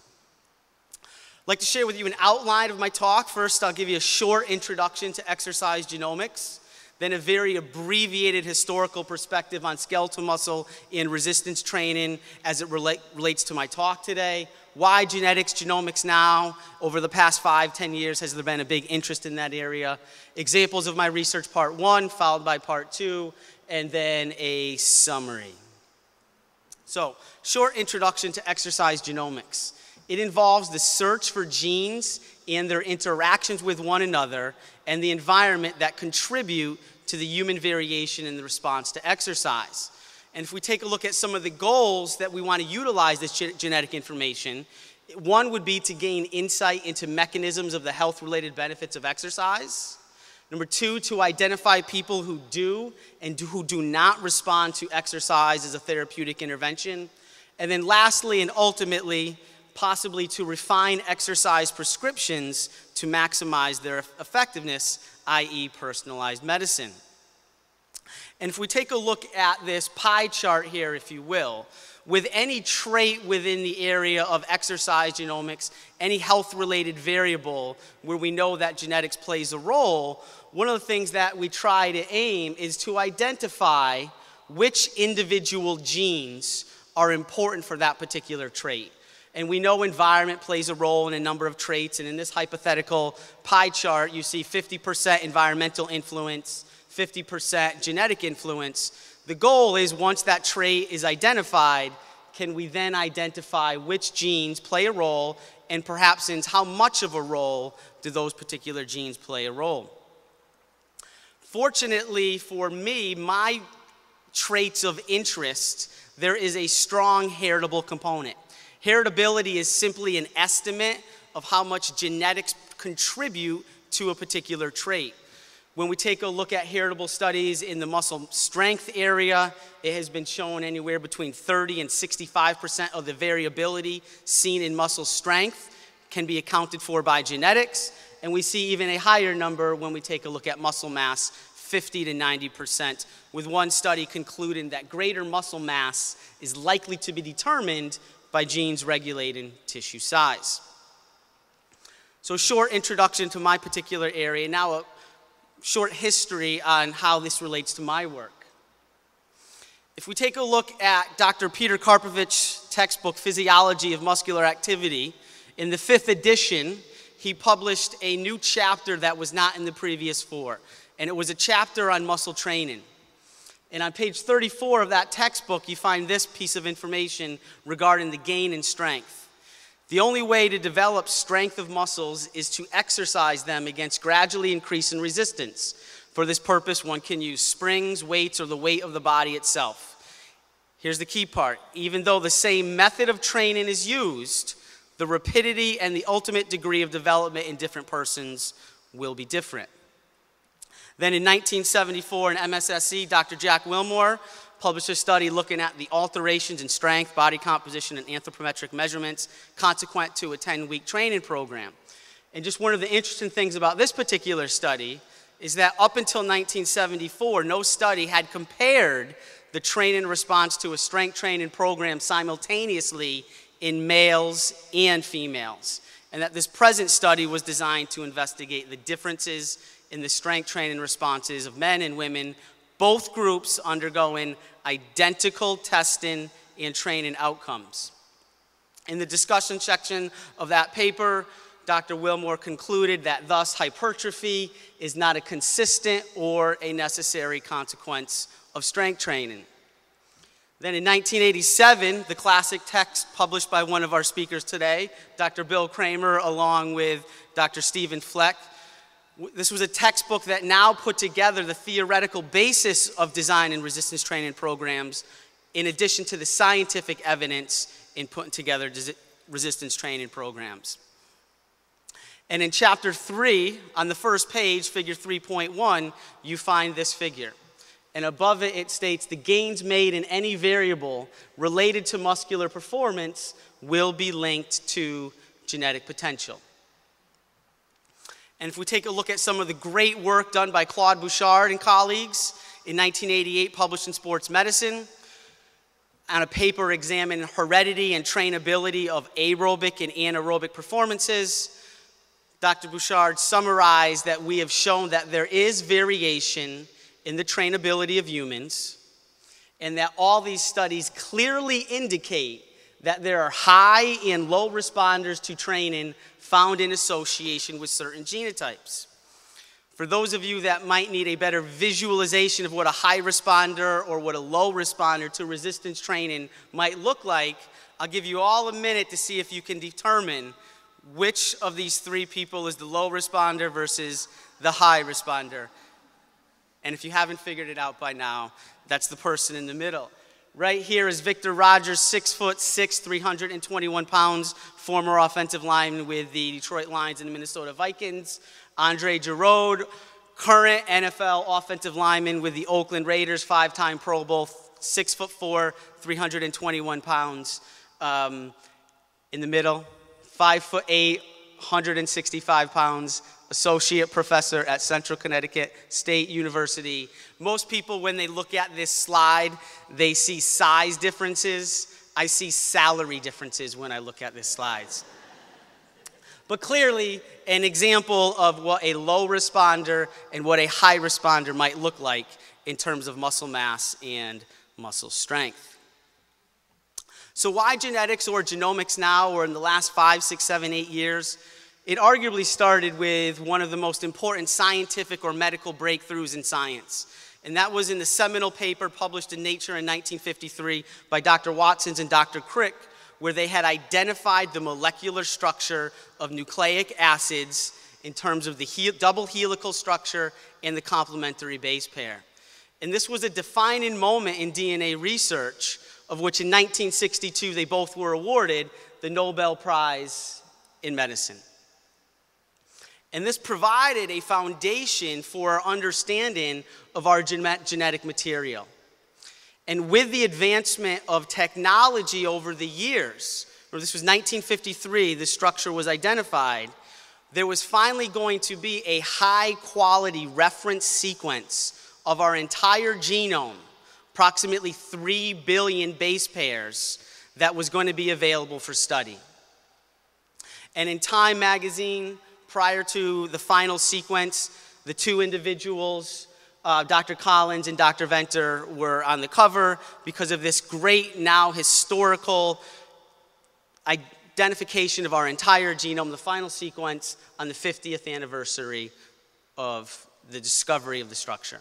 I'd like to share with you an outline of my talk. First, I'll give you a short introduction to exercise genomics. then a very abbreviated historical perspective on skeletal muscle and resistance training as it relates to my talk today. Why genetics, genomics now? Over the past 5-10 years, has there been a big interest in that area? Examples of my research, part 1, followed by part 2, and then a summary. So, short introduction to exercise genomics. It involves the search for genes and their interactions with one another and the environment that contribute to the human variation in the response to exercise. And if we take a look at some of the goals that we want to utilize this genetic information, one would be to gain insight into mechanisms of the health-related benefits of exercise. Number 2, to identify people who do and who do not respond to exercise as a therapeutic intervention. And then lastly and ultimately, possibly to refine exercise prescriptions to maximize their effectiveness, i.e. personalized medicine. And if we take a look at this pie chart here, if you will, with any trait within the area of exercise genomics, any health-related variable where we know that genetics plays a role, one of the things that we try to aim is to identify which individual genes are important for that particular trait. And we know environment plays a role in a number of traits, and in this hypothetical pie chart, you see 50% environmental influence, 50% genetic influence. The goal is, once that trait is identified, can we then identify which genes play a role, and perhaps in how much of a role do those particular genes play a role? Fortunately for me, my traits of interest, there is a strong heritable component. Heritability is simply an estimate of how much genetics contribute to a particular trait. When we take a look at heritable studies in the muscle strength area, it has been shown anywhere between 30 and 65% of the variability seen in muscle strength can be accounted for by genetics. And we see even a higher number when we take a look at muscle mass, 50 to 90%, with one study concluding that greater muscle mass is likely to be determined by genes regulating tissue size. So, short introduction to my particular area. Now a short history on how this relates to my work. If we take a look at Dr. Peter Karpovich's textbook, Physiology of Muscular Activity, in the 5th edition, he published a new chapter that was not in the previous 4, and it was a chapter on muscle training. And on page 34 of that textbook, you find this piece of information regarding the gain in strength. The only way to develop strength of muscles is to exercise them against gradually increasing resistance. For this purpose, one can use springs, weights, or the weight of the body itself. Here's the key part. Even though the same method of training is used, the rapidity and the ultimate degree of development in different persons will be different. Then in 1974 in MSSC, Dr. Jack Wilmore published a study looking at the alterations in strength, body composition, and anthropometric measurements consequent to a 10-week training program. And just one of the interesting things about this particular study is that up until 1974, no study had compared the training response to a strength training program simultaneously in males and females. And that this present study was designed to investigate the differences in the strength training responses of men and women, both groups undergoing identical testing and training outcomes. In the discussion section of that paper, Dr. Wilmore concluded that thus hypertrophy is not a consistent or a necessary consequence of strength training. Then in 1987, the classic text published by one of our speakers today, Dr. Bill Kramer, along with Dr. Stephen Fleck. This was a textbook that now put together the theoretical basis of design and resistance training programs, in addition to the scientific evidence in putting together resistance training programs. And in chapter 3, on the first page, figure 3.1, you find this figure. And above it, it states the gains made in any variable related to muscular performance will be linked to genetic potential. And if we take a look at some of the great work done by Claude Bouchard and colleagues in 1988, published in Sports Medicine, on a paper examining heredity and trainability of aerobic and anaerobic performances, Dr. Bouchard summarized that we have shown that there is variation in the trainability of humans, and that all these studies clearly indicate that there are high and low responders to training found in association with certain genotypes. For those of you that might need a better visualization of what a high responder or what a low responder to resistance training might look like, I'll give you all a minute to see if you can determine which of these three people is the low responder versus the high responder. And if you haven't figured it out by now, that's the person in the middle. Right here is Victor Rogers, 6'6", 321 pounds, former offensive lineman with the Detroit Lions and the Minnesota Vikings. Andre Giroud, current NFL offensive lineman with the Oakland Raiders, 5-time Pro Bowl, 6'4", 321 pounds. In the middle, 5'8", 165 pounds, associate professor at Central Connecticut State University. Most people, when they look at this slide, they see size differences. I see salary differences when I look at this slide. But clearly, an example of what a low responder and what a high responder might look like in terms of muscle mass and muscle strength. So why genetics or genomics now, or in the last 5, 6, 7, 8 years? It arguably started with one of the most important scientific or medical breakthroughs in science. And that was in the seminal paper published in Nature in 1953 by Dr. Watsons and Dr. Crick, where they had identified the molecular structure of nucleic acids in terms of the double helical structure and the complementary base pair. And this was a defining moment in DNA research, of which in 1962 they both were awarded the Nobel Prize in Medicine. And this provided a foundation for our understanding of our genetic material. And with the advancement of technology over the years, this was 1953, the structure was identified, there was finally going to be a high-quality reference sequence of our entire genome, approximately 3 billion base pairs, that was going to be available for study. And in Time magazine, prior to the final sequence, the two individuals, Dr. Collins and Dr. Venter, were on the cover because of this great, now historical identification of our entire genome, the final sequence on the 50th anniversary of the discovery of the structure.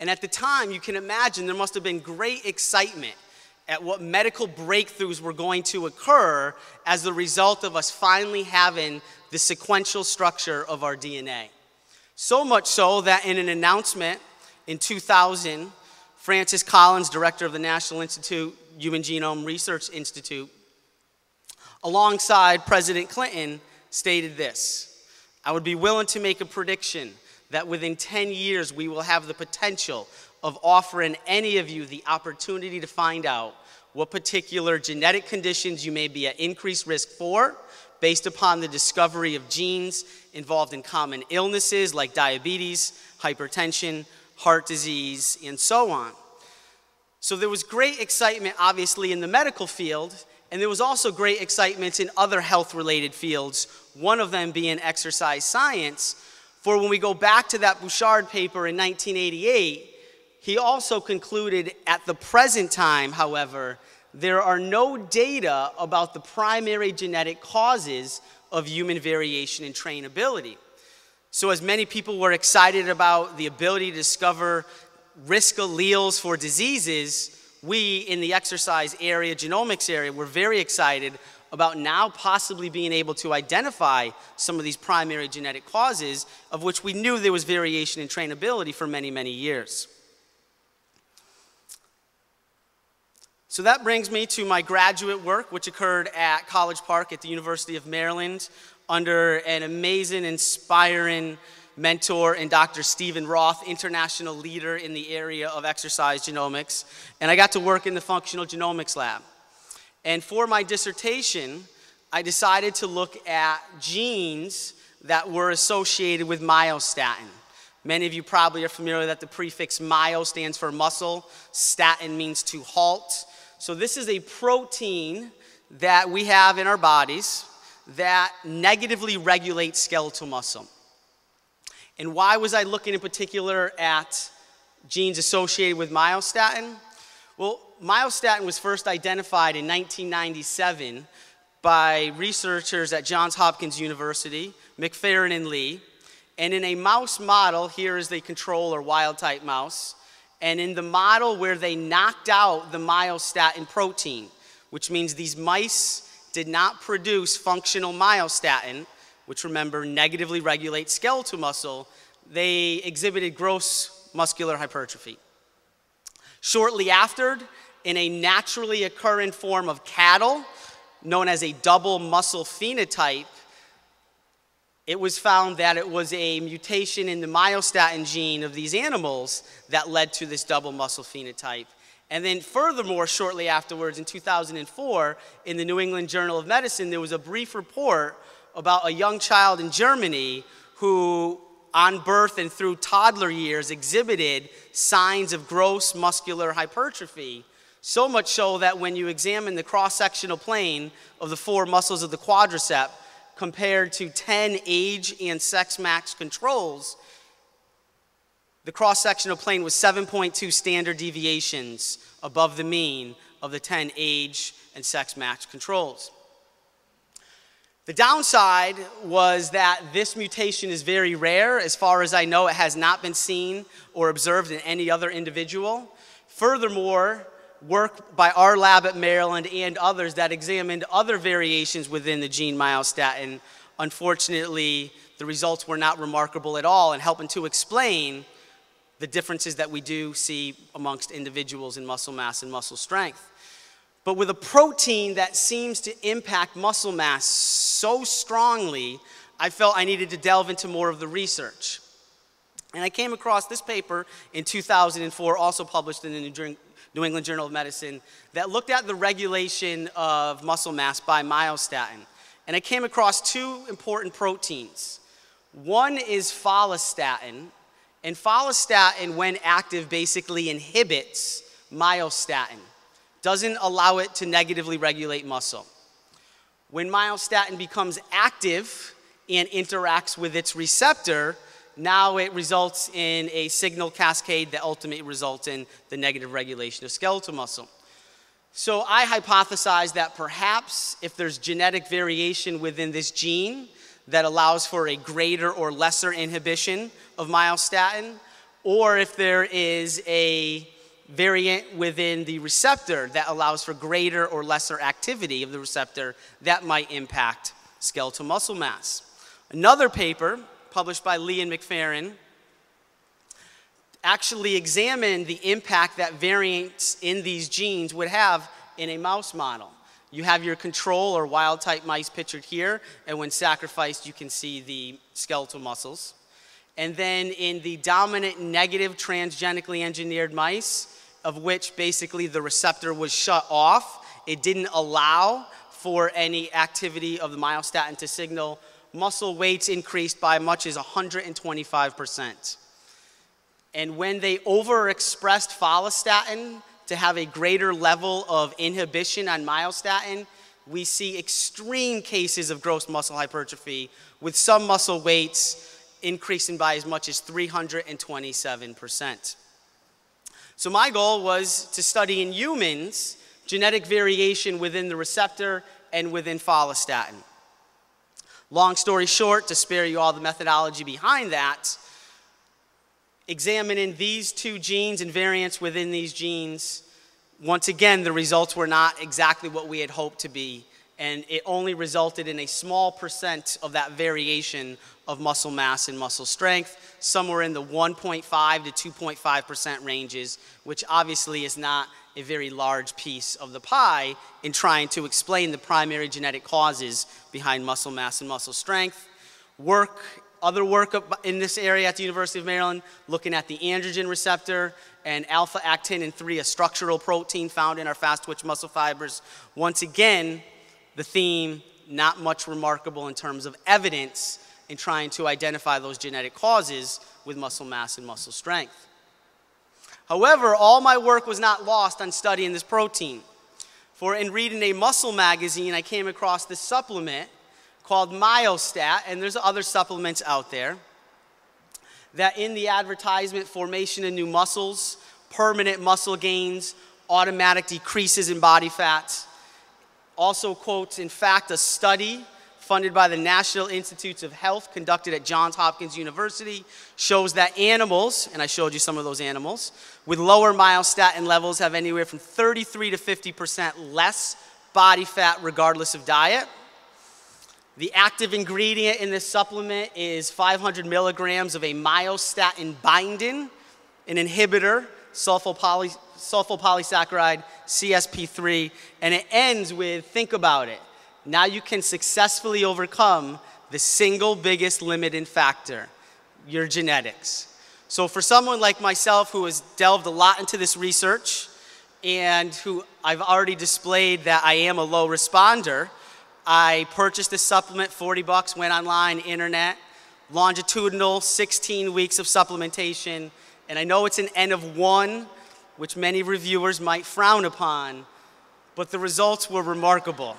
And at the time, you can imagine there must have been great excitement at what medical breakthroughs were going to occur as the result of us finally having the sequential structure of our DNA. So much so that in an announcement in 2000, Francis Collins, director of the National Institute, Human Genome Research Institute, alongside President Clinton, stated this: "I would be willing to make a prediction that within 10 years we will have the potential of offering any of you the opportunity to find out what particular genetic conditions you may be at increased risk for, based upon the discovery of genes involved in common illnesses like diabetes, hypertension, heart disease, and so on." So there was great excitement, obviously, in the medical field, and there was also great excitement in other health-related fields, one of them being exercise science. For when we go back to that Bouchard paper in 1988, he also concluded at the present time, however, there are no data about the primary genetic causes of human variation and trainability. So as many people were excited about the ability to discover risk alleles for diseases, we in the exercise area, genomics area, were very excited about now possibly being able to identify some of these primary genetic causes, of which we knew there was variation in trainability for many, many years. So that brings me to my graduate work, which occurred at College Park at the University of Maryland under an amazing, inspiring mentor in Dr. Stephen Roth, international leader in the area of exercise genomics. And I got to work in the functional genomics lab. And for my dissertation, I decided to look at genes that were associated with myostatin. Many of you probably are familiar that the prefix myo stands for muscle, statin means to halt. So this is a protein that we have in our bodies that negatively regulates skeletal muscle. And why was I looking in particular at genes associated with myostatin. Well, myostatin was first identified in 1997 by researchers at Johns Hopkins University, McFerrin and Lee. And in a mouse model, here is the control or wild type mouse, and in the model where they knocked out the myostatin protein, which means these mice did not produce functional myostatin, which remember negatively regulates skeletal muscle, they exhibited gross muscular hypertrophy. Shortly after, in a naturally occurring form of cattle, known as a double muscle phenotype, it was found that it was a mutation in the myostatin gene of these animals that led to this double muscle phenotype. And then furthermore, shortly afterwards, in 2004, in the New England Journal of Medicine, there was a brief report about a young child in Germany who, on birth and through toddler years, exhibited signs of gross muscular hypertrophy. So much so that when you examine the cross-sectional plane of the 4 muscles of the quadricep, compared to 10 age and sex max controls, the cross-sectional plane was 7.2 standard deviations above the mean of the 10 age and sex max controls. The downside was that this mutation is very rare. As far as I know, it has not been seen or observed in any other individual. Furthermore, work by our lab at Maryland and others that examined other variations within the gene myostatin, unfortunately, the results were not remarkable at all in helping to explain the differences that we do see amongst individuals in muscle mass and muscle strength. But with a protein that seems to impact muscle mass so strongly, I felt I needed to delve into more of the research. And I came across this paper in 2004, also published in the New England Journal of Medicine, that looked at the regulation of muscle mass by myostatin. And I came across 2 important proteins. One is follistatin, and follistatin, when active, basically inhibits myostatin, doesn't allow it to negatively regulate muscle. When myostatin becomes active and interacts with its receptor, now it results in a signal cascade that ultimately results in the negative regulation of skeletal muscle. So I hypothesized that perhaps if there's genetic variation within this gene that allows for a greater or lesser inhibition of myostatin, or if there is a variant within the receptor that allows for greater or lesser activity of the receptor, that might impact skeletal muscle mass. Another paper published by Lee and McFerrin actually examined the impact that variants in these genes would have in a mouse model. You have your control or wild type mice pictured here, and when sacrificed you can see the skeletal muscles. And then in the dominant negative transgenically engineered mice, of which basically the receptor was shut off, it didn't allow for any activity of the myostatin to signal, muscle weights increased by as much as 125%. And when they overexpressed follistatin to have a greater level of inhibition on myostatin, we see extreme cases of gross muscle hypertrophy, with some muscle weights increasing by as much as 327%. So my goal was to study in humans genetic variation within the receptor and within follistatin. Long story short, to spare you all the methodology behind that, examining these 2 genes and variants within these genes, once again, the results were not exactly what we had hoped to be, and it only resulted in a small percent of that variation of muscle mass and muscle strength, somewhere in the 1.5 to 2.5% ranges, which obviously is not a very large piece of the pie in trying to explain the primary genetic causes behind muscle mass and muscle strength. Other work in this area at the University of Maryland, looking at the androgen receptor and alpha-actinin 3, a structural protein found in our fast-twitch muscle fibers. Once again, the theme, not much remarkable in terms of evidence in trying to identify those genetic causes with muscle mass and muscle strength. However, all my work was not lost on studying this protein. For in reading a muscle magazine, I came across this supplement called Myostat, and there's other supplements out there, that in the advertisement, formation of new muscles, permanent muscle gains, automatic decreases in body fat. Also quotes, in fact, a study funded by the National Institutes of Health conducted at Johns Hopkins University shows that animals, and I showed you some of those animals, with lower myostatin levels have anywhere from 33 to 50% less body fat regardless of diet. The active ingredient in this supplement is 500 milligrams of a myostatin bindin, an inhibitor, sulfopolysaccharide, CSP3, and it ends with, think about it, now you can successfully overcome the single biggest limiting factor, your genetics. So for someone like myself who has delved a lot into this research and who I've already displayed that I am a low responder, I purchased this supplement, 40 bucks, went online, internet, longitudinal, 16 weeks of supplementation, and I know it's an N of 1, which many reviewers might frown upon, but the results were remarkable.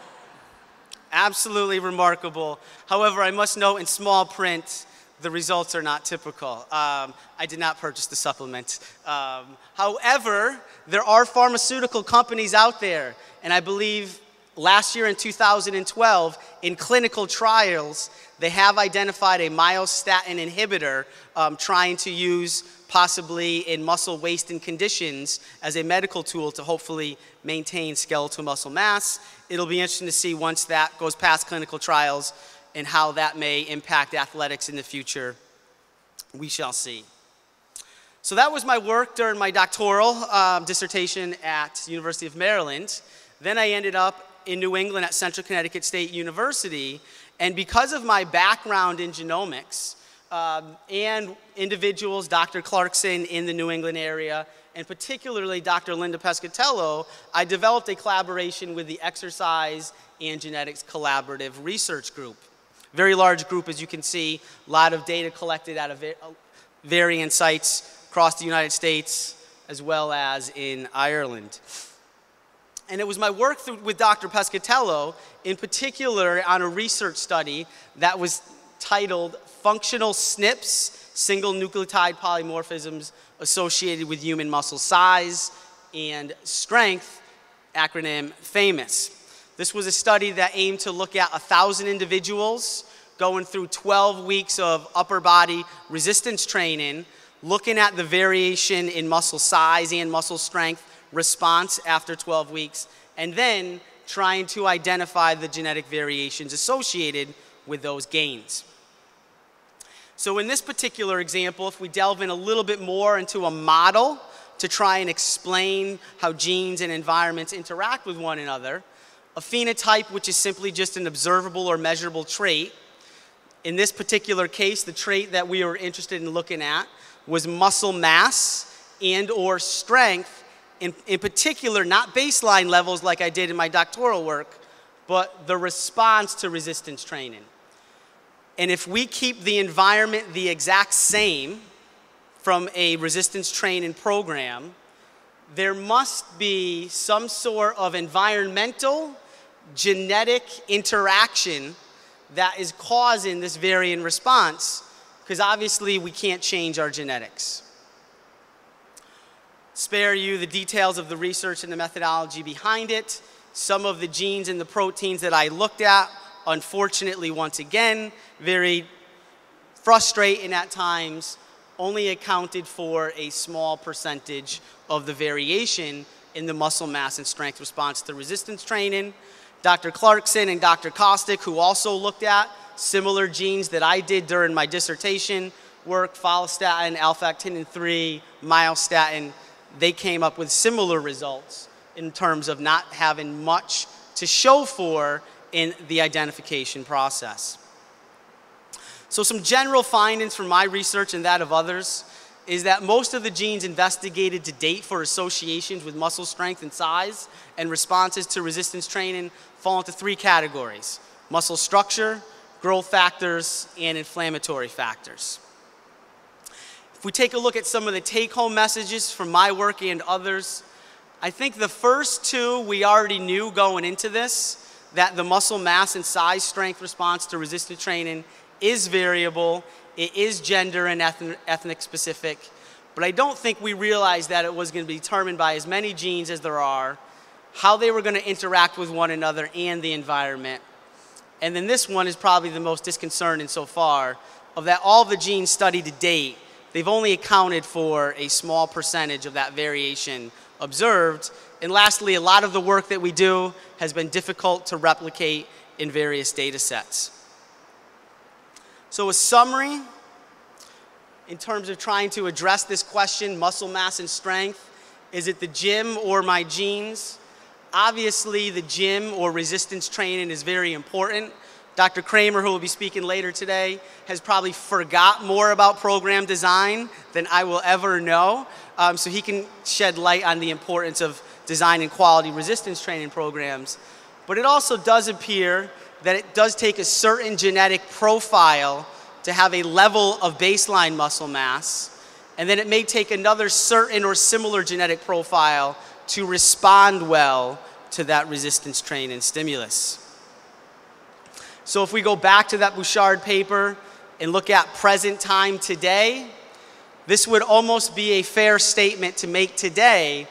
Absolutely remarkable. However, I must note in small print, the results are not typical. I did not purchase the supplement. However, there are pharmaceutical companies out there, and I believe last year in 2012, in clinical trials, they have identified a myostatin inhibitor trying to use possibly in muscle wasting conditions as a medical tool to hopefully maintain skeletal muscle mass. It'll be interesting to see once that goes past clinical trials and how that may impact athletics in the future. We shall see. So that was my work during my doctoral dissertation at University of Maryland. Then I ended up in New England at Central Connecticut State University, and because of my background in genomics and individuals, Dr. Clarkson in the New England area, and particularly Dr. Linda Pescatello, I developed a collaboration with the Exercise and Genetics Collaborative Research Group. Very large group, as you can see, a lot of data collected out of varying sites across the United States as well as in Ireland. And it was my work with Dr. Pescatello, in particular on a research study that was titled Functional SNPs, Single Nucleotide Polymorphisms Associated with Human Muscle Size and Strength, acronym FAMOUS. This was a study that aimed to look at 1,000 individuals going through 12 weeks of upper body resistance training, looking at the variation in muscle size and muscle strength response after 12 weeks, and then trying to identify the genetic variations associated with those gains. So in this particular example, if we delve in a little bit more into a model to try and explain how genes and environments interact with one another, a phenotype, which is simply just an observable or measurable trait. In this particular case, the trait that we were interested in looking at was muscle mass and or strength, in particular, not baseline levels like I did in my doctoral work, but the response to resistance training. And if we keep the environment the exact same from a resistance training program, there must be some sort of environmental, genetic interaction that is causing this varying response, because obviously we can't change our genetics. Spare you the details of the research and the methodology behind it. Some of the genes and the proteins that I looked at, unfortunately, once again, very frustrating at times, only accounted for a small percentage of the variation in the muscle mass and strength response to resistance training. Dr. Clarkson and Dr. Kostick, who also looked at similar genes that I did during my dissertation work, follistatin, alpha-actinin 3, myostatin, they came up with similar results in terms of not having much to show for in the identification process. So some general findings from my research and that of others is that most of the genes investigated to date for associations with muscle strength and size and responses to resistance training fall into 3 categories: muscle structure, growth factors, and inflammatory factors. If we take a look at some of the take-home messages from my work and others, I think the first 2 we already knew going into this, that the muscle mass and size strength response to resistance training is variable, it is gender and ethnic specific, but I don't think we realized that it was going to be determined by as many genes as there are, how they were going to interact with one another and the environment. And then this one is probably the most disconcerting so far, of that all the genes studied to date, they've only accounted for a small percentage of that variation observed. And lastly, a lot of the work that we do has been difficult to replicate in various data sets. So a summary, in terms of trying to address this question, muscle mass and strength, is it the gym or my genes? Obviously, the gym or resistance training is very important. Dr. Kramer, who will be speaking later today, has probably forgot more about program design than I will ever know, so he can shed light on the importance of designing quality resistance training programs. But it also does appear that it does take a certain genetic profile to have a level of baseline muscle mass, and then it may take another certain or similar genetic profile to respond well to that resistance training stimulus. So if we go back to that Bouchard paper and look at present time today, this would almost be a fair statement to make today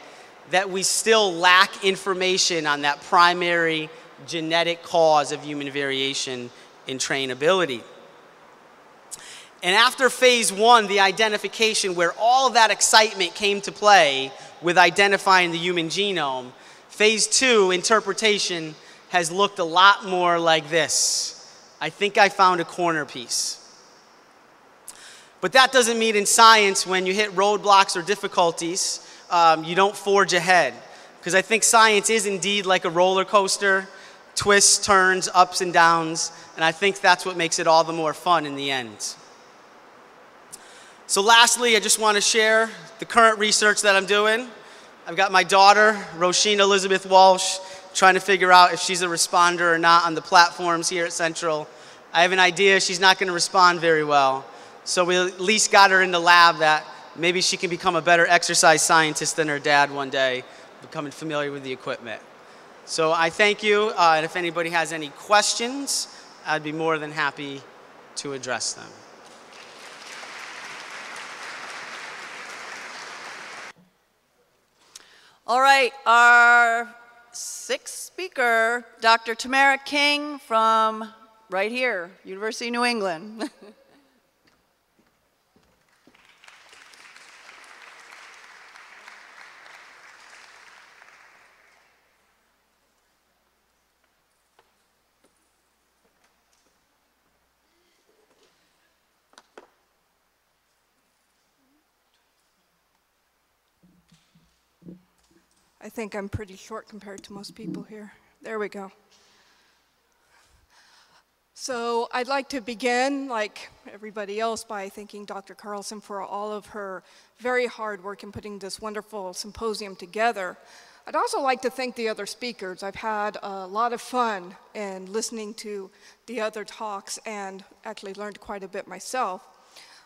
that we still lack information on that primary genetic cause of human variation in trainability. And after phase one, the identification, where all of that excitement came to play with identifying the human genome, phase two, interpretation, has looked a lot more like this. I think I found a corner piece. But that doesn't mean in science, when you hit roadblocks or difficulties, you don't forge ahead. Because I think science is indeed like a roller coaster, twists, turns, ups and downs, and I think that's what makes it all the more fun in the end. So lastly, I just want to share the current research that I'm doing. I've got my daughter, Roisin Elizabeth Walsh, trying to figure out if she's a responder or not on the platforms here at Central. I have an idea she's not going to respond very well. So we at least got her in the lab that maybe she can become a better exercise scientist than her dad one day, becoming familiar with the equipment. So I thank you, and if anybody has any questions, I'd be more than happy to address them. All right, our sixth speaker, Dr. Tamara King from right here, University of New England. I think I'm pretty short compared to most people here. There we go. So I'd like to begin, like everybody else, by thanking Dr. Carlson for all of her very hard work in putting this wonderful symposium together. I'd also like to thank the other speakers. I've had a lot of fun in listening to the other talks and actually learned quite a bit myself.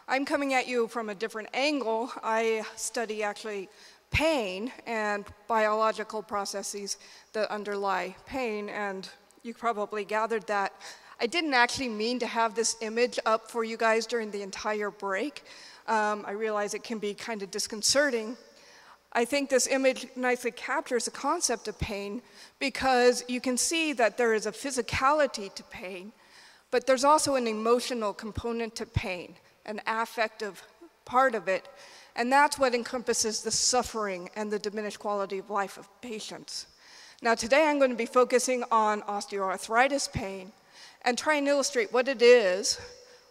I'm coming at you from a different angle. I study actually pain and biological processes that underlie pain, and you probably gathered that I didn't actually mean to have this image up for you guys during the entire break. I realize it can be kind of disconcerting. I think this image nicely captures the concept of pain because you can see that there is a physicality to pain, but there's also an emotional component to pain, an affective part of it. And that's what encompasses the suffering and the diminished quality of life of patients. Now today I'm going to be focusing on osteoarthritis pain and try and illustrate what it is,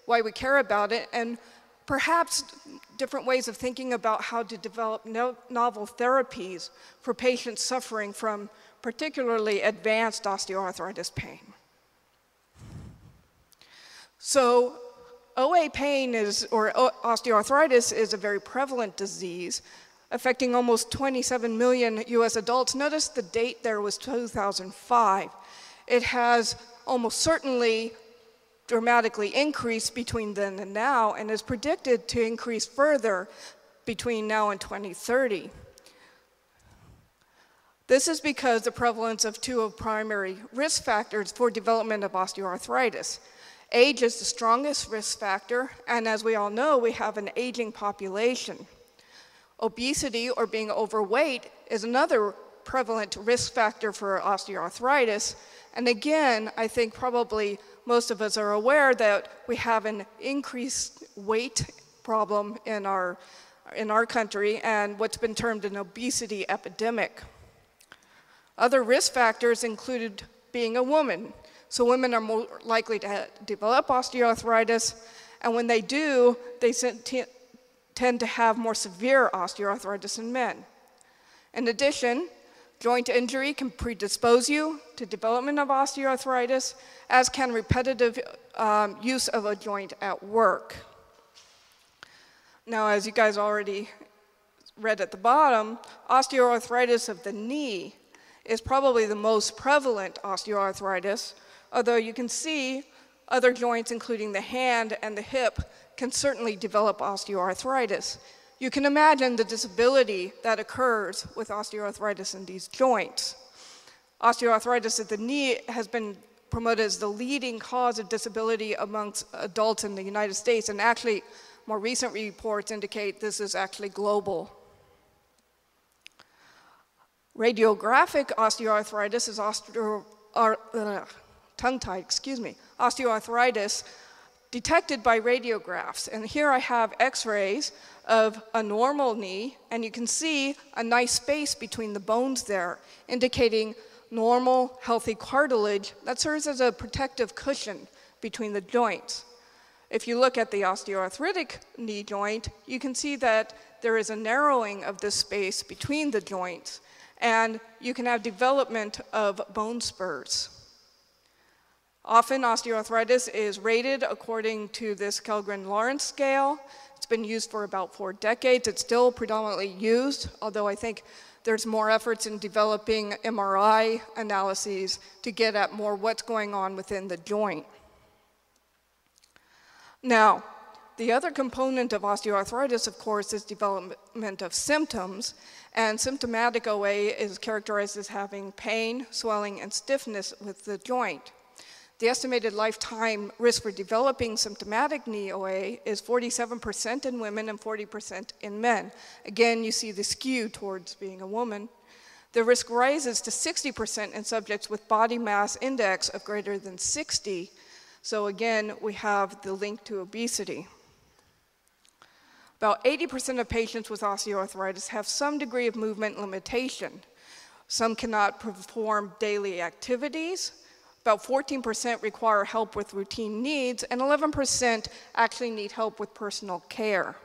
why we care about it, and perhaps different ways of thinking about how to develop novel therapies for patients suffering from particularly advanced osteoarthritis pain. So OA pain or osteoarthritis is a very prevalent disease affecting almost 27 million US adults. Notice the date there was 2005. It has almost certainly dramatically increased between then and now and is predicted to increase further between now and 2030. This is because the prevalence of two of primary risk factors for development of osteoarthritis. Age is the strongest risk factor, and as we all know, we have an aging population. Obesity, or being overweight, is another prevalent risk factor for osteoarthritis. And again, I think probably most of us are aware that we have an increased weight problem in our country and what's been termed an obesity epidemic. Other risk factors included being a woman. So women are more likely to develop osteoarthritis, and when they do, they tend to have more severe osteoarthritis than men. In addition, joint injury can predispose you to development of osteoarthritis, as can repetitive use of a joint at work. Now, as you guys already read at the bottom, osteoarthritis of the knee is probably the most prevalent osteoarthritis, although you can see other joints, including the hand and the hip, can certainly develop osteoarthritis. You can imagine the disability that occurs with osteoarthritis in these joints. Osteoarthritis at the knee has been promoted as the leading cause of disability amongst adults in the United States, and actually more recent reports indicate this is actually global. Radiographic osteoarthritis is osteoarthritis detected by radiographs. And here I have x-rays of a normal knee, and you can see a nice space between the bones there, indicating normal, healthy cartilage that serves as a protective cushion between the joints. If you look at the osteoarthritic knee joint, you can see that there is a narrowing of this space between the joints, and you can have development of bone spurs. Often osteoarthritis is rated according to this Kellgren-Lawrence scale. It's been used for about 4 decades. It's still predominantly used, although I think there's more efforts in developing MRI analyses to get at more what's going on within the joint. Now, the other component of osteoarthritis, of course, is development of symptoms, and symptomatic OA is characterized as having pain, swelling, and stiffness with the joint. The estimated lifetime risk for developing symptomatic knee OA is 47% in women and 40% in men. Again, you see the skew towards being a woman. The risk rises to 60% in subjects with body mass index of greater than 60. So again, we have the link to obesity. About 80% of patients with osteoarthritis have some degree of movement limitation. Some cannot perform daily activities. About 14% require help with routine needs, and 11% actually need help with personal care.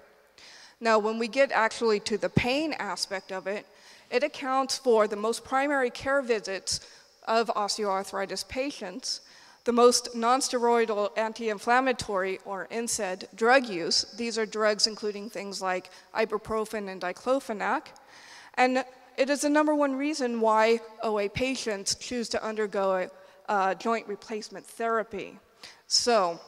Now, when we get actually to the pain aspect of it, it accounts for the most primary care visits of osteoarthritis patients, the most non-steroidal anti-inflammatory, or NSAID, drug use. These are drugs including things like ibuprofen and diclofenac. And it is the #1 reason why OA patients choose to undergo joint replacement therapy. So,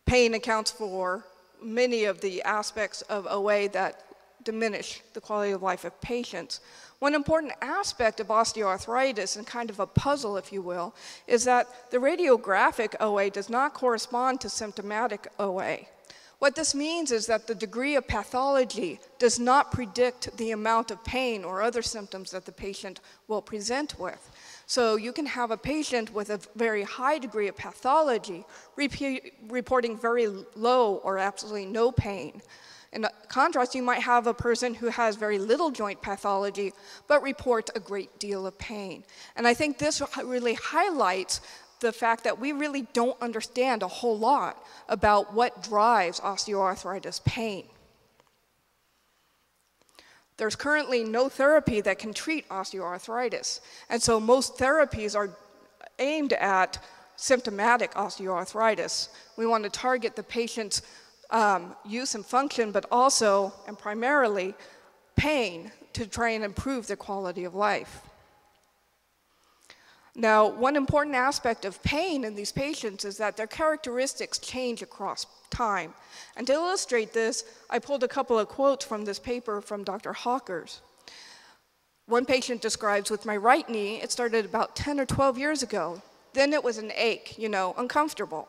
pain accounts for many of the aspects of OA that diminish the quality of life of patients. One important aspect of osteoarthritis, and kind of a puzzle, if you will, is that the radiographic OA does not correspond to symptomatic OA. What this means is that the degree of pathology does not predict the amount of pain or other symptoms that the patient will present with. So you can have a patient with a very high degree of pathology reporting very low or absolutely no pain. In contrast, you might have a person who has very little joint pathology but reports a great deal of pain. And I think this really highlights the fact that we really don't understand a whole lot about what drives osteoarthritis pain. There's currently no therapy that can treat osteoarthritis, and so most therapies are aimed at symptomatic osteoarthritis. We want to target the patient's use and function, but also, and primarily, pain to try and improve their quality of life. Now, one important aspect of pain in these patients is that their characteristics change across time. And to illustrate this, I pulled a couple of quotes from this paper from Dr. Hawkers. One patient describes, "With my right knee, it started about 10 or 12 years ago. Then it was an ache, you know, uncomfortable.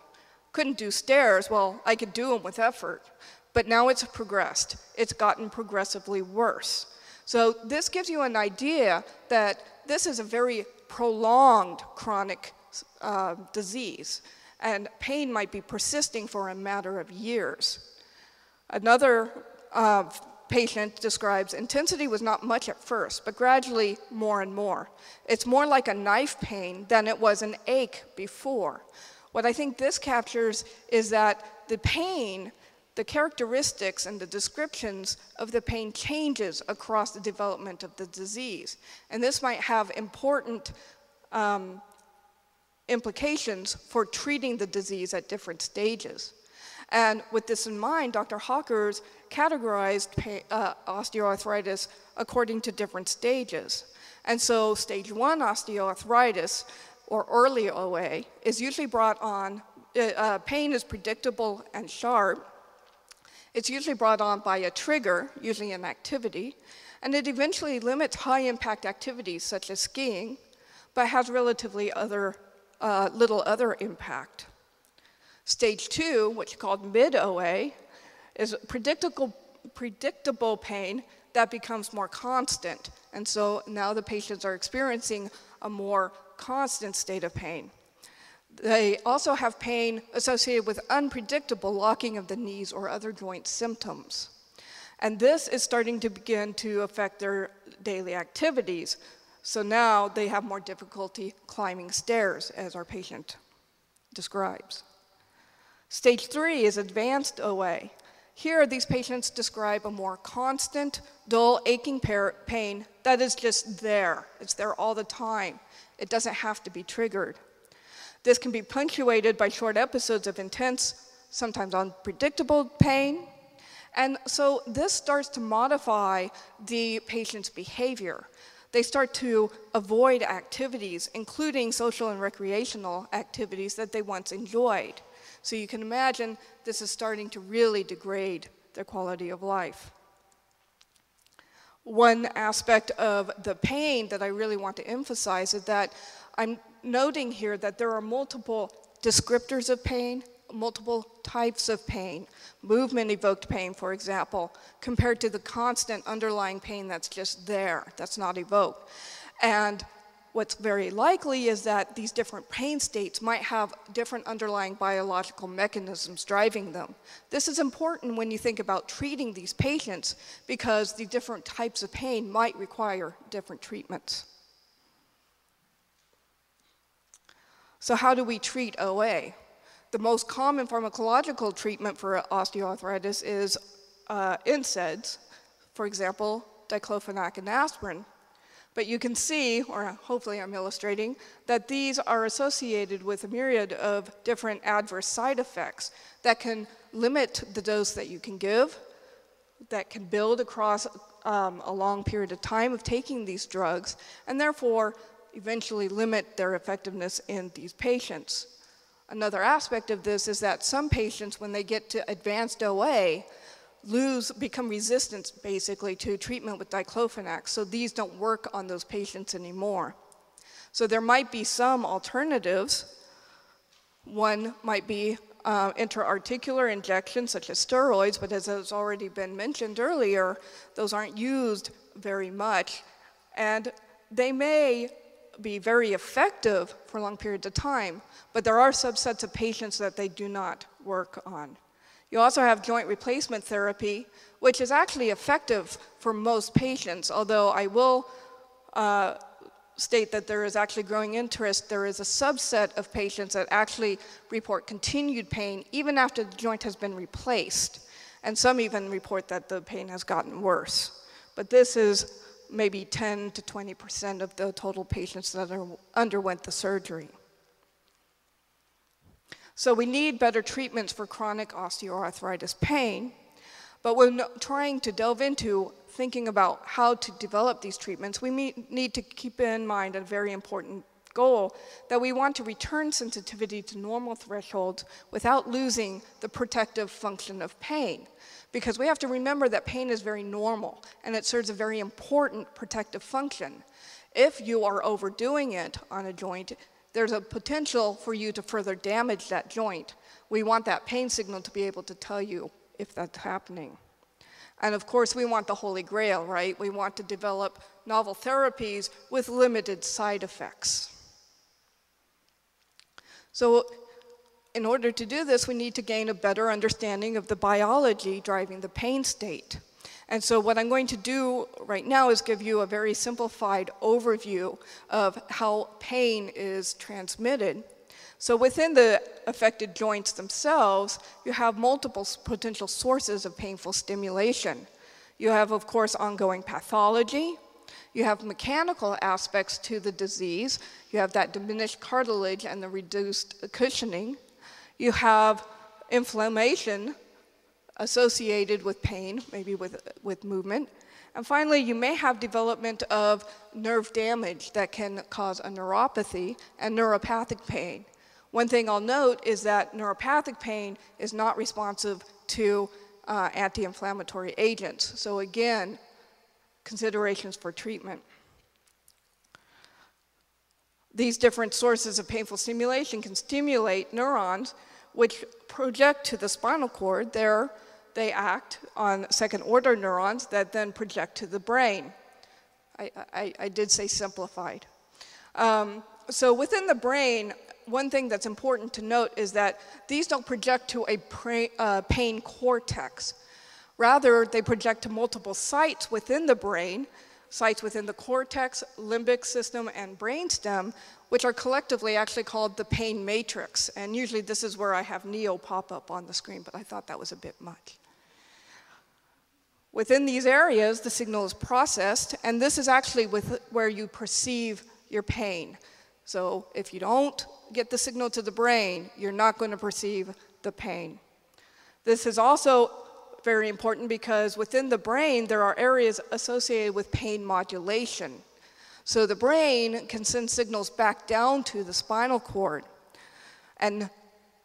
Couldn't do stairs. Well, I could do them with effort. But now it's progressed. It's gotten progressively worse. So this gives you an idea that this is a very prolonged chronic disease, and pain might be persisting for a matter of years. Another patient describes intensity was not much at first, but gradually more and more. It's more like a knife pain than it was an ache before. What I think this captures is that the pain, the characteristics and the descriptions of the pain changes across the development of the disease. And this might have important implications for treating the disease at different stages. And with this in mind, Dr. Hawkers categorized osteoarthritis according to different stages. And so stage 1 osteoarthritis, or early OA, is usually brought on, pain is predictable and sharp. It's usually brought on by a trigger, usually an activity, and it eventually limits high-impact activities such as skiing, but has relatively little other impact. Stage 2, which is called mid-OA, is predictable pain that becomes more constant. And so now the patients are experiencing a more constant state of pain. They also have pain associated with unpredictable locking of the knees or other joint symptoms. And this is starting to begin to affect their daily activities. So now they have more difficulty climbing stairs, as our patient describes. Stage 3 is advanced OA. Here, these patients describe a more constant, dull, aching pain that is just there. It's there all the time. It doesn't have to be triggered. This can be punctuated by short episodes of intense, sometimes unpredictable pain. And so this starts to modify the patient's behavior. They start to avoid activities, including social and recreational activities that they once enjoyed. So you can imagine this is starting to really degrade their quality of life. One aspect of the pain that I really want to emphasize is that I'm noting here that there are multiple descriptors of pain, multiple types of pain, movement-evoked pain, for example, compared to the constant underlying pain that's just there, that's not evoked. And what's very likely is that these different pain states might have different underlying biological mechanisms driving them. This is important when you think about treating these patients because the different types of pain might require different treatments. So how do we treat OA? The most common pharmacological treatment for osteoarthritis is NSAIDs, for example, diclofenac and aspirin. But you can see, or hopefully I'm illustrating, that these are associated with a myriad of different adverse side effects that can limit the dose that you can give, that can build across a long period of time of taking these drugs, and therefore eventually limit their effectiveness in these patients. Another aspect of this is that some patients, when they get to advanced OA, become resistant basically to treatment with diclofenac, so these don't work on those patients anymore. So there might be some alternatives. One might be intra-articular injections such as steroids, but as has already been mentioned earlier, those aren't used very much, and they may be very effective for long periods of time, but there are subsets of patients that they do not work on. You also have joint replacement therapy, which is actually effective for most patients, although I will state that there is actually growing interest. There is a subset of patients that actually report continued pain even after the joint has been replaced, and some even report that the pain has gotten worse. But this is maybe 10 to 20% of the total patients that underwent the surgery. So we need better treatments for chronic osteoarthritis pain, but when trying to delve into thinking about how to develop these treatments, we need to keep in mind a very important goal, that we want to return sensitivity to normal thresholds without losing the protective function of pain. Because we have to remember that pain is very normal and it serves a very important protective function. If you are overdoing it on a joint, there's a potential for you to further damage that joint. We want that pain signal to be able to tell you if that's happening. And of course, we want the Holy Grail, right? We want to develop novel therapies with limited side effects. So in order to do this, we need to gain a better understanding of the biology driving the pain state. And so what I'm going to do right now is give you a very simplified overview of how pain is transmitted. So within the affected joints themselves, you have multiple potential sources of painful stimulation. You have, of course, ongoing pathology. You have mechanical aspects to the disease. You have that diminished cartilage and the reduced cushioning. You have inflammation associated with pain, maybe with movement. And finally, you may have development of nerve damage that can cause a neuropathy and neuropathic pain. One thing I'll note is that neuropathic pain is not responsive to anti-inflammatory agents. So again, considerations for treatment. These different sources of painful stimulation can stimulate neurons which project to the spinal cord. There, they act on second-order neurons that then project to the brain. I did say simplified. So within the brain, one thing that's important to note is that these don't project to a pain cortex. Rather, they project to multiple sites within the brain, sites within the cortex, limbic system, and brainstem, which are collectively actually called the pain matrix. And usually this is where I have Neo pop up on the screen, but I thought that was a bit much. Within these areas, the signal is processed, and this is actually where you perceive your pain. So if you don't get the signal to the brain, you're not going to perceive the pain. This is also very important because within the brain, there are areas associated with pain modulation. So the brain can send signals back down to the spinal cord and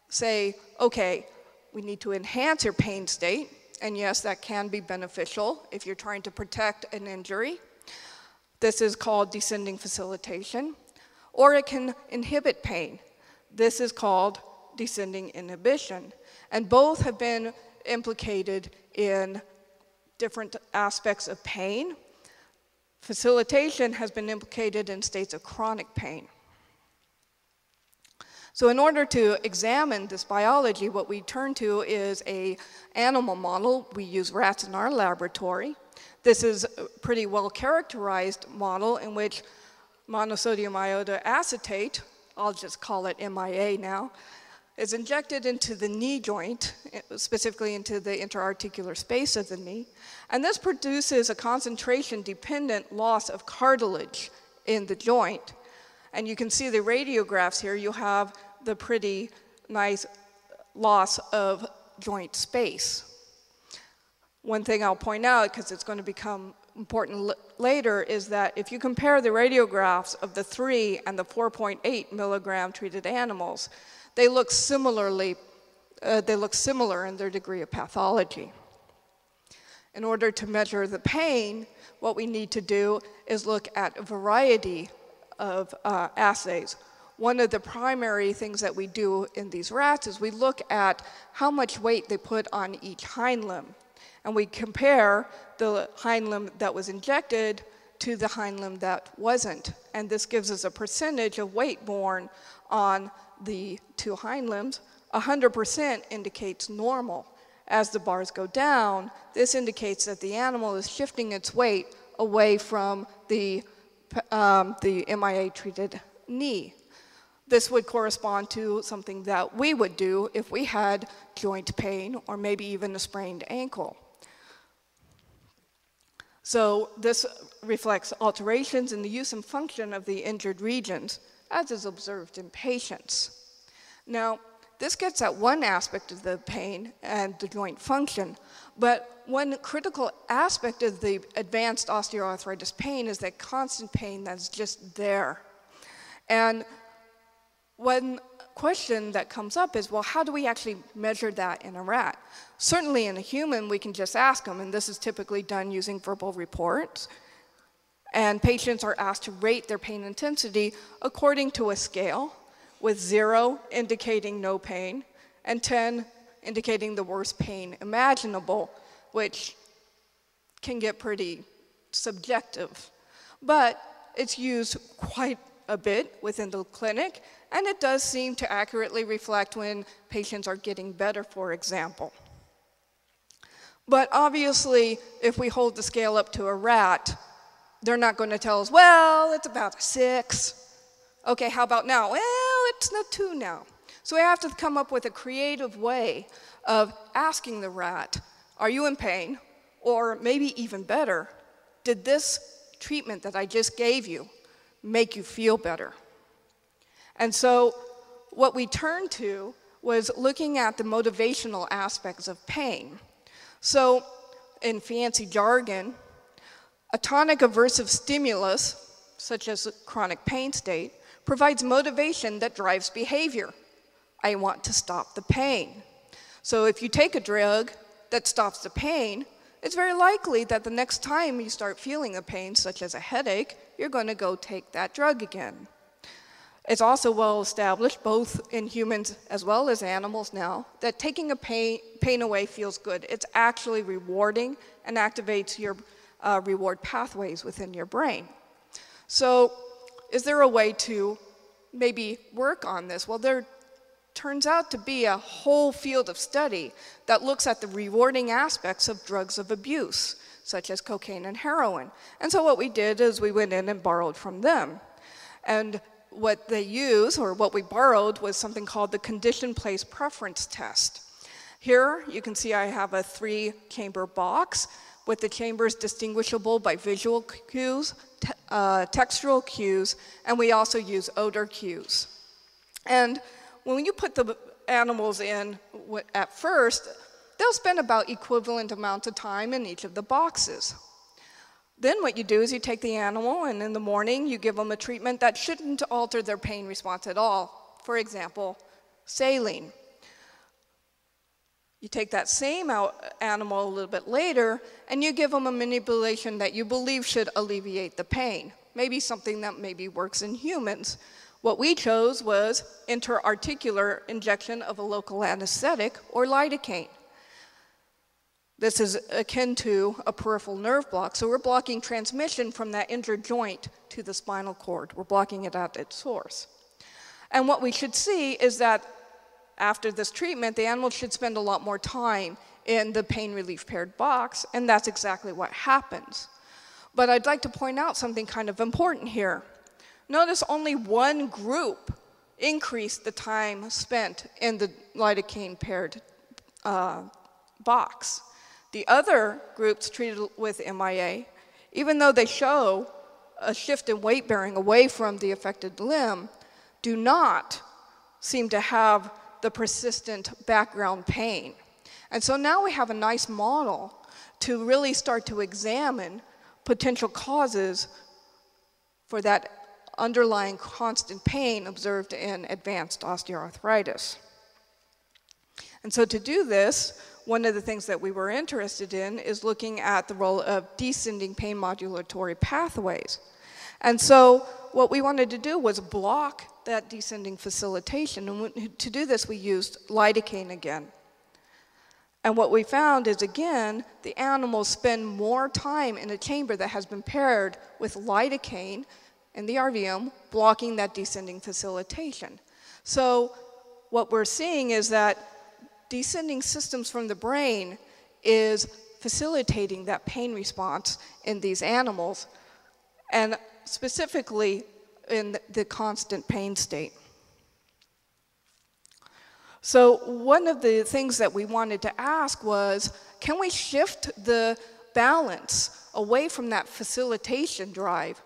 say, okay, we need to enhance your pain state. And yes, that can be beneficial if you're trying to protect an injury. This is called descending facilitation. Or it can inhibit pain. This is called descending inhibition. And both have been implicated in different aspects of pain. Facilitation has been implicated in states of chronic pain. So in order to examine this biology, what we turn to is an animal model. We use rats in our laboratory. This is a pretty well characterized model in which monosodium iodoacetate, I'll just call it MIA now, is injected into the knee joint, specifically into the interarticular space of the knee. And this produces a concentration-dependent loss of cartilage in the joint. And you can see the radiographs here. You have the pretty nice loss of joint space. One thing I'll point out, because it's going to become important later, is that if you compare the radiographs of the 3 and the 4.8 milligram treated animals, they look similar in their degree of pathology. In order to measure the pain, what we need to do is look at a variety of assays. One of the primary things that we do in these rats is we look at how much weight they put on each hind limb. And we compare the hind limb that was injected to the hind limb that wasn't. And this gives us a percentage of weight borne on the two hind limbs. 100% indicates normal. As the bars go down, this indicates that the animal is shifting its weight away from the MIA-treated knee. This would correspond to something that we would do if we had joint pain or maybe even a sprained ankle. So this reflects alterations in the use and function of the injured regions, as is observed in patients. Now, this gets at one aspect of the pain and the joint function, but one critical aspect of the advanced osteoarthritis pain is that constant pain that's just there. And one question that comes up is, well, how do we actually measure that in a rat? Certainly in a human, we can just ask them, and this is typically done using verbal reports. And patients are asked to rate their pain intensity according to a scale, with 0 indicating no pain and 10 indicating the worst pain imaginable, which can get pretty subjective. But it's used quite a bit within the clinic, and it does seem to accurately reflect when patients are getting better, for example. But obviously, if we hold the scale up to a rat, they're not going to tell us, well, it's about a 6. Okay, how about now? Well, it's a 2 now. So we have to come up with a creative way of asking the rat, are you in pain? Or maybe even better, did this treatment that I just gave you make you feel better? And so what we turned to was looking at the motivational aspects of pain. So in fancy jargon, a tonic aversive stimulus, such as a chronic pain state, provides motivation that drives behavior. I want to stop the pain. So if you take a drug that stops the pain, it's very likely that the next time you start feeling a pain, such as a headache, you're going to go take that drug again. It's also well established, both in humans as well as animals now, that taking a pain away feels good. It's actually rewarding and activates your reward pathways within your brain. So is there a way to maybe work on this? Well, there turns out to be a whole field of study that looks at the rewarding aspects of drugs of abuse, such as cocaine and heroin. And so what we did is we went in and borrowed from them. And what they use, or what we borrowed, was something called the condition place preference test. Here you can see I have a 3-chamber box with the chambers distinguishable by visual cues, textural cues, and we also use odor cues. And when you put the animals in at first, they'll spend about equivalent amounts of time in each of the boxes. Then what you do is you take the animal, and in the morning you give them a treatment that shouldn't alter their pain response at all. For example, saline. You take that same animal a little bit later, and you give them a manipulation that you believe should alleviate the pain. Maybe something that maybe works in humans. What we chose was intra-articular injection of a local anesthetic, or lidocaine. This is akin to a peripheral nerve block, so we're blocking transmission from that injured joint to the spinal cord. We're blocking it at its source. And what we should see is that after this treatment, the animal should spend a lot more time in the pain relief paired box, and that's exactly what happens. But I'd like to point out something kind of important here. Notice only one group increased the time spent in the lidocaine paired box. The other groups treated with MIA, even though they show a shift in weight bearing away from the affected limb, do not seem to have the persistent background pain. And so now we have a nice model to really start to examine potential causes for that underlying constant pain observed in advanced osteoarthritis. And so to do this, one of the things that we were interested in is looking at the role of descending pain modulatory pathways. And so what we wanted to do was block that descending facilitation. And to do this, we used lidocaine again. And what we found is, again, the animals spend more time in a chamber that has been paired with lidocaine in the RVM, blocking that descending facilitation. So what we're seeing is that descending systems from the brain is facilitating that pain response in these animals, and specifically in the constant pain state. So one of the things that we wanted to ask was, can we shift the balance away from that facilitation drive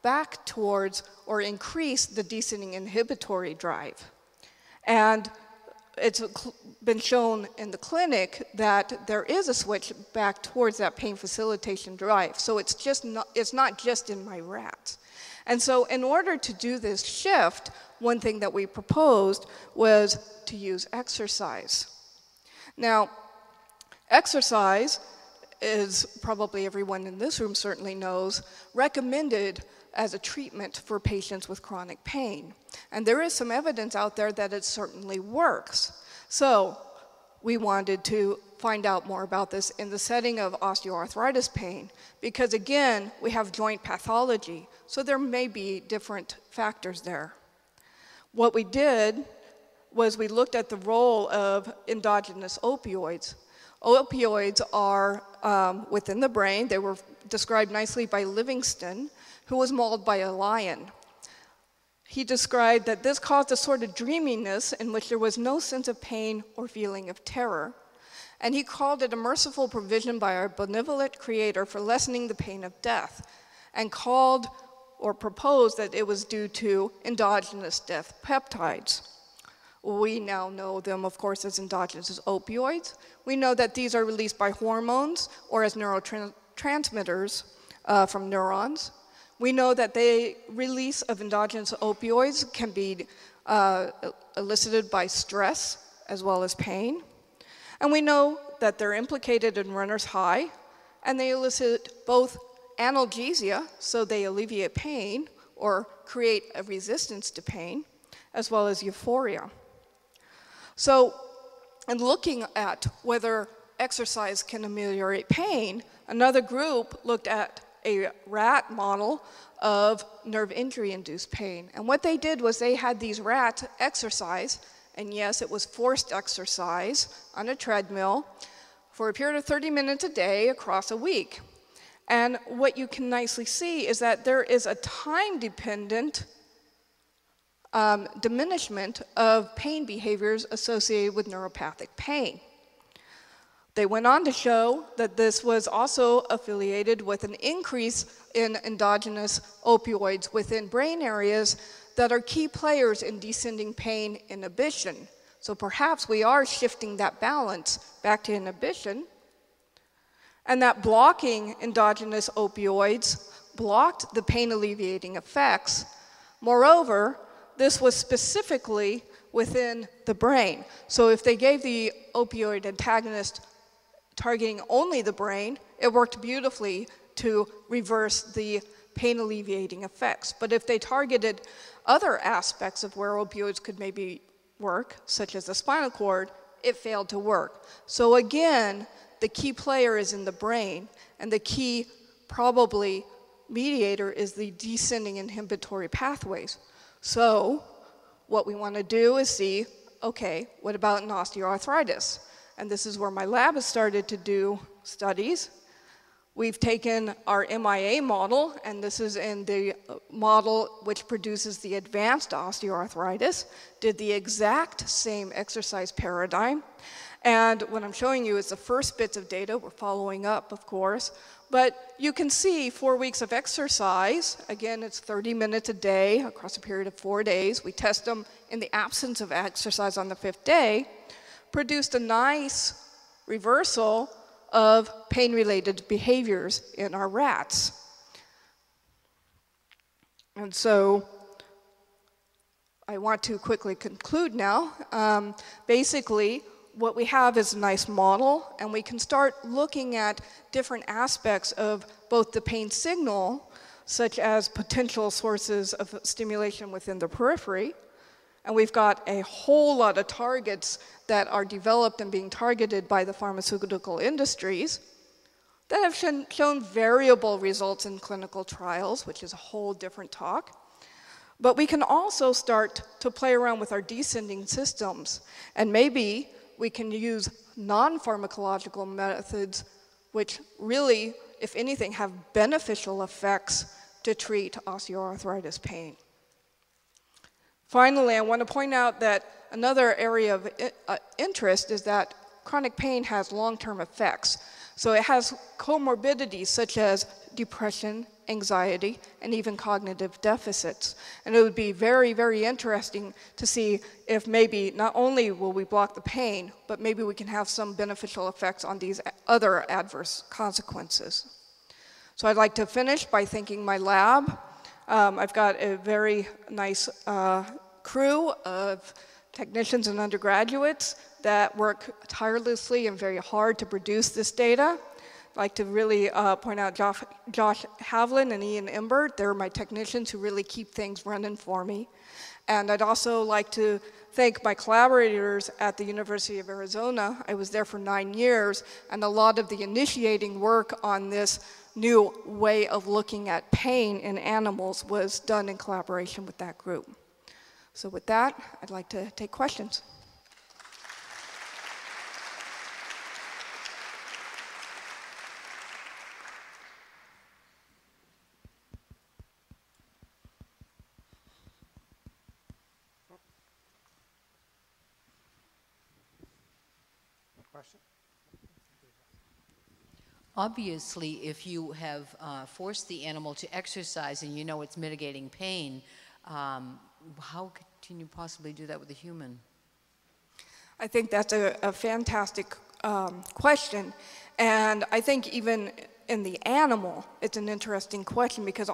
back towards or increase the descending inhibitory drive? And it's been shown in the clinic that there is a switch back towards that pain facilitation drive. So it's not just in my rats. And so in order to do this shift, one thing that we proposed was to use exercise. Now, exercise as probably everyone in this room certainly knows, recommended as a treatment for patients with chronic pain. And there is some evidence out there that it certainly works. So we wanted to find out more about this in the setting of osteoarthritis pain, because again, we have joint pathology, so there may be different factors there. What we did was we looked at the role of endogenous opioids. Opioids are within the brain. They were described nicely by Livingston, who was mauled by a lion. He described that this caused a sort of dreaminess in which there was no sense of pain or feeling of terror. And he called it a merciful provision by our benevolent Creator for lessening the pain of death, and called or proposed that it was due to endogenous death peptides. We now know them, of course, as endogenous opioids. We know that these are released by hormones or as neurotransmitters from neurons. We know that the release of endogenous opioids can be elicited by stress as well as pain. And we know that they're implicated in runner's high, and they elicit both analgesia, so they alleviate pain or create a resistance to pain, as well as euphoria. So, in looking at whether exercise can ameliorate pain, another group looked at a rat model of nerve injury-induced pain. And what they did was they had these rats exercise, and yes, it was forced exercise on a treadmill for a period of 30 minutes a day across a week. And what you can nicely see is that there is a time-dependent diminishment of pain behaviors associated with neuropathic pain. They went on to show that this was also affiliated with an increase in endogenous opioids within brain areas that are key players in descending pain inhibition. So perhaps we are shifting that balance back to inhibition, and that blocking endogenous opioids blocked the pain alleviating effects. Moreover, this was specifically within the brain. So if they gave the opioid antagonist targeting only the brain, it worked beautifully to reverse the pain alleviating effects. But if they targeted other aspects of where opioids could maybe work, such as the spinal cord, it failed to work. So again, the key player is in the brain, and the key probably mediator is the descending inhibitory pathways. So what we want to do is see, okay, what about in osteoarthritis? And this is where my lab has started to do studies. We've taken our MIA model, and this is in the model which produces the advanced osteoarthritis, did the exact same exercise paradigm. And what I'm showing you is the first bits of data. We're following up, of course. But you can see 4 weeks of exercise. Again, it's 30 minutes a day across a period of 4 days. We test them in the absence of exercise on the 5th day. Produced a nice reversal of pain-related behaviors in our rats. And so I want to quickly conclude now. Basically, what we have is a nice model, and we can start looking at different aspects of both the pain signal, such as potential sources of stimulation within the periphery. And we've got a whole lot of targets that are developed and being targeted by the pharmaceutical industries that have shown variable results in clinical trials, which is a whole different talk. But we can also start to play around with our descending systems, and maybe we can use non-pharmacological methods which really, if anything, have beneficial effects to treat osteoarthritis pain. Finally, I want to point out that another area of interest is that chronic pain has long-term effects. So it has comorbidities such as depression, anxiety, and even cognitive deficits. And it would be very, very interesting to see if maybe not only will we block the pain, but maybe we can have some beneficial effects on these other adverse consequences. So I'd like to finish by thanking my lab. I've got a very nice crew of technicians and undergraduates that work tirelessly and very hard to produce this data. like to really point out Josh Havlin and Ian Imbert. They're my technicians who really keep things running for me. And I'd also like to thank my collaborators at the University of Arizona. I was there for 9 years, and a lot of the initiating work on this new way of looking at pain in animals was done in collaboration with that group. So with that, I'd like to take questions. Obviously, if you have forced the animal to exercise and you know it's mitigating pain, how can you possibly do that with a human? I think that's a fantastic question. And I think even in the animal, it's an interesting question because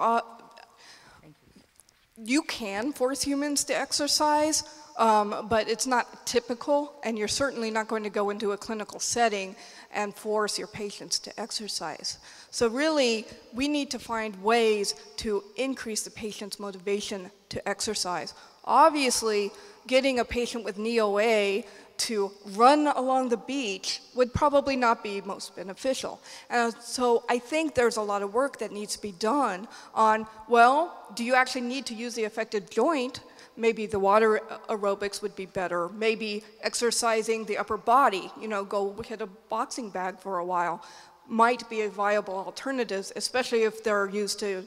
you can force humans to exercise, but it's not typical, and you're certainly not going to go into a clinical setting and force your patients to exercise. So really, we need to find ways to increase the patient's motivation to exercise. Obviously, getting a patient with NEOA to run along the beach would probably not be most beneficial. And so I think there's a lot of work that needs to be done on, well, do you actually need to use the affected joint? Maybe the water aerobics would be better. Maybe exercising the upper body, you know, go hit a boxing bag for a while, might be a viable alternative, especially if they're used to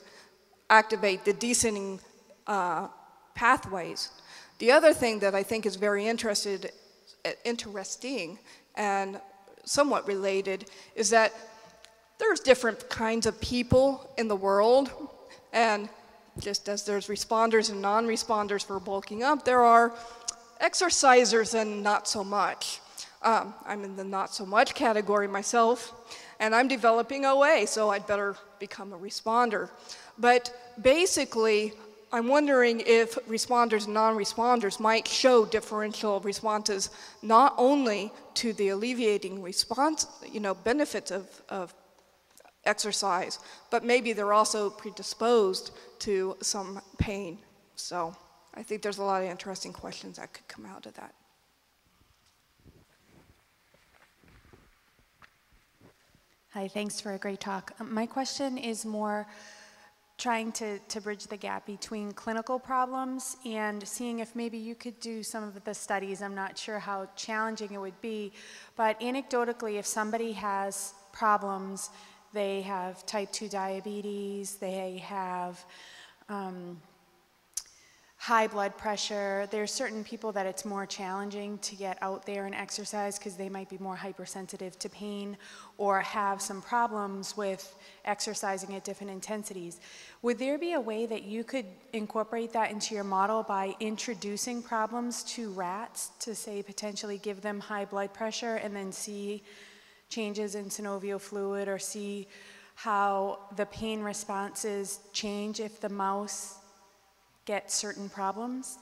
activate the descending pathways. The other thing that I think is very interesting and somewhat related is that there's different kinds of people in the world, and just as there's responders and non-responders for bulking up, there are exercisers and not so much. I'm in the not so much category myself, and I'm developing OA, so I'd better become a responder. But basically, I'm wondering if responders and non-responders might show differential responses not only to the alleviating response, you know, benefits of exercise, but maybe they're also predisposed to some pain. So I think there's a lot of interesting questions that could come out of that. Hi, thanks for a great talk. My question is more trying to bridge the gap between clinical problems and seeing if maybe you could do some of the studies. I'm not sure how challenging it would be, but anecdotally, if somebody has problems, they have type 2 diabetes, they have high blood pressure. There's certain people that it's more challenging to get out there and exercise because they might be more hypersensitive to pain or have some problems with exercising at different intensities. Would there be a way that you could incorporate that into your model by introducing problems to rats to, say, potentially give them high blood pressure and then see changes in synovial fluid or see how the pain responses change if the mouse gets certain problems?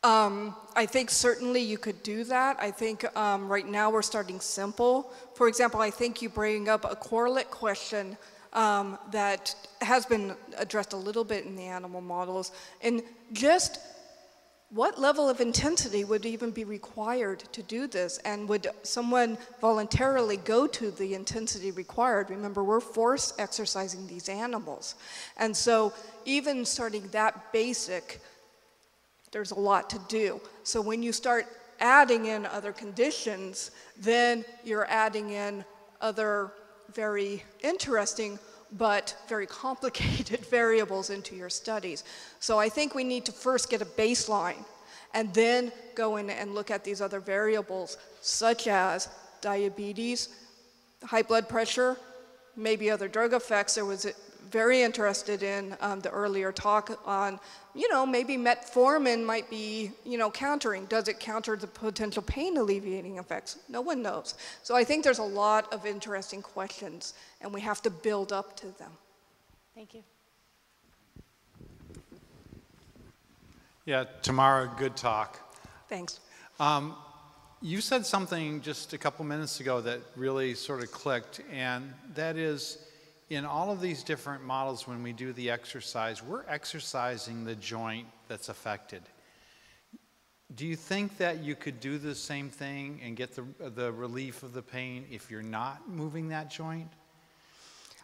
I think certainly you could do that. I think right now we're starting simple. For example, I think you bring up a correlate question that has been addressed a little bit in the animal models. And just what level of intensity would even be required to do this? And would someone voluntarily go to the intensity required? Remember, we're force exercising these animals. And so even starting that basic, there's a lot to do. So when you start adding in other conditions, then you're adding in other very interesting but very complicated variables into your studies. So I think we need to first get a baseline and then go in and look at these other variables such as diabetes, high blood pressure, maybe other drug effects. There was very interested in the earlier talk on, you know, maybe metformin might be, you know, countering. Does it counter the potential pain alleviating effects? No one knows. So I think there's a lot of interesting questions, and we have to build up to them. Thank you. Yeah, Tamara, good talk. Thanks. You said something just a couple minutes ago that really sort of clicked, and that is, in all of these different models, when we do the exercise, we're exercising the joint that's affected. Do you think that you could do the same thing and get the relief of the pain if you're not moving that joint?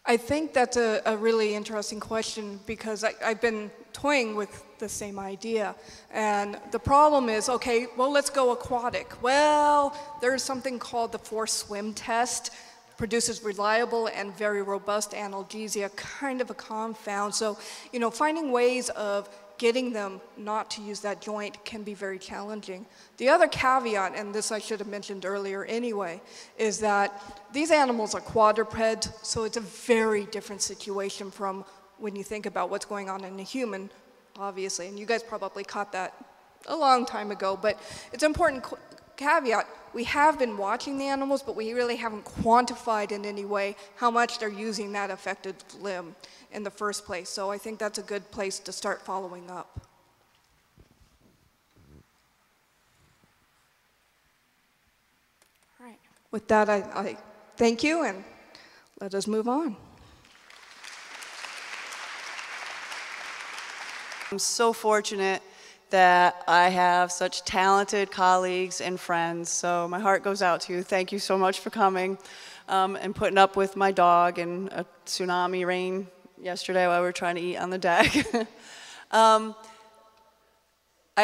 I think that's a really interesting question, because I've been toying with the same idea. And the problem is, okay, well, let's go aquatic. Well, there's something called the forced swim test. Produces reliable and very robust analgesia, kind of a confound. So, you know, finding ways of getting them not to use that joint can be very challenging. The other caveat, and this I should have mentioned earlier anyway, is that these animals are quadrupeds, so it's a very different situation from when you think about what's going on in a human, obviously, and you guys probably caught that a long time ago, but it's an important caveat. We have been watching the animals, but we really haven't quantified in any way how much they're using that affected limb in the first place. So I think that's a good place to start following up. All right. With that, I thank you, and let us move on. I'm so fortunate that I have such talented colleagues and friends, so my heart goes out to you. Thank you so much for coming and putting up with my dog and a tsunami rain yesterday while we were trying to eat on the deck. I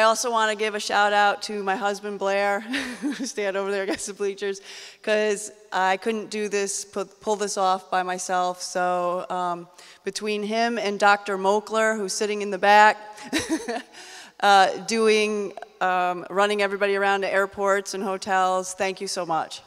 also want to give a shout out to my husband Blair, who stand over there against the bleachers, because I couldn't do this, pull this off by myself. So between him and Dr. Mokler, who's sitting in the back, running everybody around to airports and hotels, thank you so much.